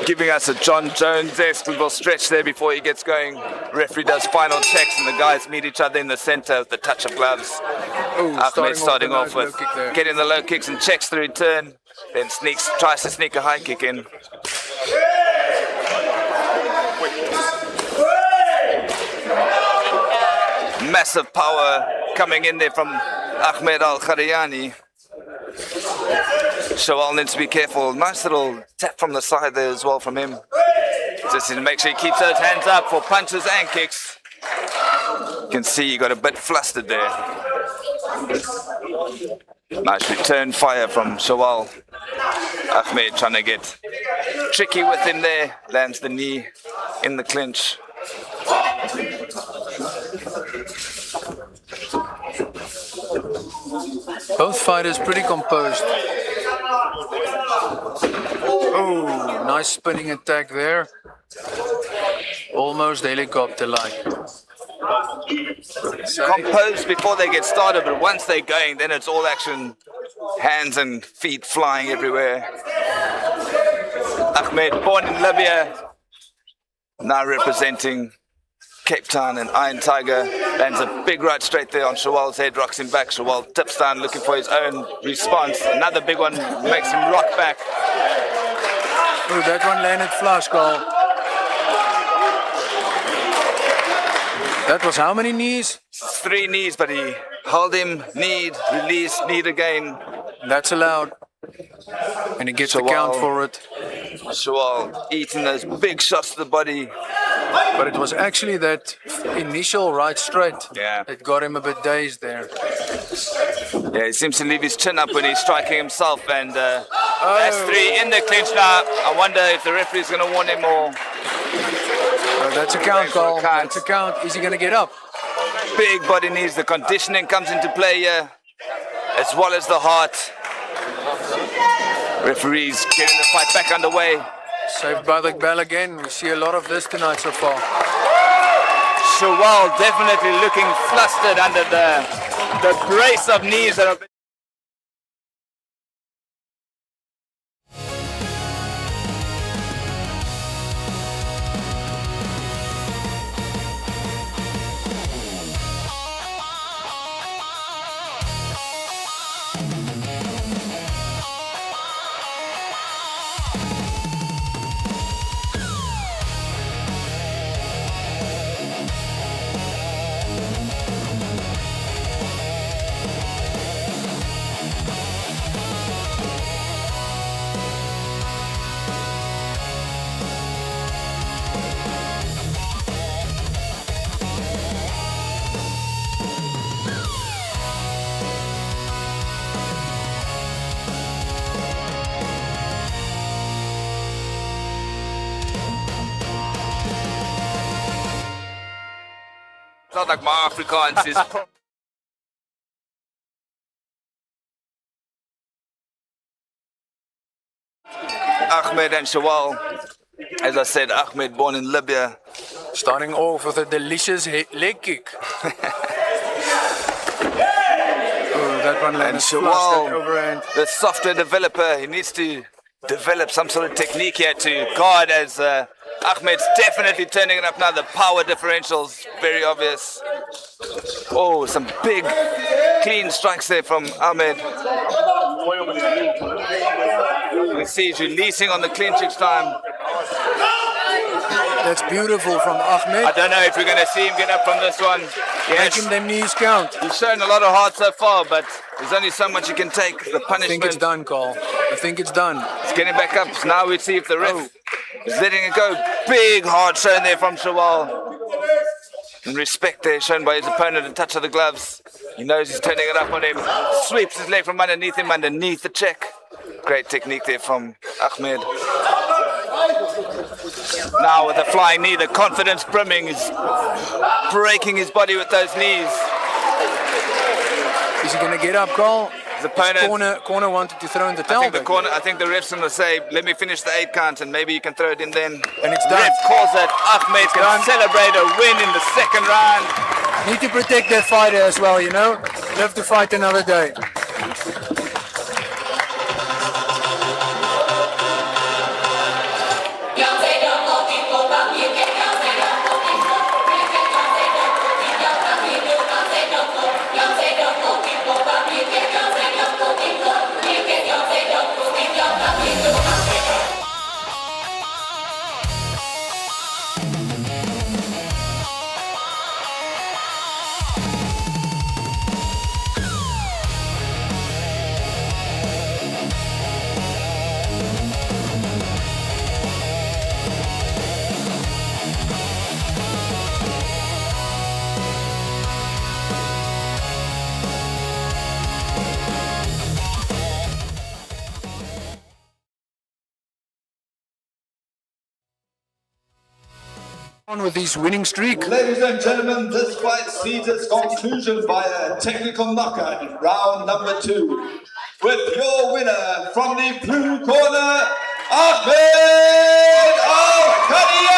giving us a John Jones-esque little stretch there before he gets going. Referee does final checks and the guys meet each other in the center with the touch of gloves. Ahmed starting off with getting the low kicks and checks the return, then tries to sneak a high kick in. Massive power coming in there from Ahmed Al Khadiani. Shawal needs to be careful. Nice little tap from the side there as well from him. Just to make sure he keeps those hands up for punches and kicks. You can see he got a bit flustered there. Nice return fire from Shawal. Ahmed trying to get tricky with him there. Lands the knee in the clinch. Both fighters pretty composed. Oh, nice spinning attack there. Almost helicopter-like. Composed before they get started, but once they're going, then it's all action. Hands and feet flying everywhere. Ahmed, born in Libya, now representing Cape Town and Iron Tiger, lands a big right straight there on Shawal's head, rocks him back. Shawal tips down looking for his own response. Another big one makes him rock back. Oh, that one landed flush, Carl. That was how many knees? 3 knees, but he held him, kneed, released, kneed again. That's allowed. And he gets the count for it. Shawal eating those big shots to the body. But it was actually that initial right straight that got him a bit dazed there. Yeah, he seems to leave his chin up when he's striking himself, and that's 3 in the clinch now. I wonder if the referee's going to warn him or... That's a count, Carl. That's a count. Is he going to get up? Big body knees. The conditioning comes into play here, as well as the heart. Referees getting the fight back underway. Saved by the bell again. We see a lot of this tonight so far. Shawal definitely looking flustered under the brace of knees that are... Not like my Afrikaans is... Ahmed and Shawal. As I said, Ahmed born in Libya. Starting off with a delicious leg kick. That one landed flustered overhand. The software developer, he needs to develop some sort of technique here to guard, as Ahmed's definitely turning it up now. The power differential's very obvious. Oh, some big clean strikes there from Ahmed. We see he's releasing on the clinch each time. That's beautiful from Ahmed. I don't know if we're going to see him get up from this one. Making them knees count. He's shown a lot of heart so far, but there's only so much you can take. The punishment. I think it's done, Carl. I think it's done. It's getting back up. So now we see if the ref is letting it go. Big hard shown there from Shawal. And respect there shown by his opponent, a touch of the gloves. He knows he's turning it up on him. Sweeps his leg from underneath him, underneath the check. Great technique there from Ahmed. Now with the flying knee, the confidence brimming, is breaking his body with those knees. Is he going to get up, Carl? His opponent, Corner wanted to throw in the towel. I think the ref's going to say, let me finish the 8 count and maybe you can throw it in then. And it's done. Ref calls it. Ahmed can done. celebrate a win in the second round. Need to protect that fighter as well, you know. Live to fight another day. On with his winning streak. Ladies and gentlemen, this fight sees its conclusion by a technical knockout in round number 2. With your winner from the blue corner, Ahmed Al-Qadiani.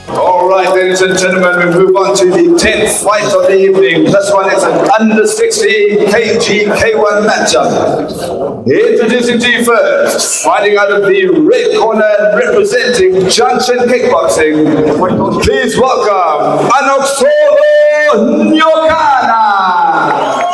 All right, ladies and gentlemen, we move on to the 10th fight of the evening. This one is an under 60 kg K1 matchup. Introducing to you first, fighting out of the red corner and representing Junction Kickboxing. Please welcome Anoxolo Nyokana.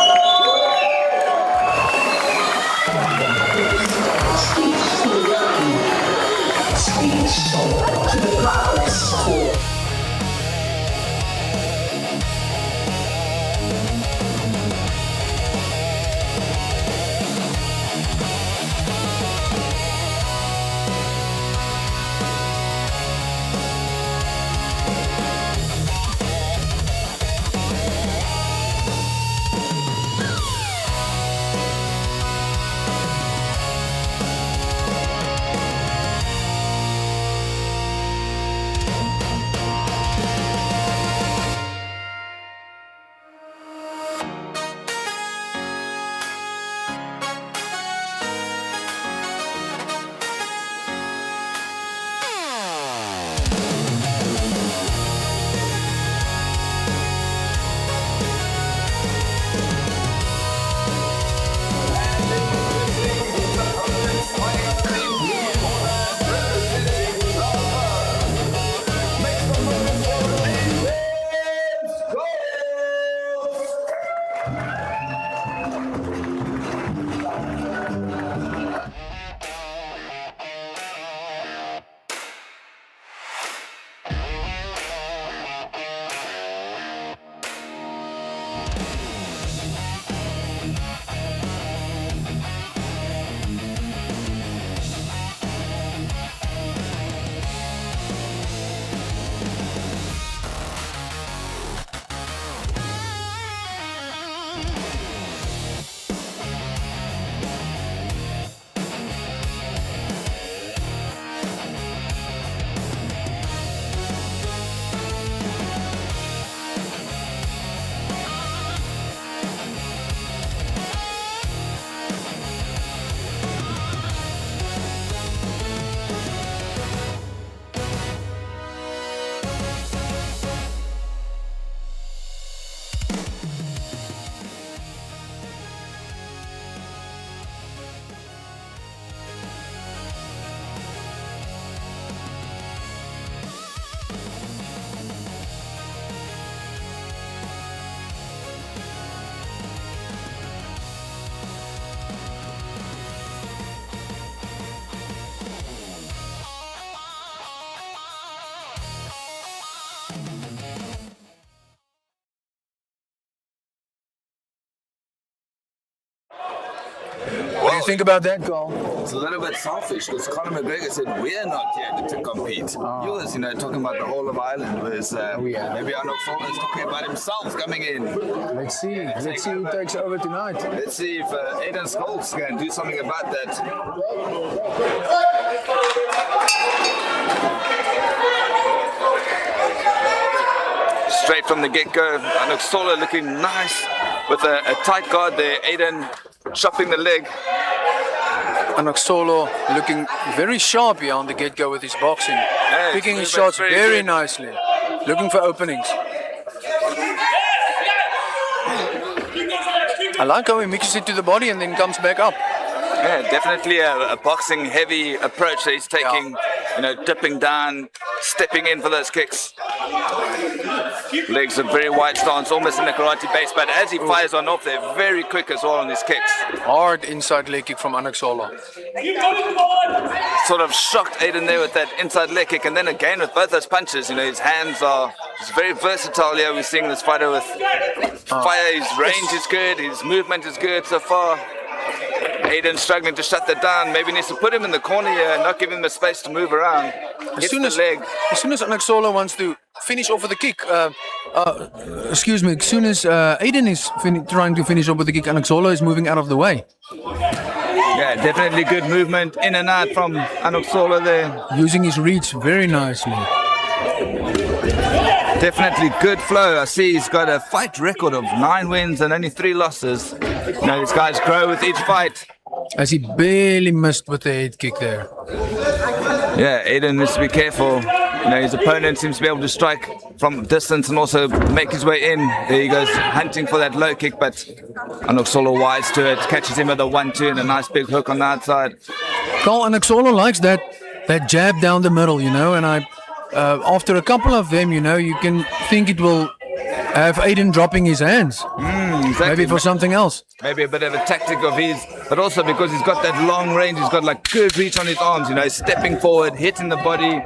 you think about that, Carl? It's a little bit selfish because Conor McGregor said we're not here to compete. He was, talking about the whole of Ireland, whereas maybe Arnold Sola is talking about himself coming in. Let's see. Let's see who takes over tonight. Let's see if Aiden Skolks can do something about that. Straight from the get-go, Arnold Sola looking nice with a tight guard there. Aiden chopping the leg. Anaxolo looking very sharp here on the get-go with his boxing. Yeah, Picking his his shots movement's very very good. nicely. Looking for openings. I like how he mixes it to the body and then comes back up. Yeah, definitely a boxing heavy approach that he's taking, dipping down, stepping in for those kicks. Legs a very wide stance, almost in the karate base, but as he fires on off, they're very quick as well on his kicks. Hard inside leg kick from Anaxolo. Sort of shocked Aiden there with that inside leg kick, and then again with both those punches, his hands are he's very versatile here. We're seeing this fighter with fire, his range is good, his movement is good so far. Aiden struggling to shut that down. Maybe needs to put him in the corner here and not give him the space to move around. As soon as Anaxolo wants to finish off with a kick, as soon as Aiden is trying to finish off with the kick, Anaxolo is moving out of the way. Yeah, definitely good movement in and out from Anaxolo there. Using his reach very nicely. Definitely good flow. I see he's got a fight record of 9 wins and only 3 losses. These guys grow with each fight. As he barely missed with the head kick there. Yeah, Aiden needs to be careful. His opponent seems to be able to strike from distance and also make his way in. There he goes, hunting for that low kick, but Anaxolo wise to it. Catches him with a 1-2 and a nice big hook on the outside. Carl, Anaxolo likes that jab down the middle, and after a couple of them, you can think it will have Aiden dropping his hands. Exactly. Maybe for something else. Maybe a bit of a tactic of his, but also because he's got that long range, he's got good reach on his arms, he's stepping forward, hitting the body,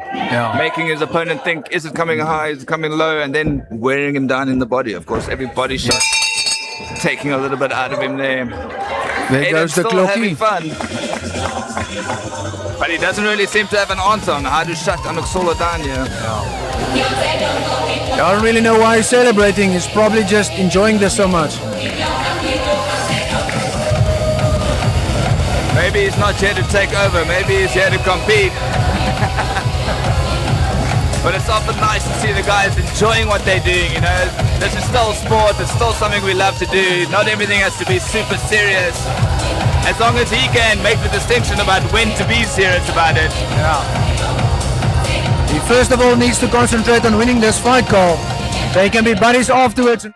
making his opponent think, is it coming high, is it coming low, and then wearing him down in the body. Of course, every body shot taking a little bit out of him there. There goes the still having clocky. fun, but he doesn't really seem to have an answer on how to shut Anaxolo down here. I don't really know why he's celebrating. He's probably just enjoying this so much. Maybe he's not here to take over. Maybe he's here to compete. But it's often nice to see the guys enjoying what they're doing, This is still sport. It's still something we love to do. Not everything has to be super serious. As long as he can make the distinction about when to be serious about it. He first of all needs to concentrate on winning this fight, Carl. They can be buddies afterwards.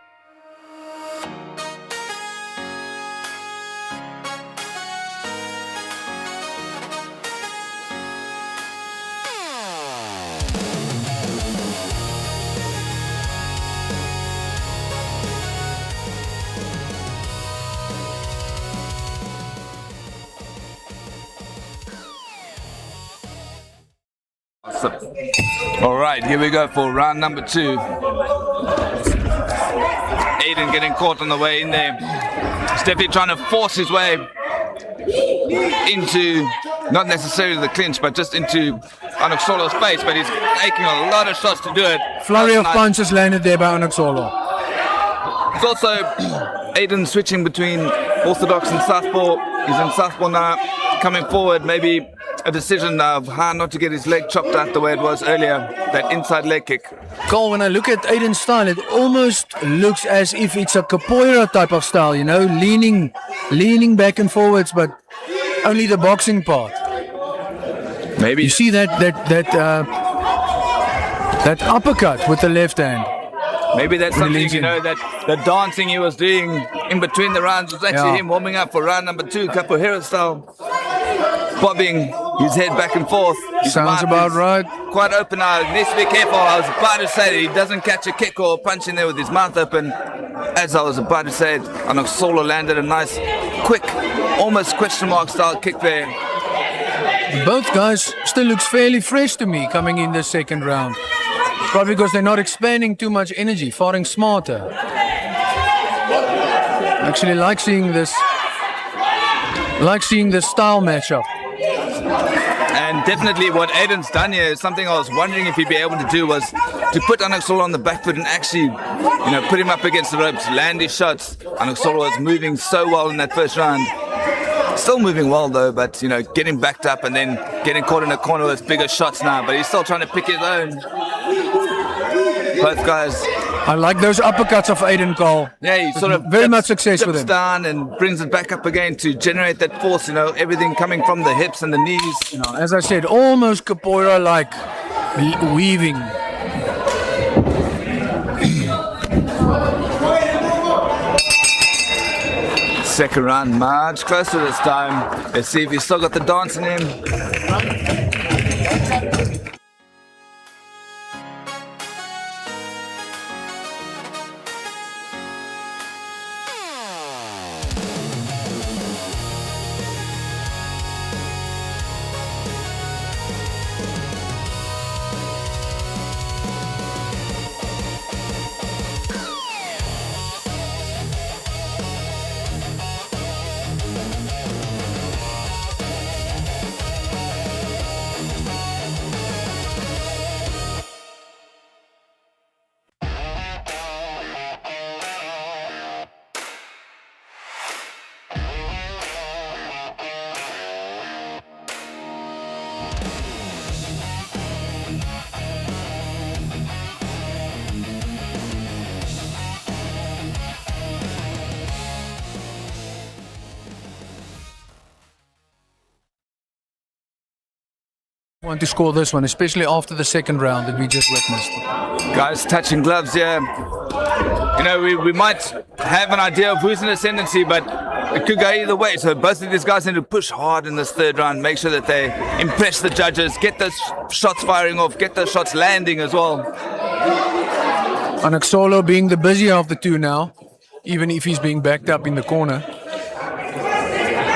All right, here we go for round number 2. Aiden getting caught on the way in there. He's definitely trying to force his way into, not necessarily the clinch, but just into Anaxolo's face, but he's taking a lot of shots to do it. Flurry of punches landed there by Anaxolo. It's also Aiden switching between orthodox and southpaw. He's in southpaw now, coming forward, maybe a decision of how not to get his leg chopped out the way it was earlier, that inside leg kick. Carl, when I look at Aiden's style, it almost looks as if it's a capoeira type of style, leaning back and forwards, but only the boxing part. Maybe You see that uppercut with the left hand. maybe that's something, that the dancing he was doing in between the rounds was actually him warming up for round number 2, capoeira style. Bobbing his head back and forth. His Sounds mouth about is right. Quite open now. He needs to be careful. I was about to say that he doesn't catch a kick or a punch in there with his mouth open. As I was about to say it, Anaxolo landed a nice, quick, almost question mark style kick there. Both guys still looks fairly fresh to me coming in the second round. Probably because they're not expending too much energy, fighting smarter. I actually like seeing this Like seeing the style matchup. And definitely what Aiden's done here is something I was wondering if he'd be able to do, was to put Anoxolo on the back foot and actually, put him up against the ropes, land his shots. Anoxolo was moving so well in that first round. Still moving well though, but getting backed up and then getting caught in a corner with bigger shots now. But he's still trying to pick his own. Both guys. I like those uppercuts of Aiden Cole. Yeah, he sort of very much success with dips him. down and brings it back up again to generate that force. Everything coming from the hips and the knees. As I said, almost capoeira-like weaving. Second round, much closer this time. Let's see if he's still got the dance in him. Want to score this one, especially after the second round that we just witnessed. Guys touching gloves here. We might have an idea of who's in ascendancy, but it could go either way. So both of these guys need to push hard in this third round, make sure that they impress the judges, get those shots firing off, get those shots landing as well. Anoxolo being the busier of the two now, even if he's being backed up in the corner.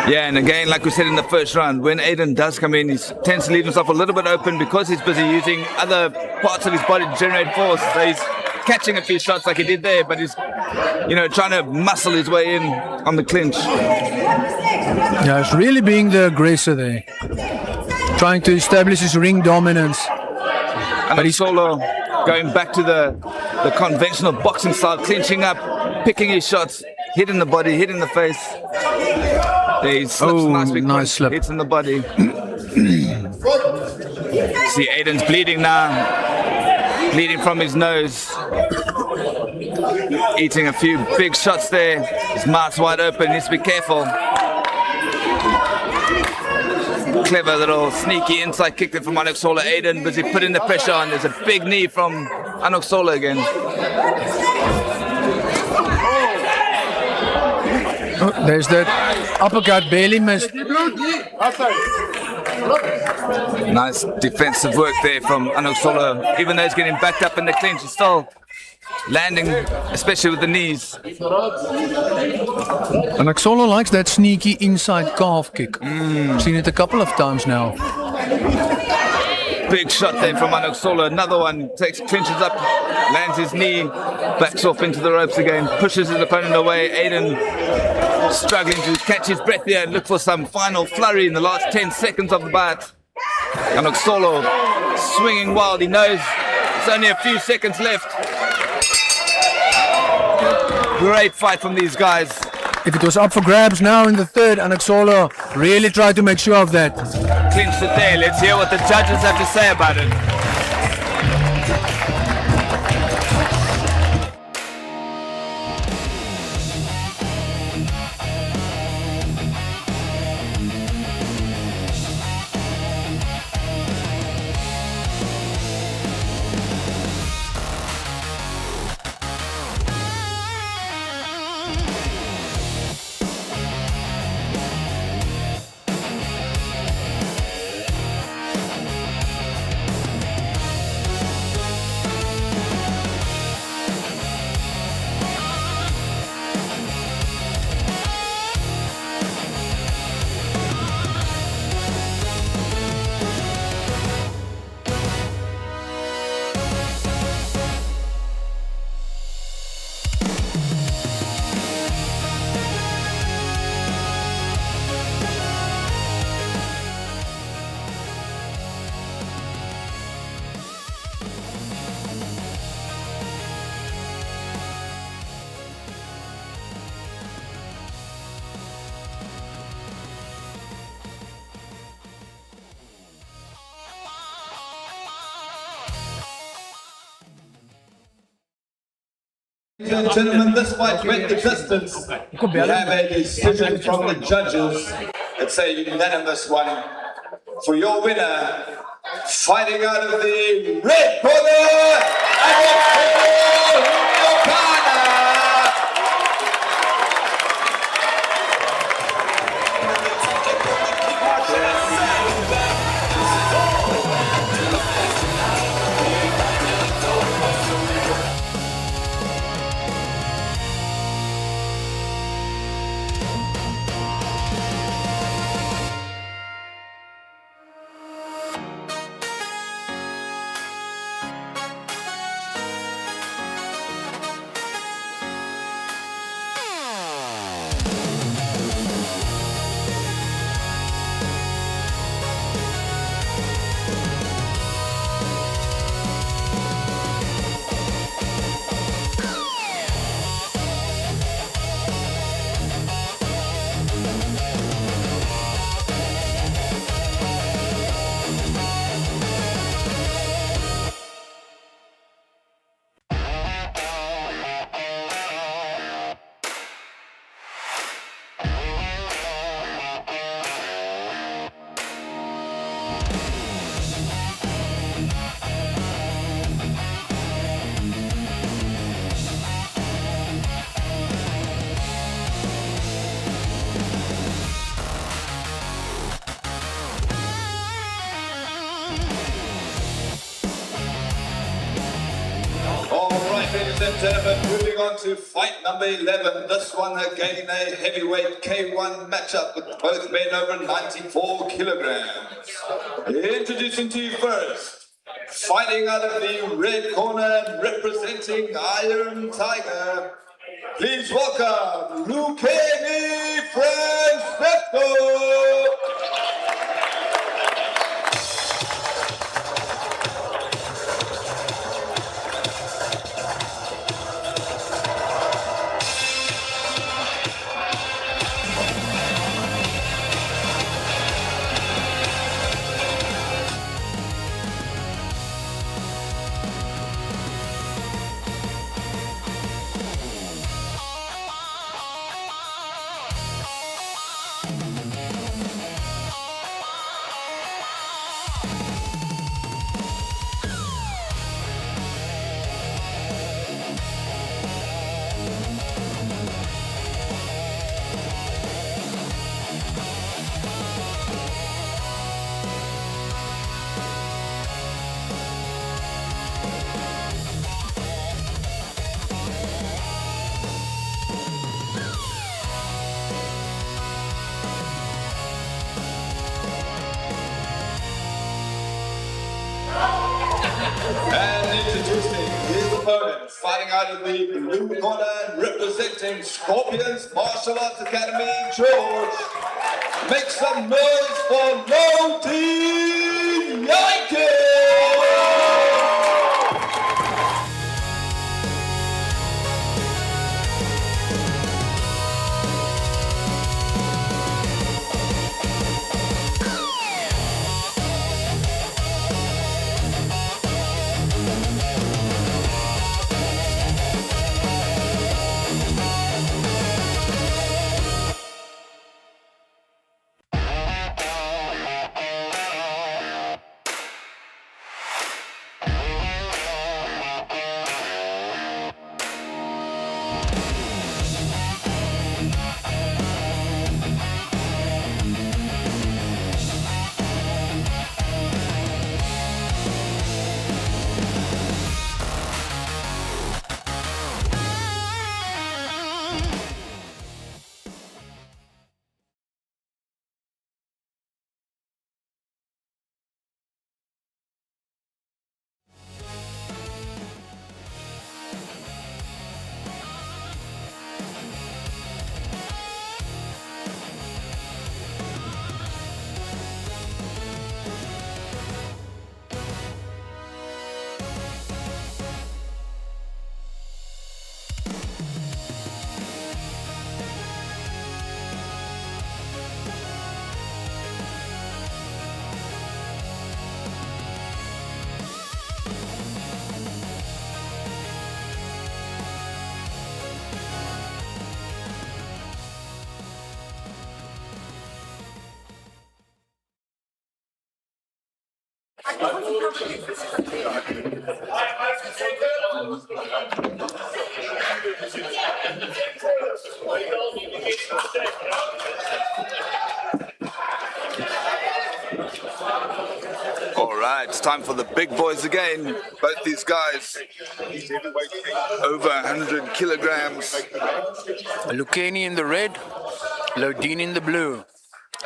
Yeah, and again, like we said in the first round, when Aiden does come in, he tends to leave himself a little bit open because he's busy using other parts of his body to generate force. So he's catching a few shots like he did there, but he's, trying to muscle his way in on the clinch. Yeah, it's really being the aggressor there. Trying to establish his ring dominance. But he's solo going back to the conventional boxing style, clinching up, picking his shots, hitting the body, hitting the face. There he slips, nice big punch, slip. hits in the body. See Aiden's bleeding now, bleeding from his nose. Eating a few big shots there. His mouth's wide open, needs to be careful. Clever little sneaky inside kick there from Anoxolo. Aiden busy putting the pressure on. There's a big knee from Anoxolo again. Oh, there's that uppercut, barely missed. Nice defensive work there from Anoxolo. Even though he's getting backed up in the clinch, he's still landing, especially with the knees. Anoxolo likes that sneaky inside calf kick. Seen it a couple of times now. Big shot there from Anoxolo. Another one, clinches up, lands his knee, backs off into the ropes again, pushes his opponent away. Aiden struggling to catch his breath here and look for some final flurry in the last 10 seconds of the bout. Anoxolo swinging wild. He knows it's only a few seconds left. Great fight from these guys. If it was up for grabs now in the third, Anoxolo really tried to make sure of that. Clinched it there. Let's hear what the judges have to say about it. Ladies and gentlemen, this fight went the distance. We have a decision from the judges. It's a unanimous one for your winner. Fighting out of the red corner, ladies and gentlemen, moving on to fight number 11. This one again a heavyweight K1 matchup with both men over 94 kilograms. Introducing to you first, fighting out of the red corner and representing Iron Tiger. Please welcome Lucani Francesco. And introducing his opponent, fighting out of the blue corner and representing Scorpions Martial Arts Academy, George. Make some noise for Lodi Yankee! All right, it's time for the big boys again. Both these guys over 100 kilograms. Lucchini in the red, Lodin in the blue.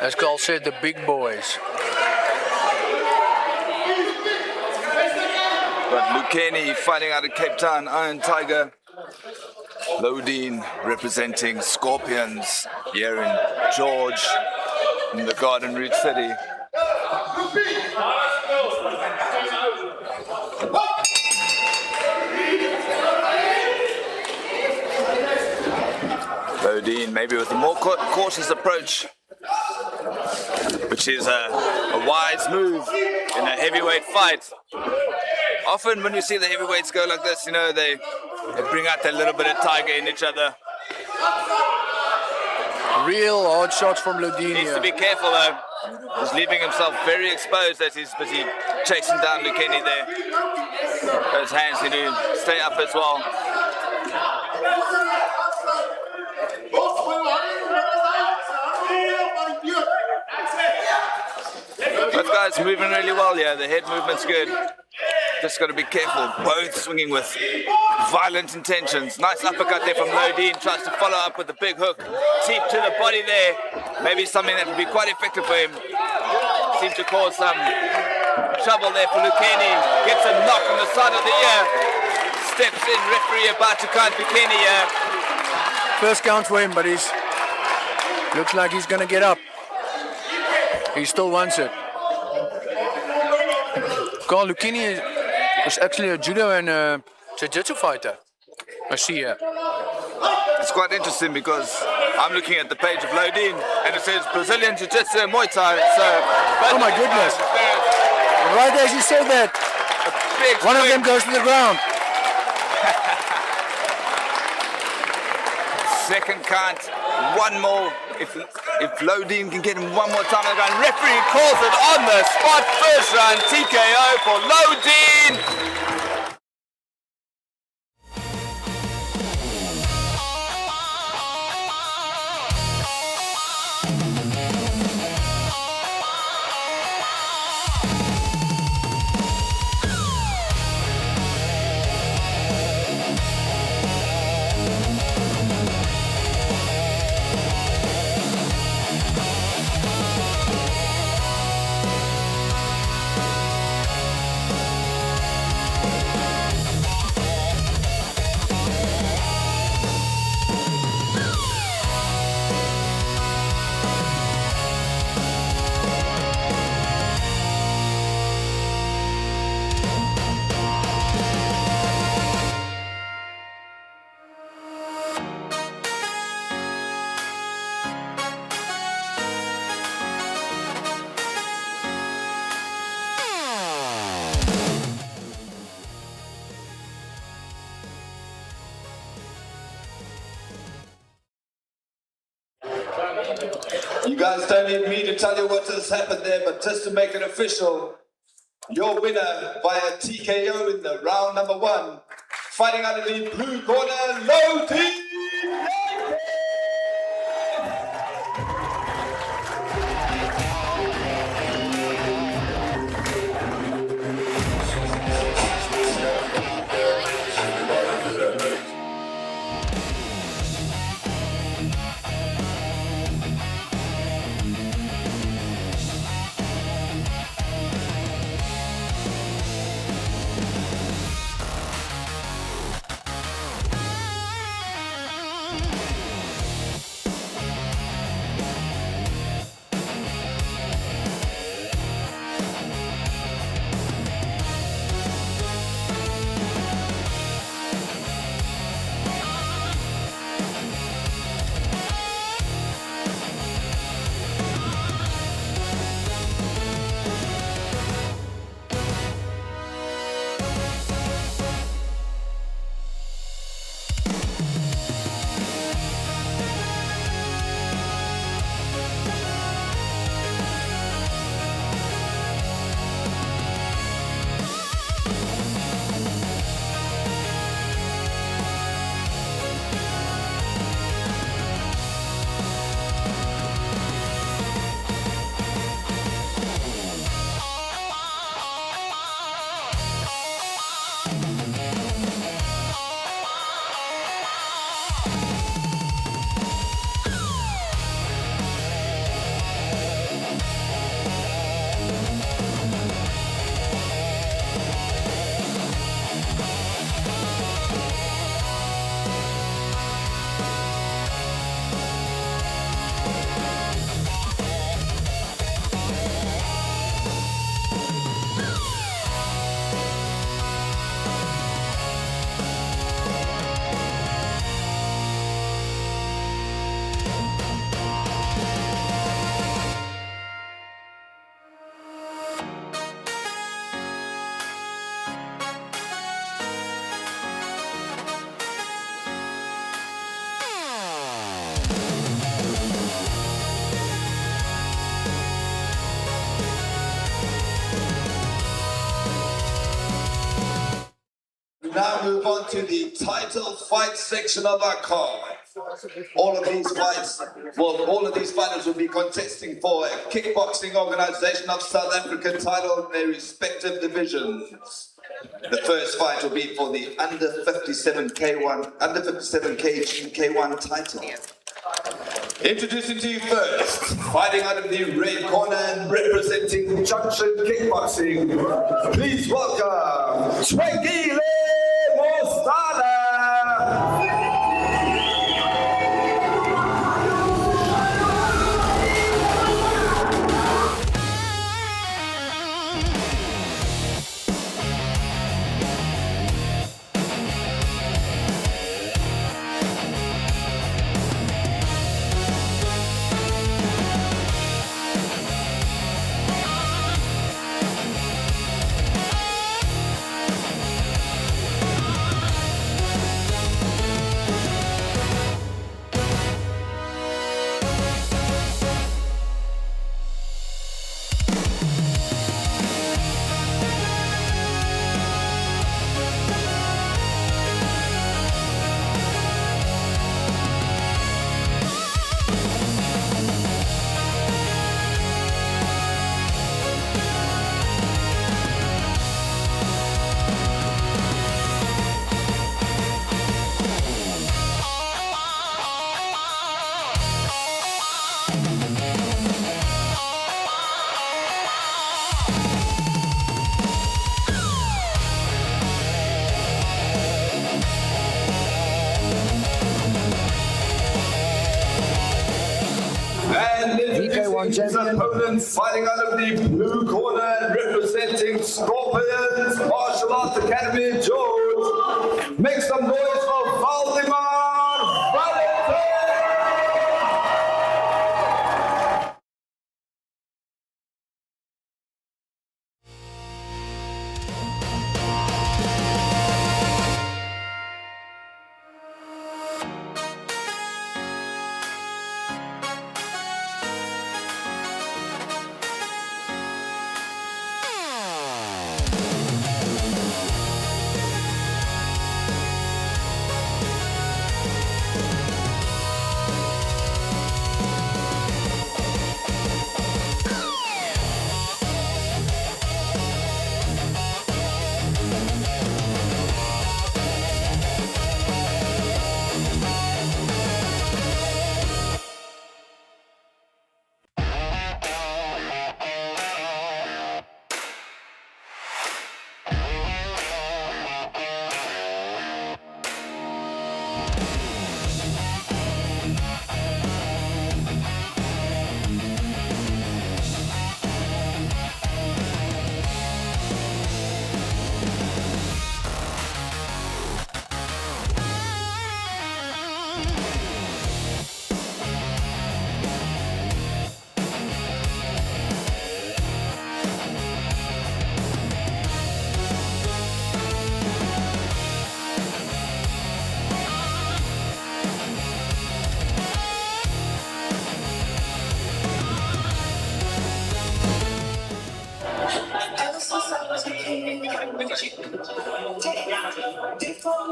As Carl said, the big boys. But Lucchini fighting out of Cape Town, Iron Tiger. Lodin representing Scorpions here in George, in the Garden Route City. Lodin maybe with a more cautious approach, which is a wise move in a heavyweight fight. Often when you see the heavyweights go like this, you know, they bring out that little bit of tiger in each other. Real hard shots from Lodin Needs here. to be careful though. He's leaving himself very exposed as he's busy chasing down Lucchini there. Those hands need to stay up as well. Those guys moving really well here. The head movement's good. Just got to be careful. Both swinging with violent intentions. Nice uppercut there from Lodin. Tries to follow up with a big hook. Deep to the body there. Maybe something that would be quite effective for him. Seemed to cause some trouble there for Lucchini. Gets a knock on the side of the ear. Steps in. Referee about to count Lucchini here. First count for him, but looks like he's going to get up. He still wants it. Carl, Lucchini is actually a judo and a jiu-jitsu fighter. I see here. It's quite interesting because I'm looking at the page of Lodin and it says Brazilian Jiu-Jitsu and Muay Thai. So, Oh my goodness. Right as you said that, one of them goes to the ground. Second count, one more. If Lodin can get him one more time on the ground, referee calls it on the spot. First round TKO for Lodin. You guys don't need me to tell you what has happened there, but just to make it official, your winner via TKO in the round number 1, fighting out of the blue corner, Lodin. move on to the title fight section of our card. All of these fighters will be contesting for a kickboxing organization of South Africa title in their respective divisions. The first fight will be for the under 57 kg K1 title. Introducing to you first, fighting out of the red corner and representing Junction Kickboxing. Please welcome Twigile Mostala. His opponents fighting out of the blue corner and representing Scorpions Martial Arts Academy George. Make some noise for Valdemar Valentine!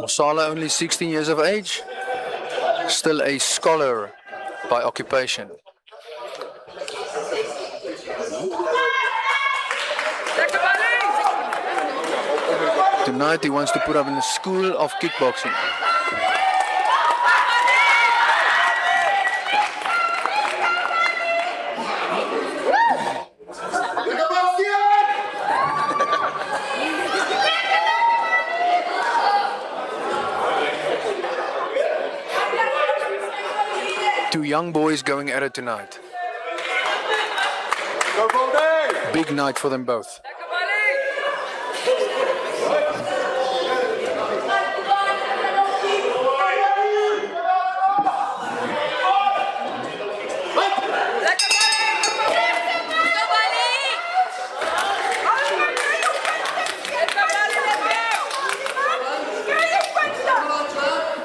Mosala, only 16 years of age, still a scholar by occupation. Tonight he wants to put up in a school of kickboxing. Two young boys going at it tonight. Big night for them both.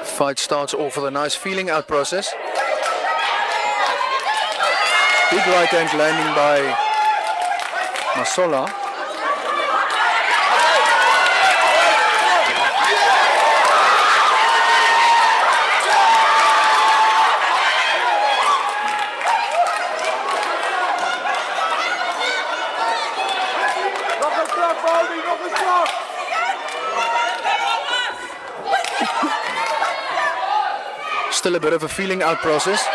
Fight starts off with a nice feeling out process. Big right hand landing by Masola. Still a bit of a feeling out process.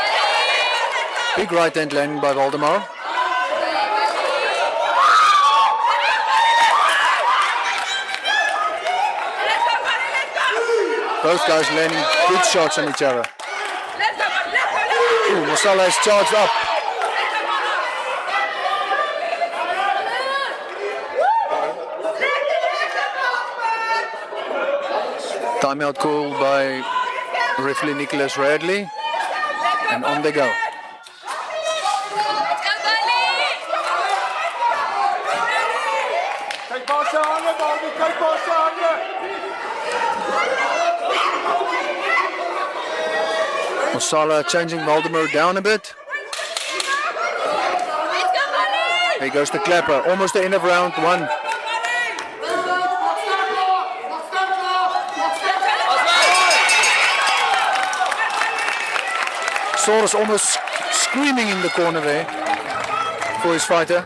Big right hand landing by Waldemar. Both guys landing good shots on each other. Ooh, Mosala has charged up. Timeout called by referee Nicholas Radley, and on they go. Mosala changing Waldemar down a bit. Here goes the clapper, almost the end of round one. Saurus almost screaming in the corner there for his fighter.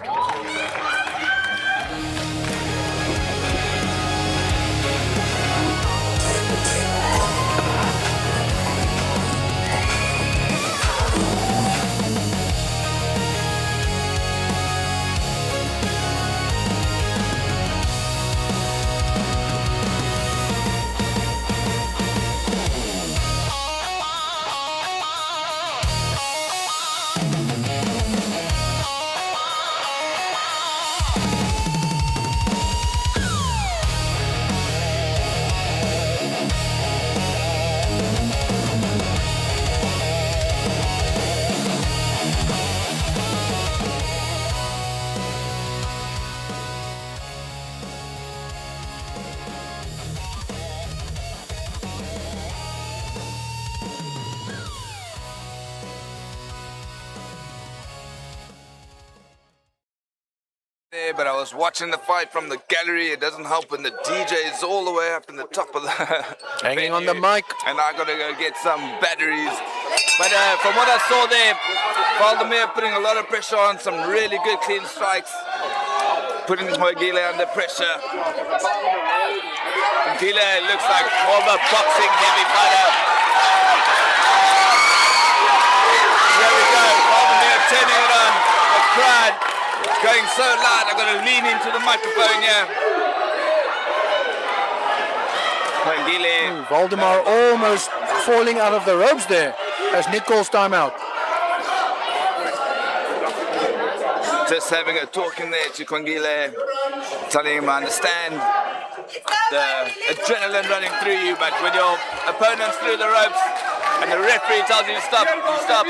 There, but I was watching the fight from the gallery. It doesn't help when the DJ is all the way up in the top of the Hanging on venue, the mic. and I gotta go get some batteries. But from what I saw there, Valdemar putting a lot of pressure on, some really good clean strikes, putting Mogile under pressure. Mogile looks like more of a boxing heavy fighter. There we go, Valdemar turning it on. The crowd going so loud, I'm going to lean into the microphone here. Waldemar almost falling out of the ropes there as Nick calls timeout. Just having a talk in there to Kwangile, telling him I understand the adrenaline running through you, but when your opponent's through the ropes and the referee tells you to stop, you stop.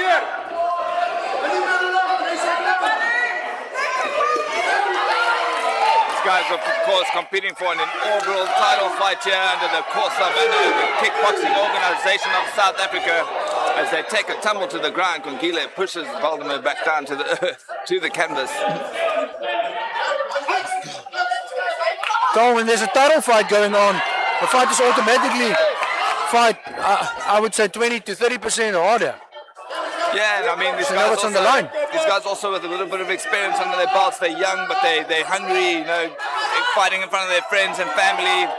Guys, of course, competing for an inaugural title fight here under the Corsa banner, the kickboxing organization of South Africa. As they take a tumble to the ground, Kwangile pushes Waldemar back down to the earth, to the canvas. Carl, when there's a title fight going on, the fight is automatically I would say 20 to 30% harder. Yeah, and I mean, these You guys, know what's on the line. These guys also with a little bit of experience under their belts. They're young, but they're hungry, you know, fighting in front of their friends and family,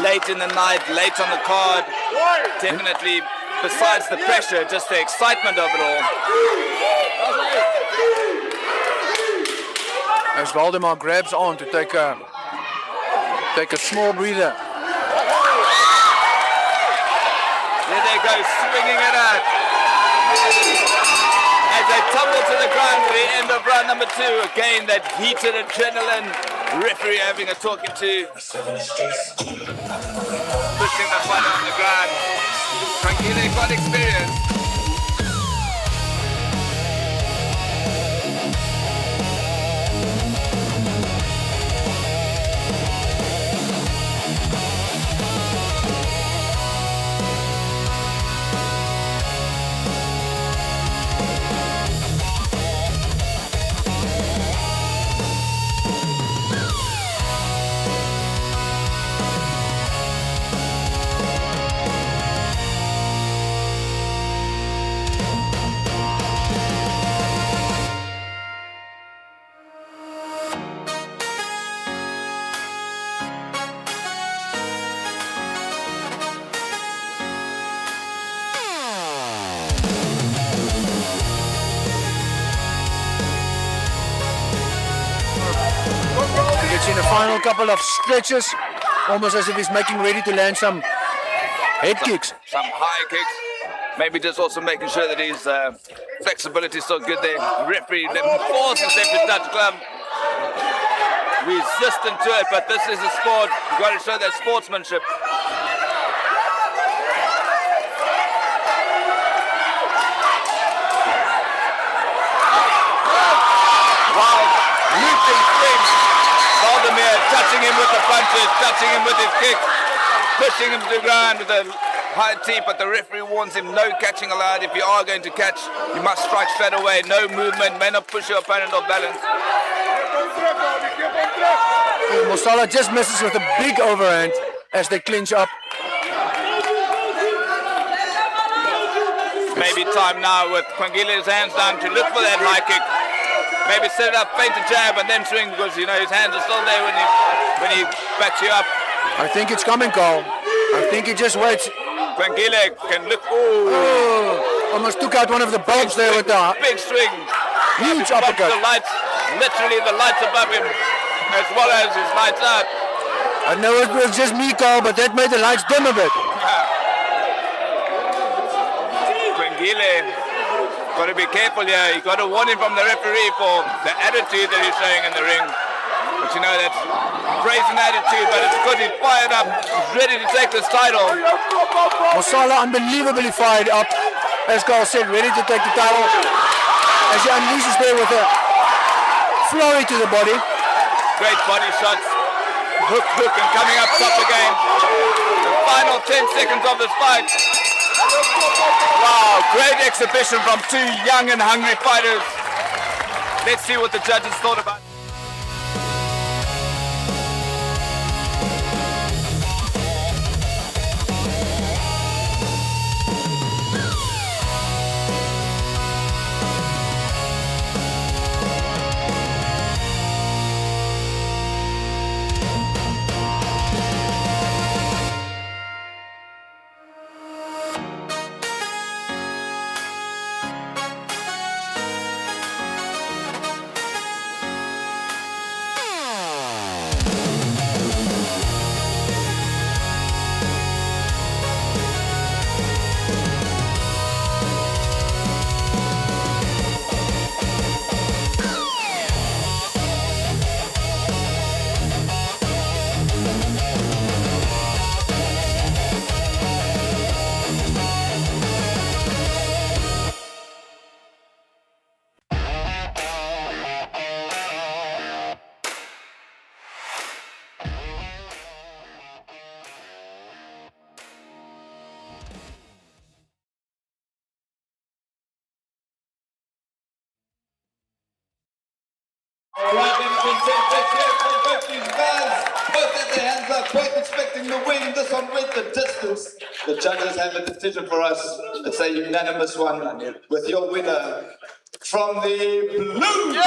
late in the night, late on the card. Definitely, besides the pressure, just the excitement of it all. As Waldemar grabs on to take a small breather. There they go, swinging it out. As they tumble to the ground at the end of round number 2. Again, that heated adrenaline. Referee having a talking to. Pushing the fighter on the ground. Kwangile got experience. Gets in the final couple of stretches, almost as if he's making ready to land some head kicks. Some high kicks. Maybe just also making sure that his flexibility is still good there. Referee forces him to touch glove. Resistant to it, but this is a sport. You've got to show that sportsmanship. Wow, looping swing. Valdemir touching him with the punches, touching him with his kicks, pushing him to the ground with a high tee, but the referee warns him no catching allowed. If you are going to catch, you must strike straight away. No movement, may not push your opponent off balance. Mosala just misses with a big overhand as they clinch up. Maybe time now with Kwangile's hands down to look for that high kick. Maybe set it up, feint a jab and then swing, because you know his hands are still there when he backs you up. I think it's coming, Carl. I think he just waits. Kwangile can look. Ooh. Almost took out one of the bulbs there with the big swing. huge uppercut. The lights, literally the lights above him, as well as his lights out. I know it was just me, Carl, but that made the lights dim a bit. Kwangile, got to be careful here. You got to warn him from the referee for the attitude that he's showing in the ring. But you know, that's brazen attitude, but it's good. He's fired up. He's ready to take this title. Mosala unbelievably fired up, as Carl said, ready to take the title. As he unleashes there with a flurry to the body. Great body shots. Hook, and coming up top again. The final 10 seconds of this fight. Wow, great exhibition from two young and hungry fighters. Let's see what the judges thought about it. All right, everyone, let's hear from both these guys. Both had their hands up, both expecting the win. This one went the distance. The judges have a decision for us. It's a unanimous one with your winner from the blue.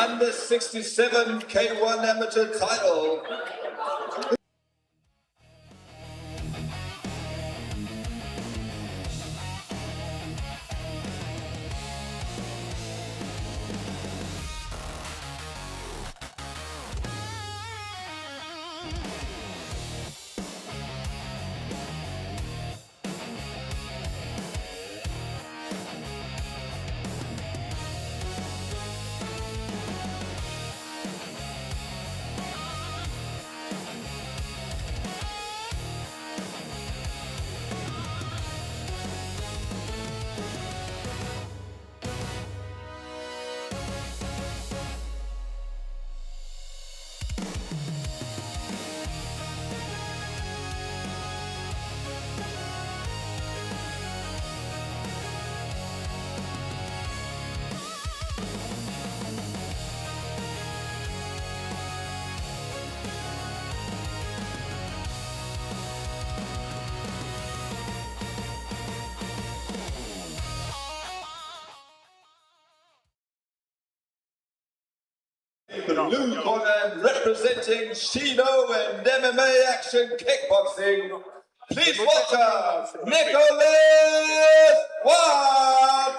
under 67 K1 amateur title. The blue corner representing Shido and MMA Action Kickboxing. Please welcome Nicholas Watt.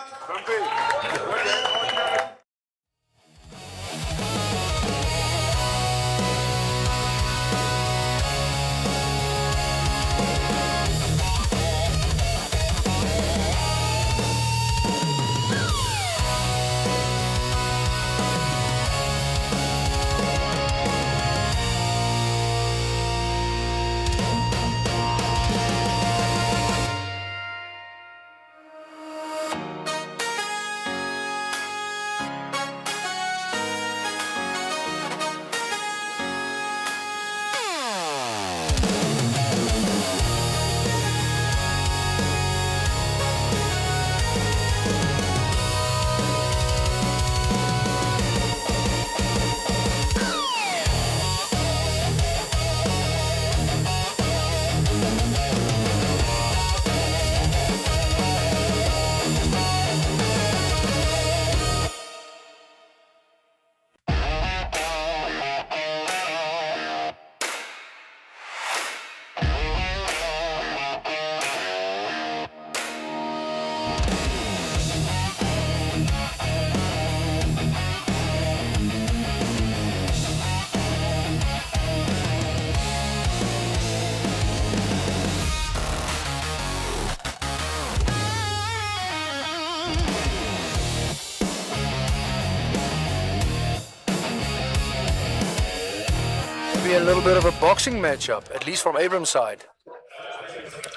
Be a little bit of a boxing matchup, at least from Abram's side.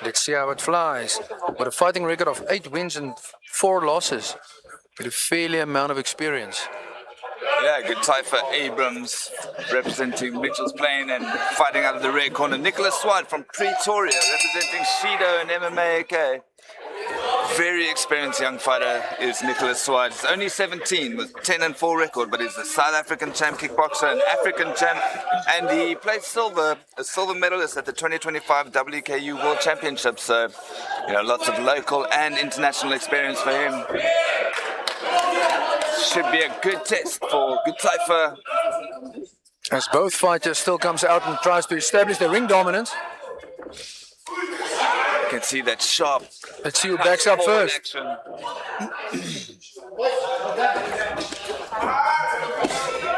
Let's see how it flies. With a fighting record of 8 wins and 4 losses, with a fairly amount of experience. Yeah, good tie for Abrams, representing Mitchell's Plain, and fighting out of the red corner, Nicholas Swart from Pretoria, representing Shido and MMA AK. Very experienced young fighter is Nicholas Swart. He's only 17 with 10-4 record, but he's a South African champ kickboxer, an African champ, and he played silver, a silver medalist at the 2025 WKU World Championship. So, you know, lots of local and international experience for him. Should be a good test for good Taifa. As both fighters still comes out and tries to establish their ring dominance. You can see that sharp. Let's see who backs up first. Action.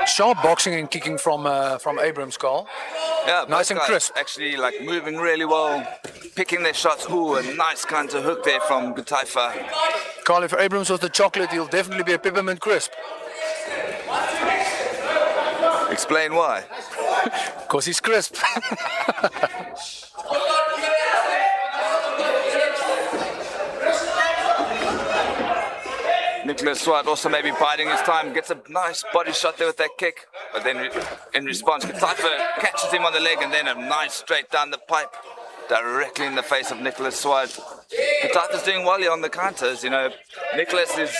Sharp boxing and kicking from Abram's call. Yeah, Nice and both guys crisp. Actually, like moving really well, picking their shots. Ooh, a nice counter hook there from Gutaifa. Carl, if Abrams was the chocolate, he'll definitely be a peppermint crisp. Explain why. Because he's crisp. Nicholas Swart also maybe biding his time, gets a nice body shot there with that kick, but then in response, Gutaifa catches him on the leg and then a nice straight down the pipe, directly in the face of Nicholas Swart. Gutaifa's doing well here on the counters, you know. Nicholas is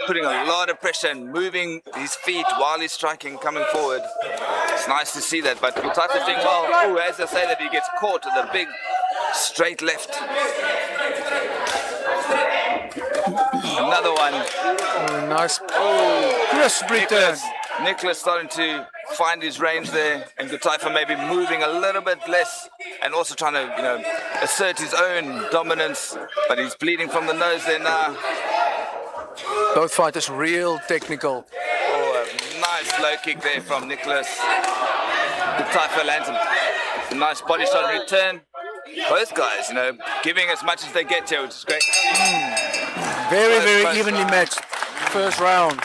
putting a lot of pressure and moving his feet while he's striking, coming forward. It's nice to see that, but Gutaifa's doing well. Oh, as I say that, he gets caught with a big straight left. Another one. Nice crisp return. Nicholas starting to find his range there, and Gutaifa maybe moving a little bit less, and also trying to, assert his own dominance. But he's bleeding from the nose there now. Both fighters real technical. Oh, a nice low kick there from Nicholas. Gutaifa lands a nice body shot in return. Both guys, giving as much as they get here, which is great. Very, Both very evenly matched. First round.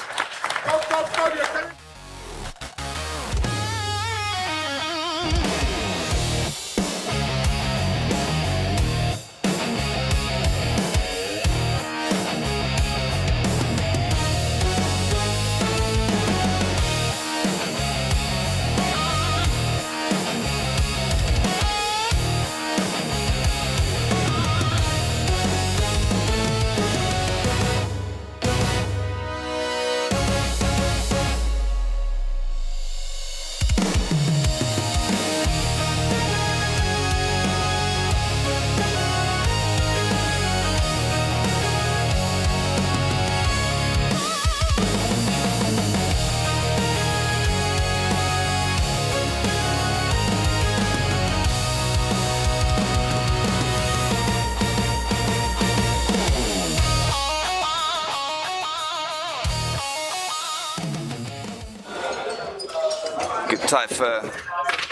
Gutaifa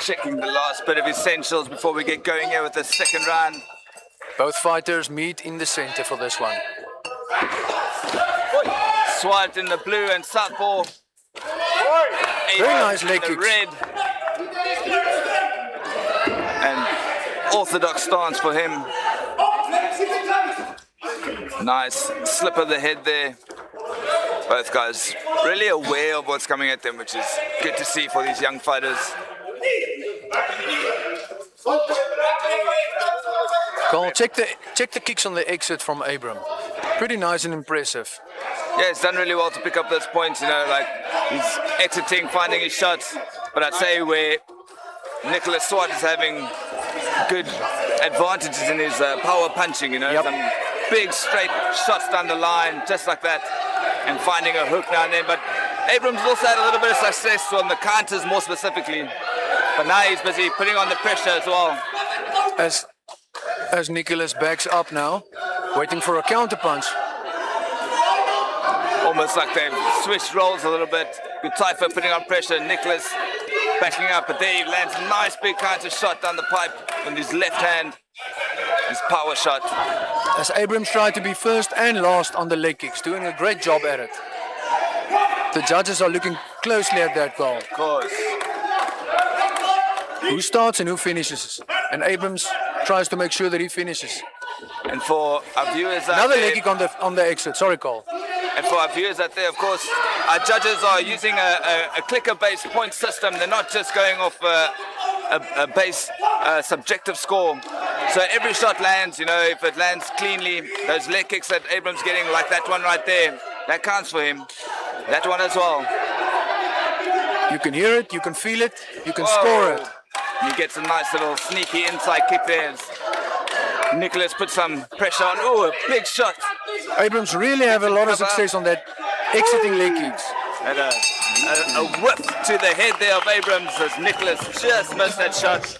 checking the last bit of essentials before we get going here with the second round. Both fighters meet in the center for this one. Swiped in the blue and southpaw. Very nice leg in the kicks. red. And orthodox stance for him. Nice slip of the head there. Both guys really aware of what's coming at them, which is good to see for these young fighters. Carl, check the kicks on the exit from Abram. Pretty nice and impressive. Yeah, he's done really well to pick up those points, like he's exiting, finding his shots. But I'd say where Nicholas Swart is having good advantages in his power punching, some big straight shots down the line, just like that, and finding a hook now and then. But Abrams also had a little bit of success on the counters more specifically. But now he's busy putting on the pressure as well. As Nicholas backs up now, waiting for a counter punch. Almost like they've switched roles a little bit. Gutaifa putting on pressure, Nicholas backing up, but there he lands a nice big counter shot down the pipe with his left hand, his power shot. As Abrams tried to be first and last on the leg kicks, doing a great job at it. The judges are looking closely at that goal. Of course. Who starts and who finishes? And Abrams tries to make sure that he finishes. And for our viewers out Another there, leg kick on the exit. Sorry, Cole. and for our viewers out there, of course, our judges are using a clicker-based point system. They're not just going off a base subjective score. So every shot lands, if it lands cleanly, those leg kicks that Abrams getting, like that one right there, that counts for him. That one as well. You can hear it, you can feel it, you can score it. He gets a nice little sneaky inside kick there. Nicholas puts some pressure on. Oh, a big shot. Abrams really have a lot of success on that exiting leg kicks. And a whip to the head there of Abrams as Nicholas just missed that shot.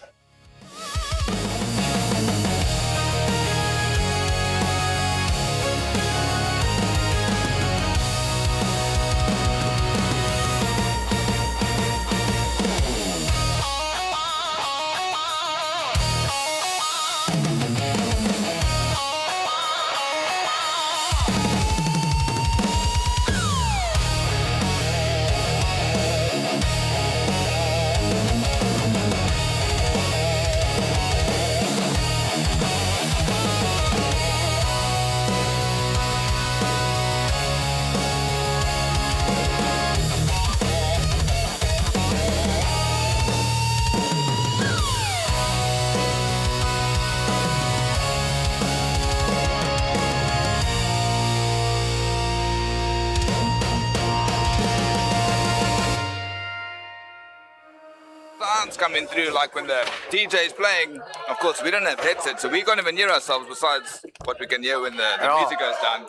Sounds coming through like when the DJ is playing. Of course, we don't have headsets, so we can't even hear ourselves besides what we can hear when the music goes down.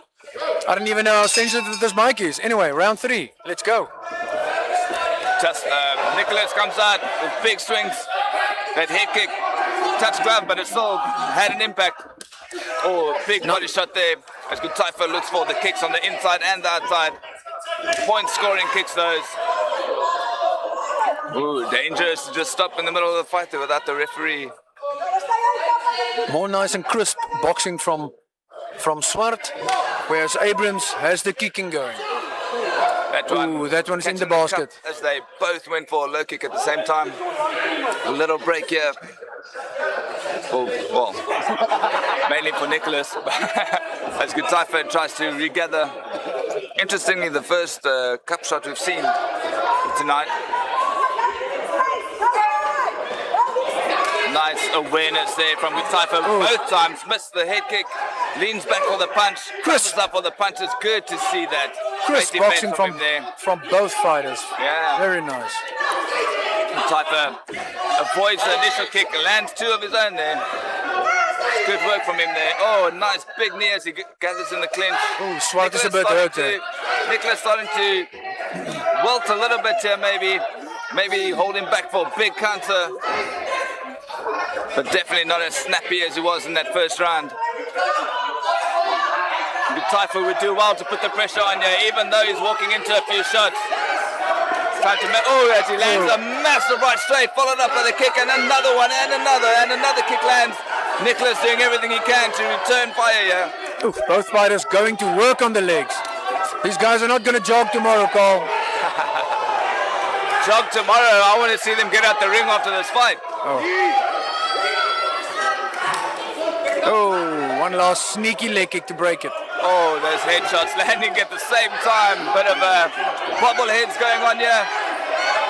I don't even know how sensitive this mic is. Anyway, round 3. Let's go. Just Nicholas comes out with big swings. That head kick, touch glove, but it still had an impact. Oh, big body shot there. As Gutaifa looks for the kicks on the inside and the outside. Point scoring kicks those. Ooh, dangerous to just stop in the middle of the fight there without the referee. More nice and crisp boxing from Swart, whereas Abrams has the kicking going. Ooh, that one's in the basket. As they both went for a low kick at the same time. A little break here. Oh, well, mainly for Nicholas. As Gutaifa tries to regather. Interestingly, the first cup shot we've seen tonight. Nice awareness there from Gutaifa. Both times missed the head kick. Leans back for the punch. Crosses up for the punch. It's good to see that. Crisp boxing from both fighters. Yeah. Very nice. Gutaifa avoids the initial kick, lands two of his own there. Good work from him there. Oh, nice big knee as he gathers in the clinch. Oh, Swart is a bit hurt there. Nicholas starting to wilt a little bit here, maybe holding back for a big counter. But definitely not as snappy as he was in that first round. Gutaifa would do well to put the pressure on you, even though he's walking into a few shots. It's time to as he lands a massive right straight, followed up by the kick, and another one, and another kick lands. Nicholas doing everything he can to return fire here. Oof, both fighters going to work on the legs. These guys are not going to jog tomorrow, Carl. Jog tomorrow. I want to see them get out the ring after this fight. Oh, one last sneaky leg kick to break it. Oh, those headshots landing at the same time. Bit of bobble heads going on here.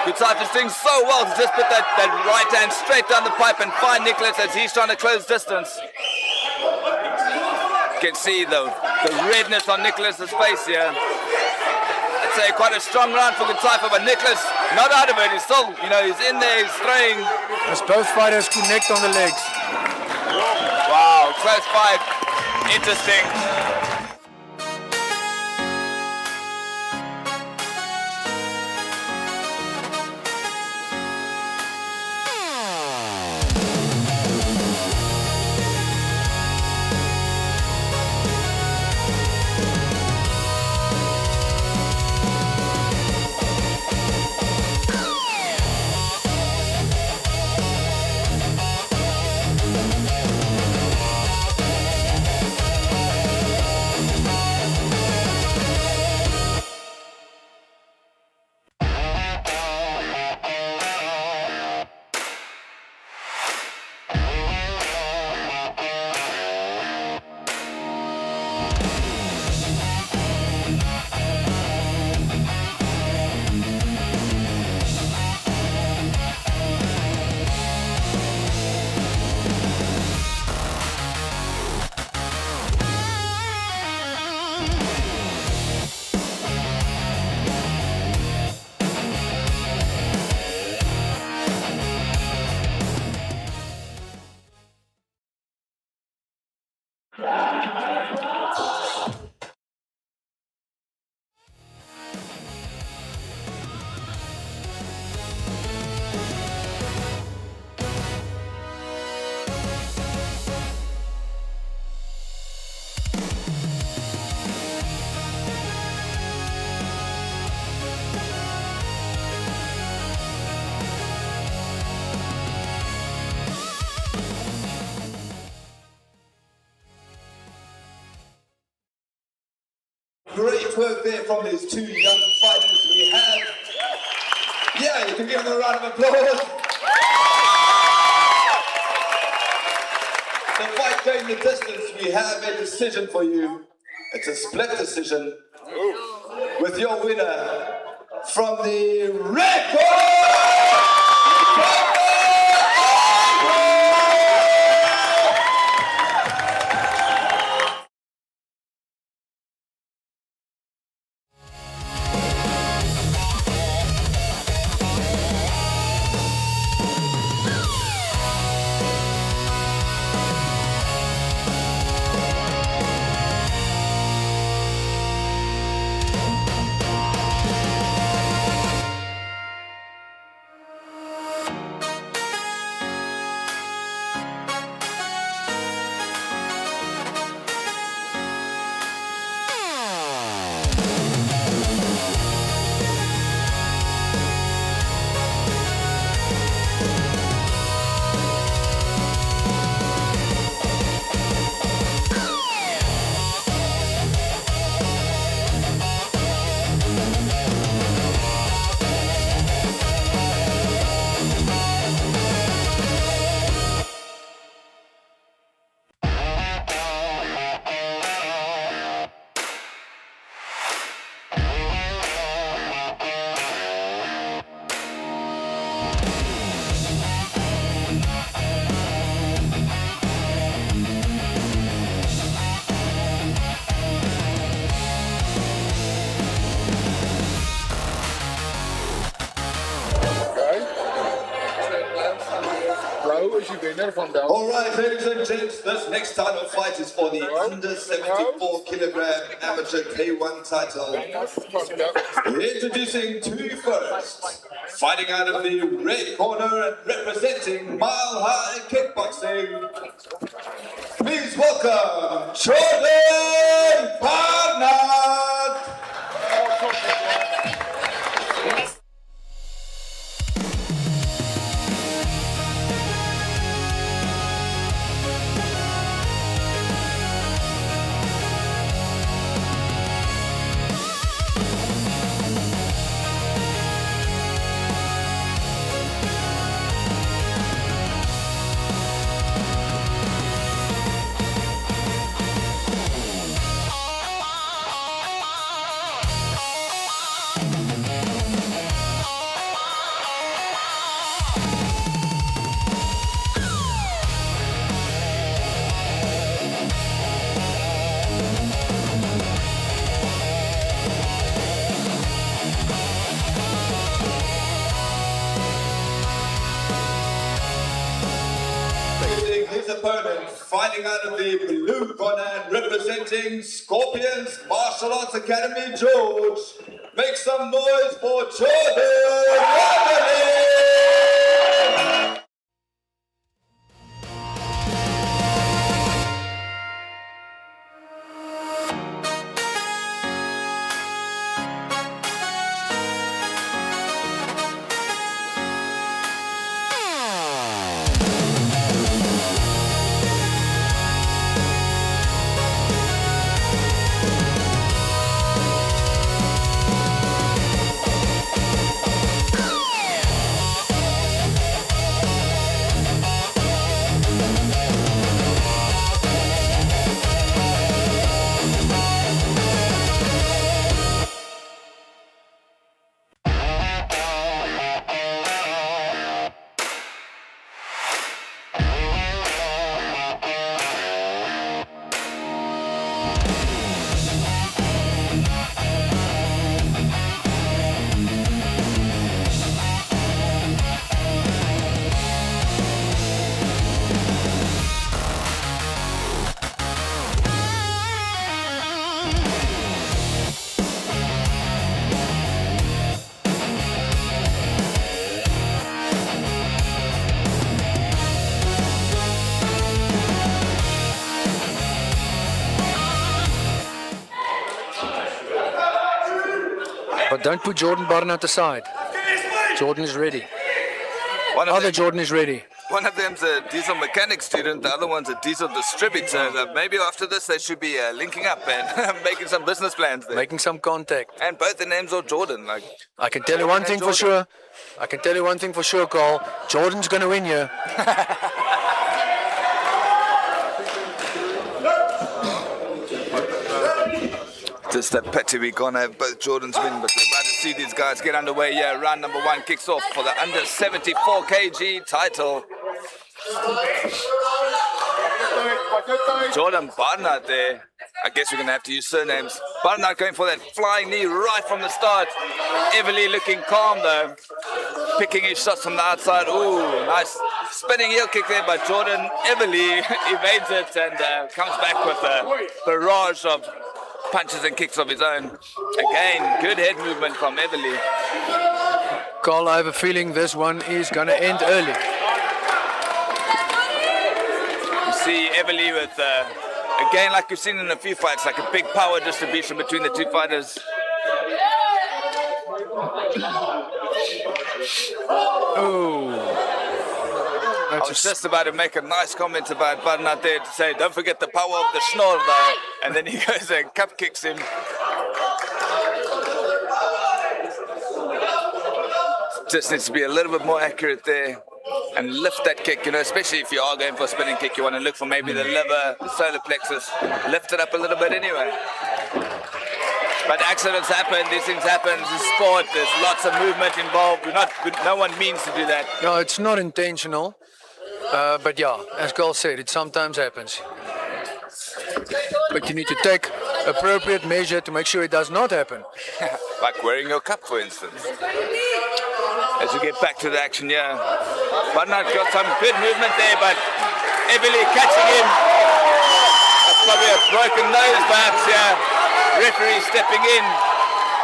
Gutaifa's doing so well to just put that right hand straight down the pipe and find Nicholas as he's trying to close distance. You can see the redness on Nicholas's face here. I'd say quite a strong round for Gutaifa, but Nicholas not out of it. He's still, he's in there, he's throwing. As both fighters connect on the legs. Wow, close fight. Interesting. Great work there from these two young fighters we have. Yeah, you can give them a round of applause. The fight going the distance, we have a decision for you. It's a split decision with your winner from the red corner. All right, ladies and gents, this next title fight is for the under 74 kilogram amateur K1 title. Introducing two firsts, fighting out of the red corner and representing Mile High Kickboxing. Please welcome Jordan Barnard. His opponent, fighting out of the blue corner and representing Scorpions Martial Arts Academy, George. Make some noise for Jordan Barnard. But don't put Jordan Barnard aside. Jordan is ready. Jordan is ready. One of them's a diesel mechanic student, the other one's a diesel distributor. Maybe after this they should be linking up and making some business plans there. Making some contact. And both the names are Jordan. Like, I can tell you one thing for sure. I can tell you one thing for sure, Carl. Jordan's going to win here. just a pity we can't have both Jordans win, but we're about to see these guys get underway here. Round number one kicks off for the under 74 kg title. Jordan Barnard there. I guess we're going to have to use surnames. Barnard going for that flying knee right from the start. Everly looking calm though. Picking his shots from the outside. Ooh, nice spinning heel kick there by Jordan. Everly evades it and comes back with a barrage of punches and kicks of his own. Again, good head movement from Everly. Carl, I have a feeling this one is going to end early. You see Everly with, again, like you've seen in a few fights, like a big power distribution between the two fighters. Oh. I was just about to make a nice comment about Barnard there to say, don't forget the power of the schnorr though. And then he goes and cup kicks him. Just needs to be a little bit more accurate there and lift that kick, you know, especially if you are going for a spinning kick, you want to look for maybe the liver, the solar plexus, lift it up a little bit anyway. But accidents happen, these things happen, it's sport, there's lots of movement involved, no one means to do that. No, it's not intentional, but yeah, as Carl said, it sometimes happens. But you need to take appropriate measure to make sure it does not happen. Like wearing your cup, for instance. as we get back to the action here. Barnard got some good movement there, but Everly catching him. That's probably a broken nose perhaps here. Referee stepping in,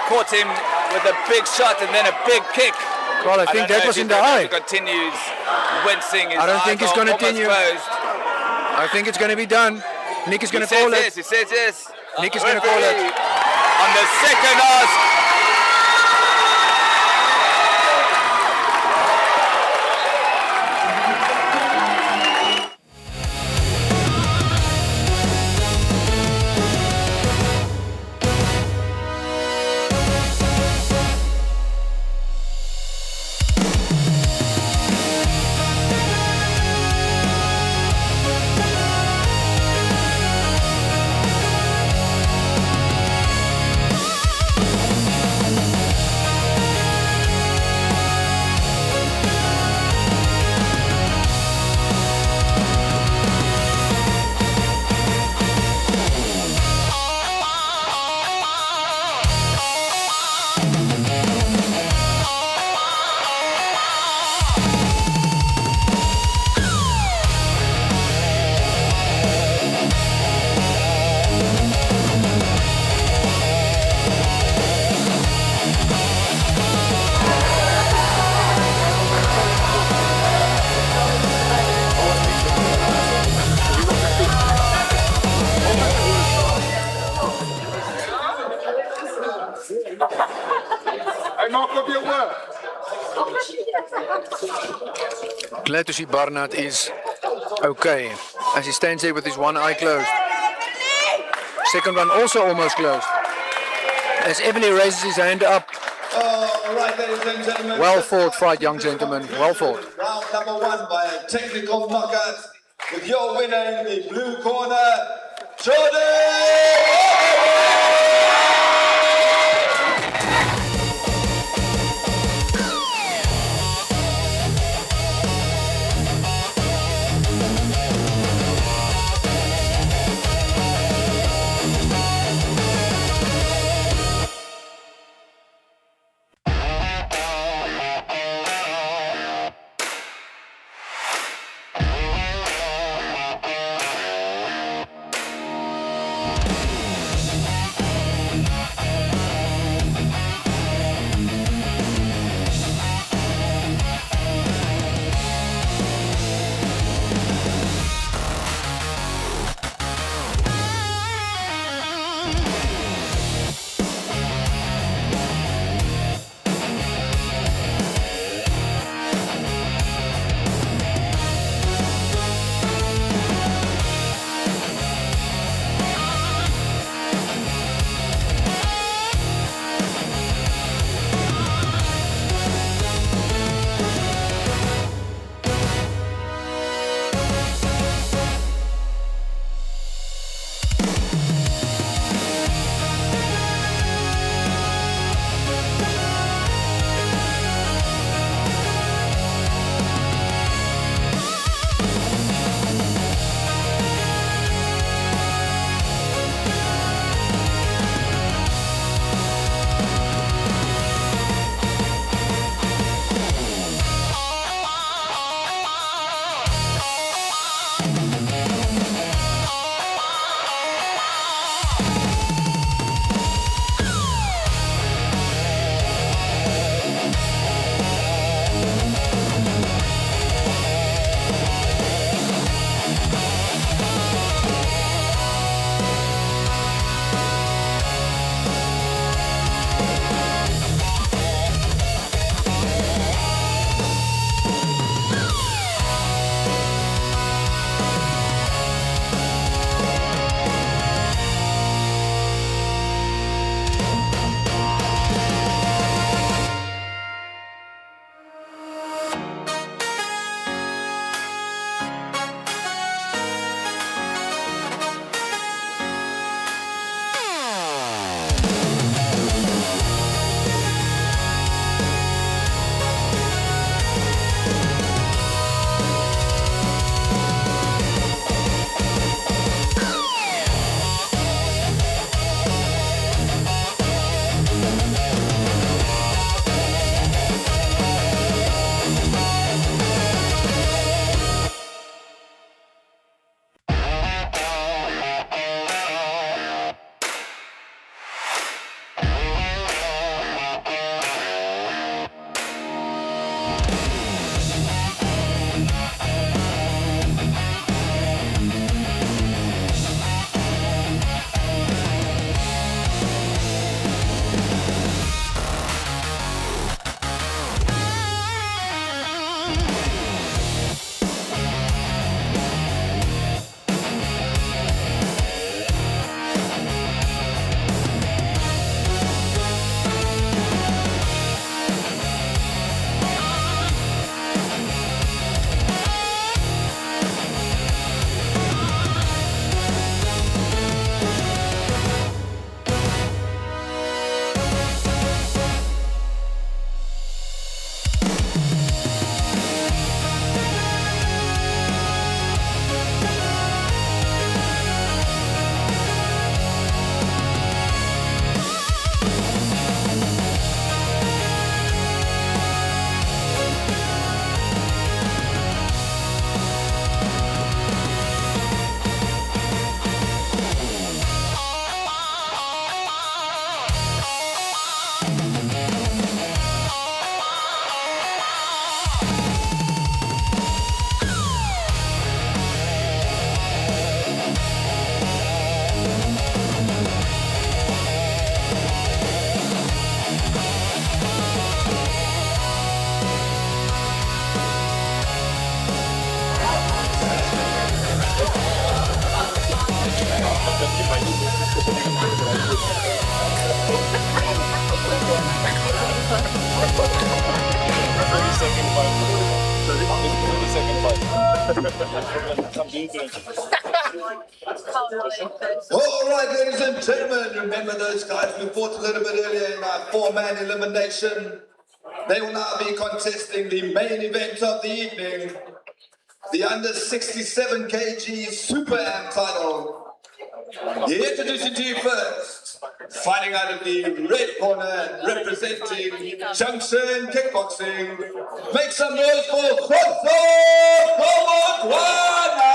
caught him with a big shot and then a big kick. Well, I think that was in the eye. Continues wincing. His I don't think eyes it's are going to almost continue. closed. I think it's going to be done. Nick is going to He call says it. yes, he says yes. Nick is going to call it. On the second ask. Glad to see Barnard is okay as he stands there with his one eye closed. Second one also almost closed. As Everly raises his hand up. All right, ladies and gentlemen. Well fought fight, young gentlemen. Well fought. Round number 1 by a technical knockout with your winner in the blue corner, Jordan. All right, ladies and gentlemen, remember those guys we fought a little bit earlier in our four-man elimination? They will now be contesting the main event of the evening, the under 67 kg Super Am title. Here introducing to you first, fighting out of the red corner and representing Junction Kickboxing. Make some noise for Khotso Komodwana!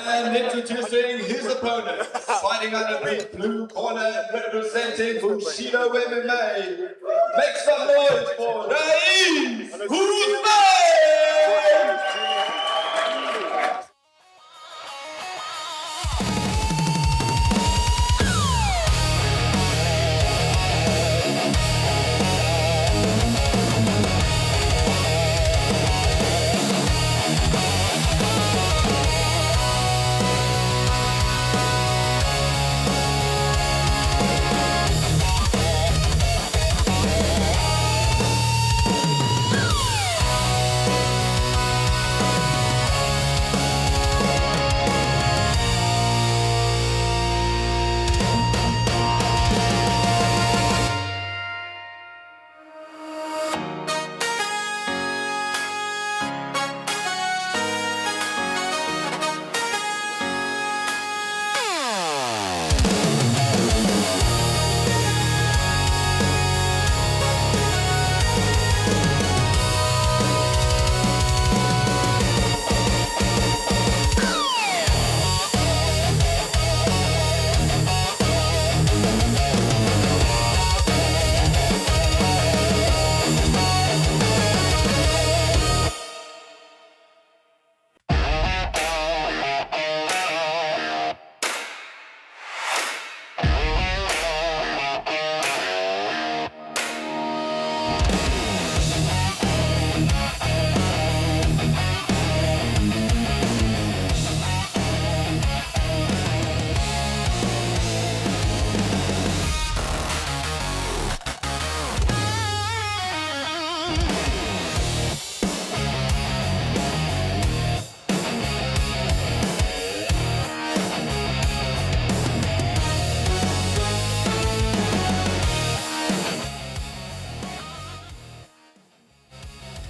And introducing his opponent, fighting out of the blue corner, representing Bushido MMA. Make some noise for Rais Hussein!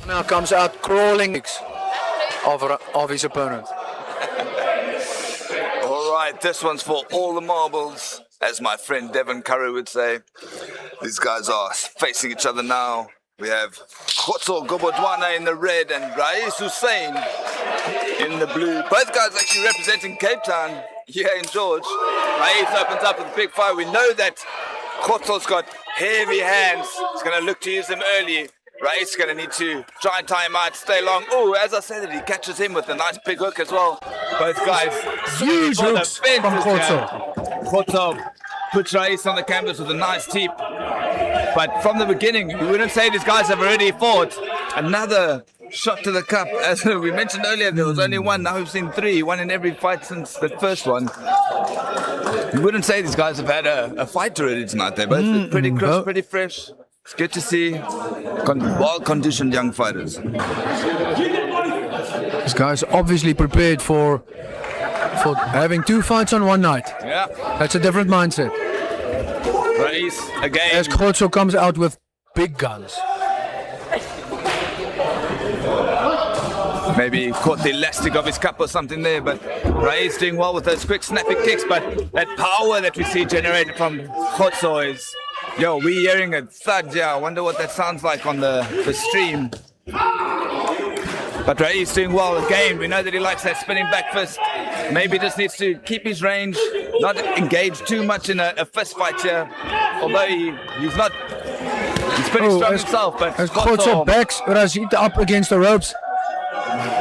Now comes out crawling of his opponent. All right, this one's for all the marbles, as my friend Devon Curry would say. These guys are facing each other now. We have Khotso Komodwana in the red and Rais Hussein in the blue. Both guys actually representing Cape Town here in George. Rais opens up with a big fight. We know that Khotso's got heavy hands. He's going to look to use them early. Rais is going to need to try and tie him out, stay long. Oh, as I said, he catches him with a nice big hook as well. Both guys. Huge hooks from Khotso. Khotso puts Rais on the canvas with a nice teep. But from the beginning, you wouldn't say these guys have already fought. Another shot to the cup. As we mentioned earlier, there was only one. Now we've seen three, one in every fight since the first one. You wouldn't say these guys have had a fight already tonight. They're both pretty crisp, pretty fresh. It's good to see well-conditioned young fighters. This guy's obviously prepared for having two fights on one night. Yeah. That's a different mindset. Race again. As Khotso comes out with big guns. Maybe caught the elastic of his cup or something there, but Rai's doing well with those quick snapping kicks, but that power that we see generated from Khotso is, we're hearing a thud, I wonder what that sounds like on the stream. But Rai's doing well again. We know that he likes that spinning back fist. Maybe just needs to keep his range, not engage too much in a fist fight here, although he's pretty strong himself, but as Khotso backs Rashid up against the ropes,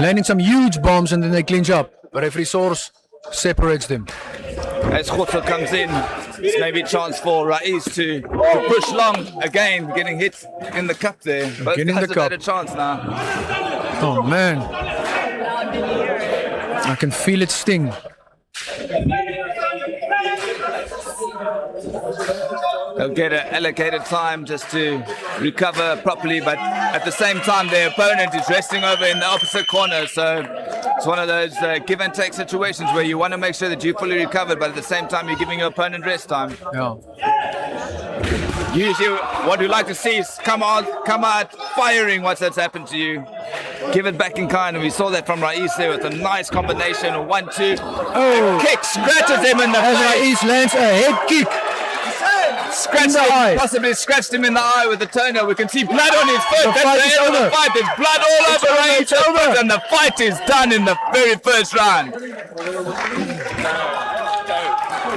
landing some huge bombs, and then they clinch up. But referee Soros separates them. As Khotso comes in, it's maybe a chance for Raiz to push long again, getting hit in the cup there. Both Getting guys the have had cup. a chance now. Oh man, I can feel it sting. They'll get an allocated time just to recover properly, but at the same time their opponent is resting over in the opposite corner, so it's one of those give and take situations where you want to make sure that you're fully recovered, but at the same time you're giving your opponent rest time. Yeah. Usually what we like to see is come out firing once that's happened to you. Give it back in kind, and we saw that from Raiz there with a nice combination of 1-2. Oh, Kick scratches him in the as face. Raiz lands a head kick. Scratched the him, eye. possibly scratched him in the eye with the toenail. We can see blood on his foot. The That's fight the is end of over. the fight. There's blood all over Raiz's It's over. foot, and the fight is done in the very first round.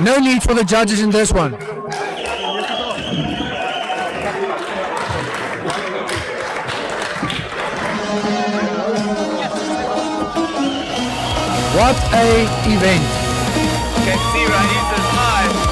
No need for the judges in this one. What a event. You can see Raiz's eye.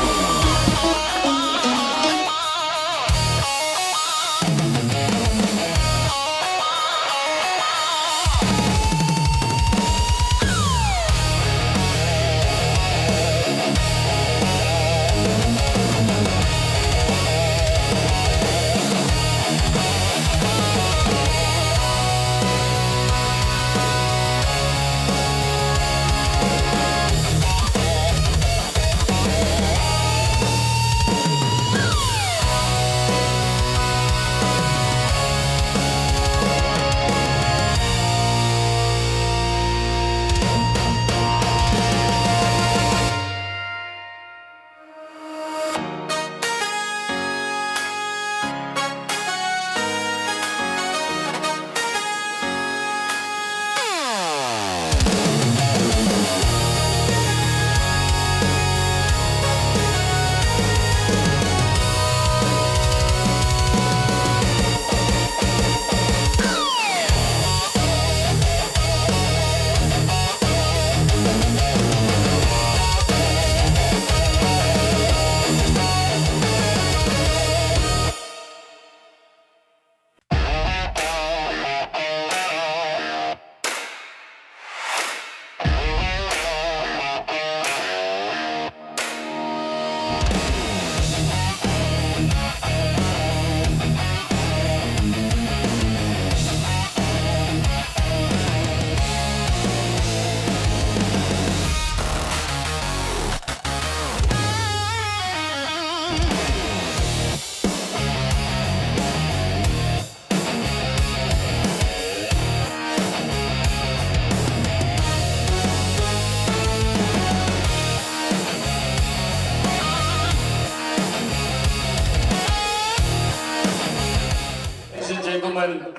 Gentlemen,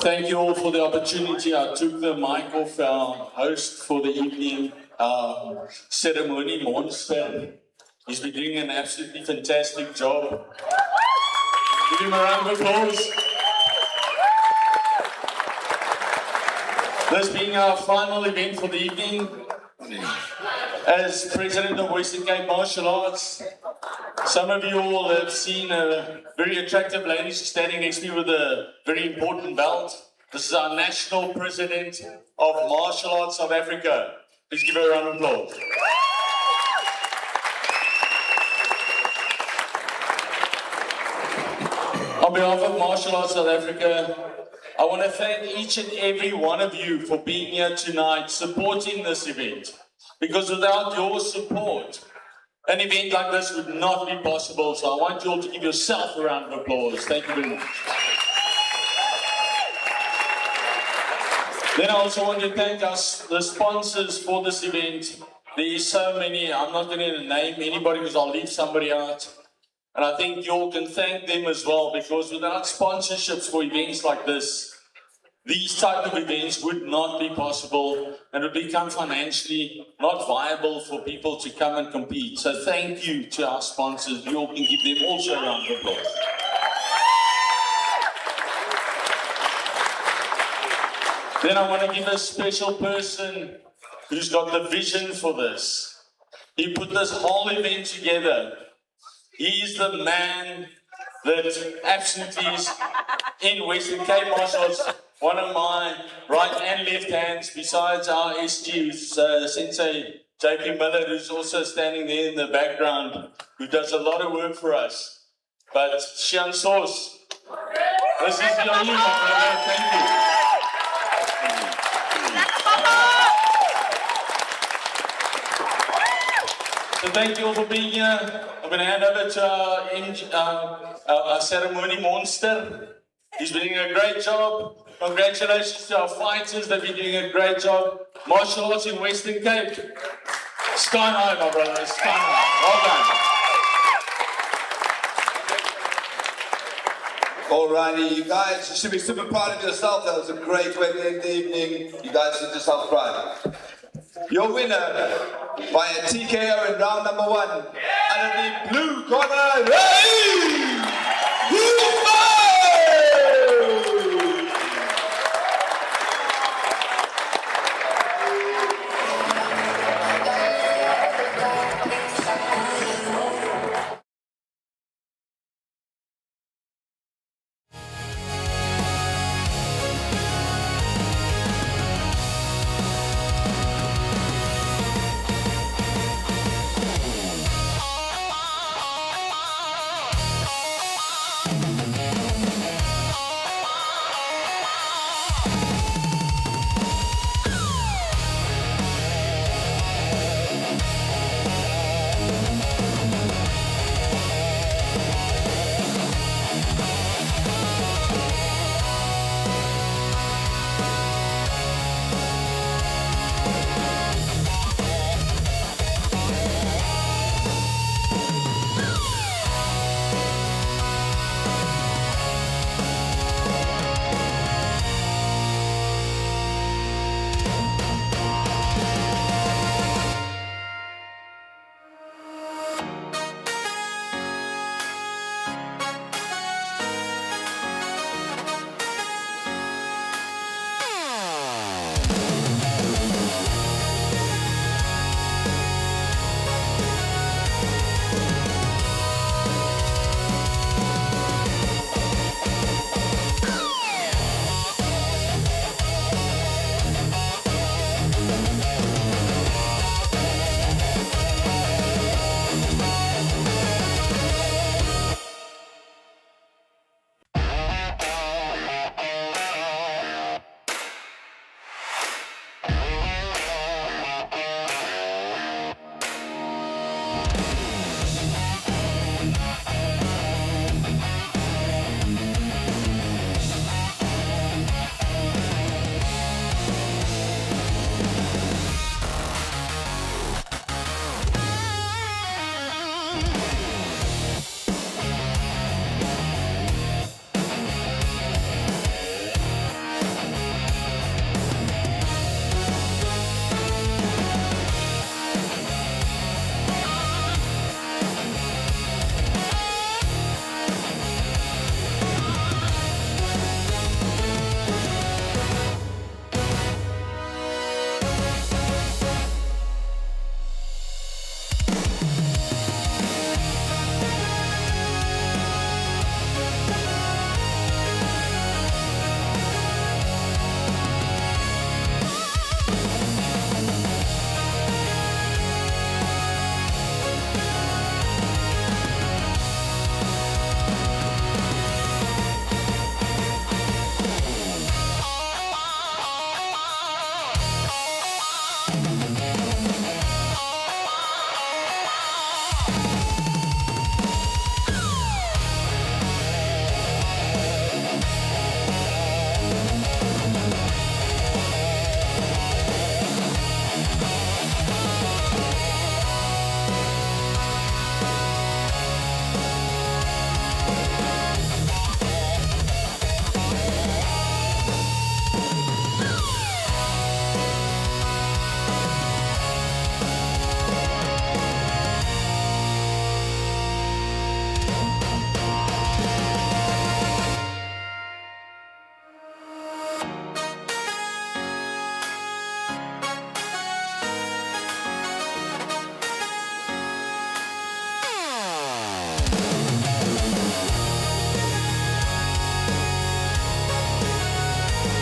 thank you all for the opportunity. I took the mic off our host for the evening, ceremony monster. He's been doing an absolutely fantastic job. Give him a round of applause. This being our final event for the evening, as President of Western Cape Martial Arts, some of you all have seen a very attractive lady standing next to me with a very important belt. This is our National President of Martial Arts South Africa. Please give her a round of applause. On behalf of Martial Arts South Africa, I want to thank each and every one of you for being here tonight, supporting this event. Because without your support, an event like this would not be possible. So I want you all to give yourself a round of applause. Thank you very much. Then I also want to thank the sponsors for this event. There is so many, I'm not going to name anybody because I'll leave somebody out. And I think you all can thank them as well, because without sponsorships for events like this, these type of events would not be possible and would become financially not viable for people to come and compete. So thank you to our sponsors. You all can give them also a round of applause. Then I want to give a special person who's got the vision for this. He put this whole event together. He's the man that absolutely is in Western Cape Martial Arts, one of my right and left hands, besides our SG, who's Sensei JP Miller, who's also standing there in the background, who does a lot of work for us. But Xian Sauce, this is your you, my brother. Thank you. So thank you all for being here. I'm going to hand over to our ceremony monster. He's been doing a great job. Congratulations to our fighters. They've been doing a great job. Martial arts in Western Cape. Sky high, my brother. Sky high. Well done. Alrighty, you guys should be super proud of yourself. That was a great way to end the evening. You guys should yourself proud. Your winner by a TKO in round number 1 under the blue corner. Hey!